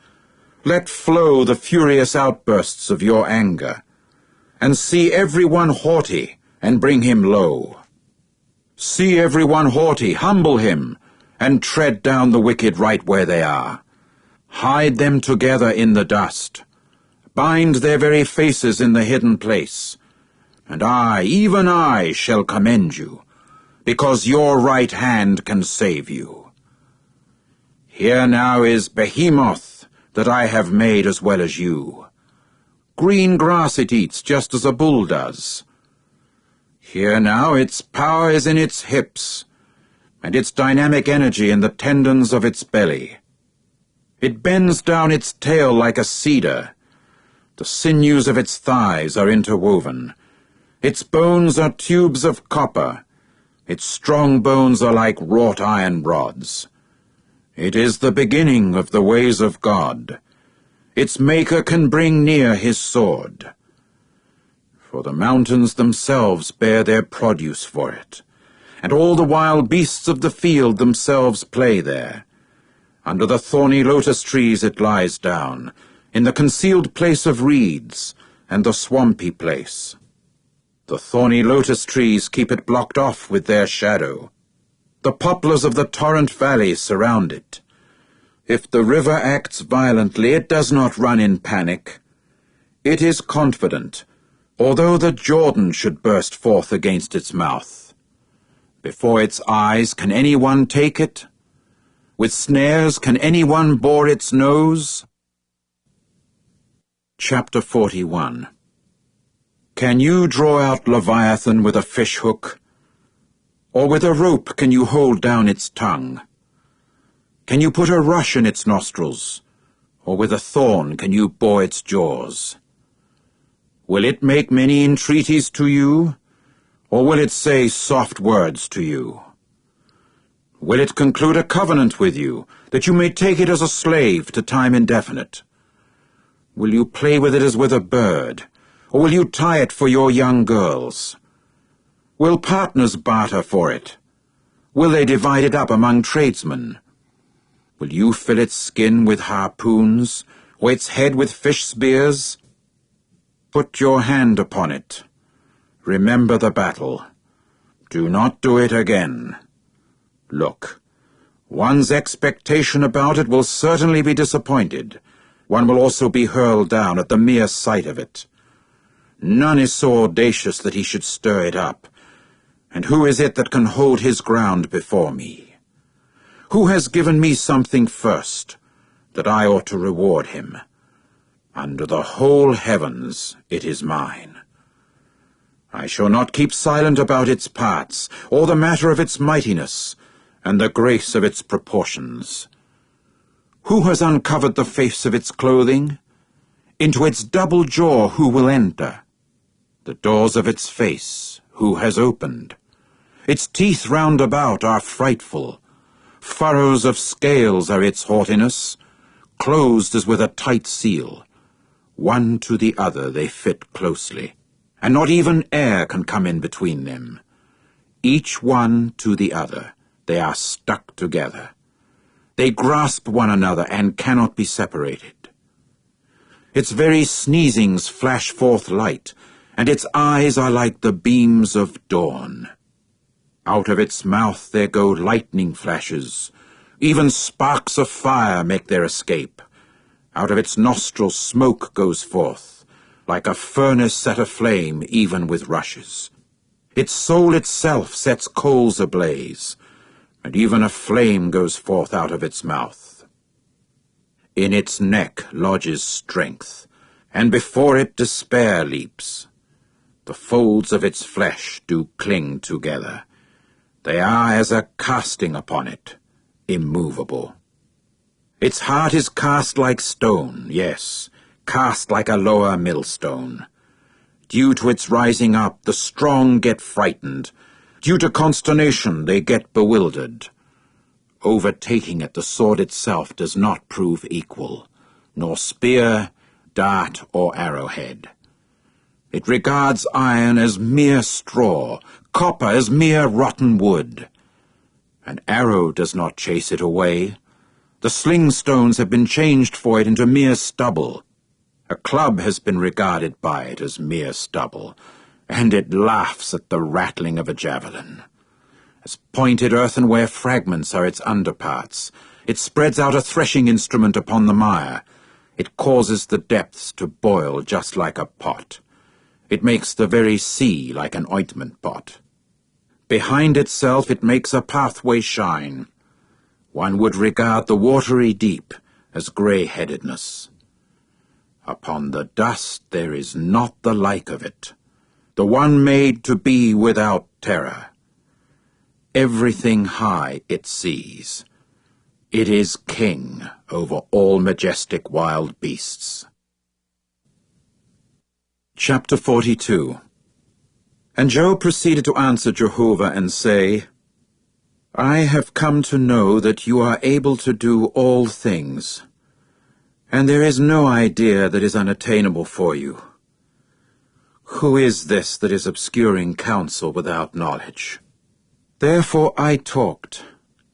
Let flow the furious outbursts of your anger, and see everyone haughty, and bring him low. See everyone haughty, humble him, and tread down the wicked right where they are. Hide them together in the dust. Bind their very faces in the hidden place. And I, even I, shall commend you, because your right hand can save you. Here now is Behemoth, that I have made as well as you. Green grass it eats, just as a bull does. Here now its power is in its hips, and its dynamic energy in the tendons of its belly. It bends down its tail like a cedar. The sinews of its thighs are interwoven. Its bones are tubes of copper. Its strong bones are like wrought iron rods. It is the beginning of the ways of God. Its maker can bring near his sword. For the mountains themselves bear their produce for it, and all the wild beasts of the field themselves play there. Under the thorny lotus trees it lies down, in the concealed place of reeds, and the swampy place. The thorny lotus trees keep it blocked off with their shadow. The poplars of the torrent valley surround it. If the river acts violently, it does not run in panic. It is confident, although the Jordan should burst forth against its mouth. Before its eyes can anyone take it? With snares can anyone bore its nose? Chapter 41. Can you draw out Leviathan with a fish-hook? Or with a rope can you hold down its tongue? Can you put a rush in its nostrils? Or with a thorn can you bore its jaws? Will it make many entreaties to you? Or will it say soft words to you? Will it conclude a covenant with you, that you may take it as a slave to time indefinite? Will you play with it as with a bird, or will you tie it for your young girls? Will partners barter for it? Will they divide it up among tradesmen? Will you fill its skin with harpoons, or its head with fish spears? Put your hand upon it. Remember the battle. Do not do it again. Look, one's expectation about it will certainly be disappointed. One will also be hurled down at the mere sight of it. None is so audacious that he should stir it up. And who is it that can hold his ground before me? Who has given me something first, that I ought to reward him? Under the whole heavens it is mine. I shall not keep silent about its parts, or the matter of its mightiness, and the grace of its proportions. Who has uncovered the face of its clothing? Into its double jaw who will enter? The doors of its face who has opened? Its teeth round about are frightful. Furrows of scales are its haughtiness, closed as with a tight seal. One to the other they fit closely, and not even air can come in between them. Each one to the other, they are stuck together. They grasp one another and cannot be separated. Its very sneezings flash forth light, and its eyes are like the beams of dawn. Out of its mouth there go lightning flashes. Even sparks of fire make their escape. Out of its nostrils smoke goes forth, like a furnace set aflame even with rushes. Its soul itself sets coals ablaze, and even a flame goes forth out of its mouth. In its neck lodges strength, and before it despair leaps. The folds of its flesh do cling together. They are as a casting upon it, immovable. Its heart is cast like stone, yes, cast like a lower millstone. Due to its rising up, the strong get frightened. Due to consternation, they get bewildered. Overtaking it, the sword itself does not prove equal, nor spear, dart, or arrowhead. It regards iron as mere straw, copper as mere rotten wood. An arrow does not chase it away. The sling stones have been changed for it into mere stubble. A club has been regarded by it as mere stubble, and it laughs at the rattling of a javelin. As pointed earthenware fragments are its underparts, it spreads out a threshing instrument upon the mire. It causes the depths to boil just like a pot. It makes the very sea like an ointment pot. Behind itself it makes a pathway shine. One would regard the watery deep as grey-headedness. Upon the dust there is not the like of it, the one made to be without terror. Everything high it sees. It is king over all majestic wild beasts. Chapter 42. And Job proceeded to answer Jehovah and say, I have come to know that you are able to do all things, and there is no idea that is unattainable for you. Who is this that is obscuring counsel without knowledge? Therefore I talked,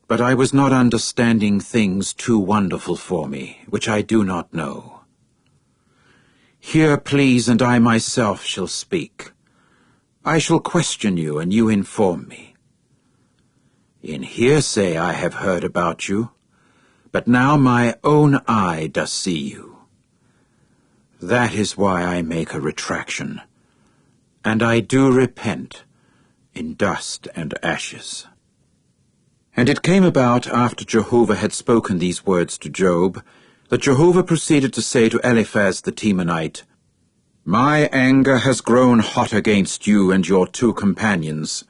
but I was not understanding things too wonderful for me, which I do not know. Hear, please, and I myself shall speak. I shall question you, and you inform me. In hearsay I have heard about you, but now my own eye does see you. That is why I make a retraction, and I do repent in dust and ashes. And it came about, after Jehovah had spoken these words to Job, that Jehovah proceeded to say to Eliphaz the Temanite, My anger has grown hot against you and your 2 companions,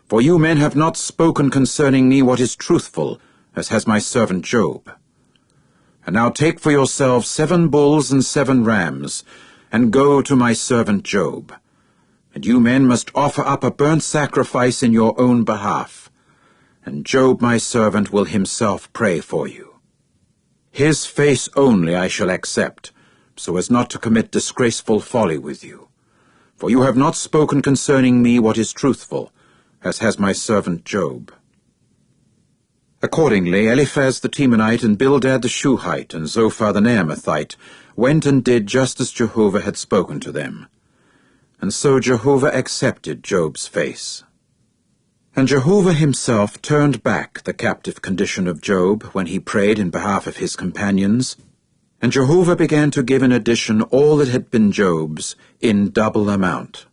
for you men have not spoken concerning me what is truthful, as has my servant Job. And now take for yourselves 7 bulls and 7 rams, and go to my servant Job. And you men must offer up a burnt sacrifice in your own behalf, and Job my servant will himself pray for you. His face only I shall accept, so as not to commit disgraceful folly with you. For you have not spoken concerning me what is truthful, as has my servant Job. Accordingly, Eliphaz the Temanite and Bildad the Shuhite and Zophar the Naamathite went and did just as Jehovah had spoken to them. And so Jehovah accepted Job's face. And Jehovah himself turned back the captive condition of Job when he prayed in behalf of his companions, and Jehovah began to give in addition all that had been Job's in double amount.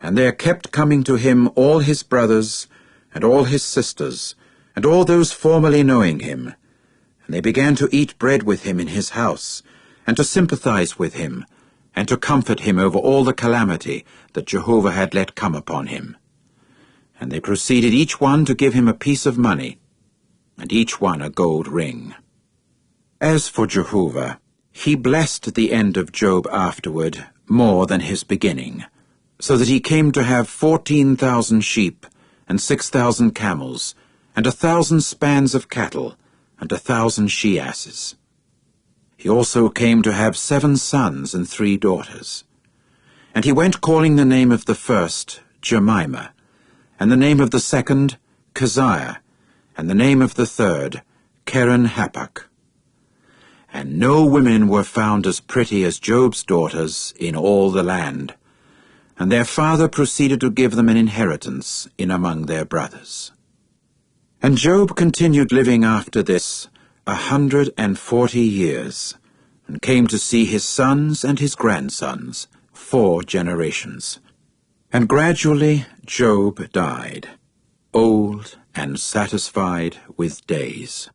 And there kept coming to him all his brothers, and all his sisters, and all those formerly knowing him, and they began to eat bread with him in his house, and to sympathize with him, and to comfort him over all the calamity that Jehovah had let come upon him. And they proceeded each one to give him a piece of money, and each one a gold ring. As for Jehovah, he blessed the end of Job afterward more than his beginning, so that he came to have 14,000 sheep, and 6,000 camels, and 1,000 spans of cattle, and 1,000 she-asses. He also came to have 7 sons and 3 daughters. And he went calling the name of the first Jemimah, and the name of the second Keziah, and the name of the third, Keren-Happuch. And no women were found as pretty as Job's daughters in all the land, and their father proceeded to give them an inheritance in among their brothers. And Job continued living after this 140 years, and came to see his sons and his grandsons 4 generations. And gradually Job died, old and satisfied with days.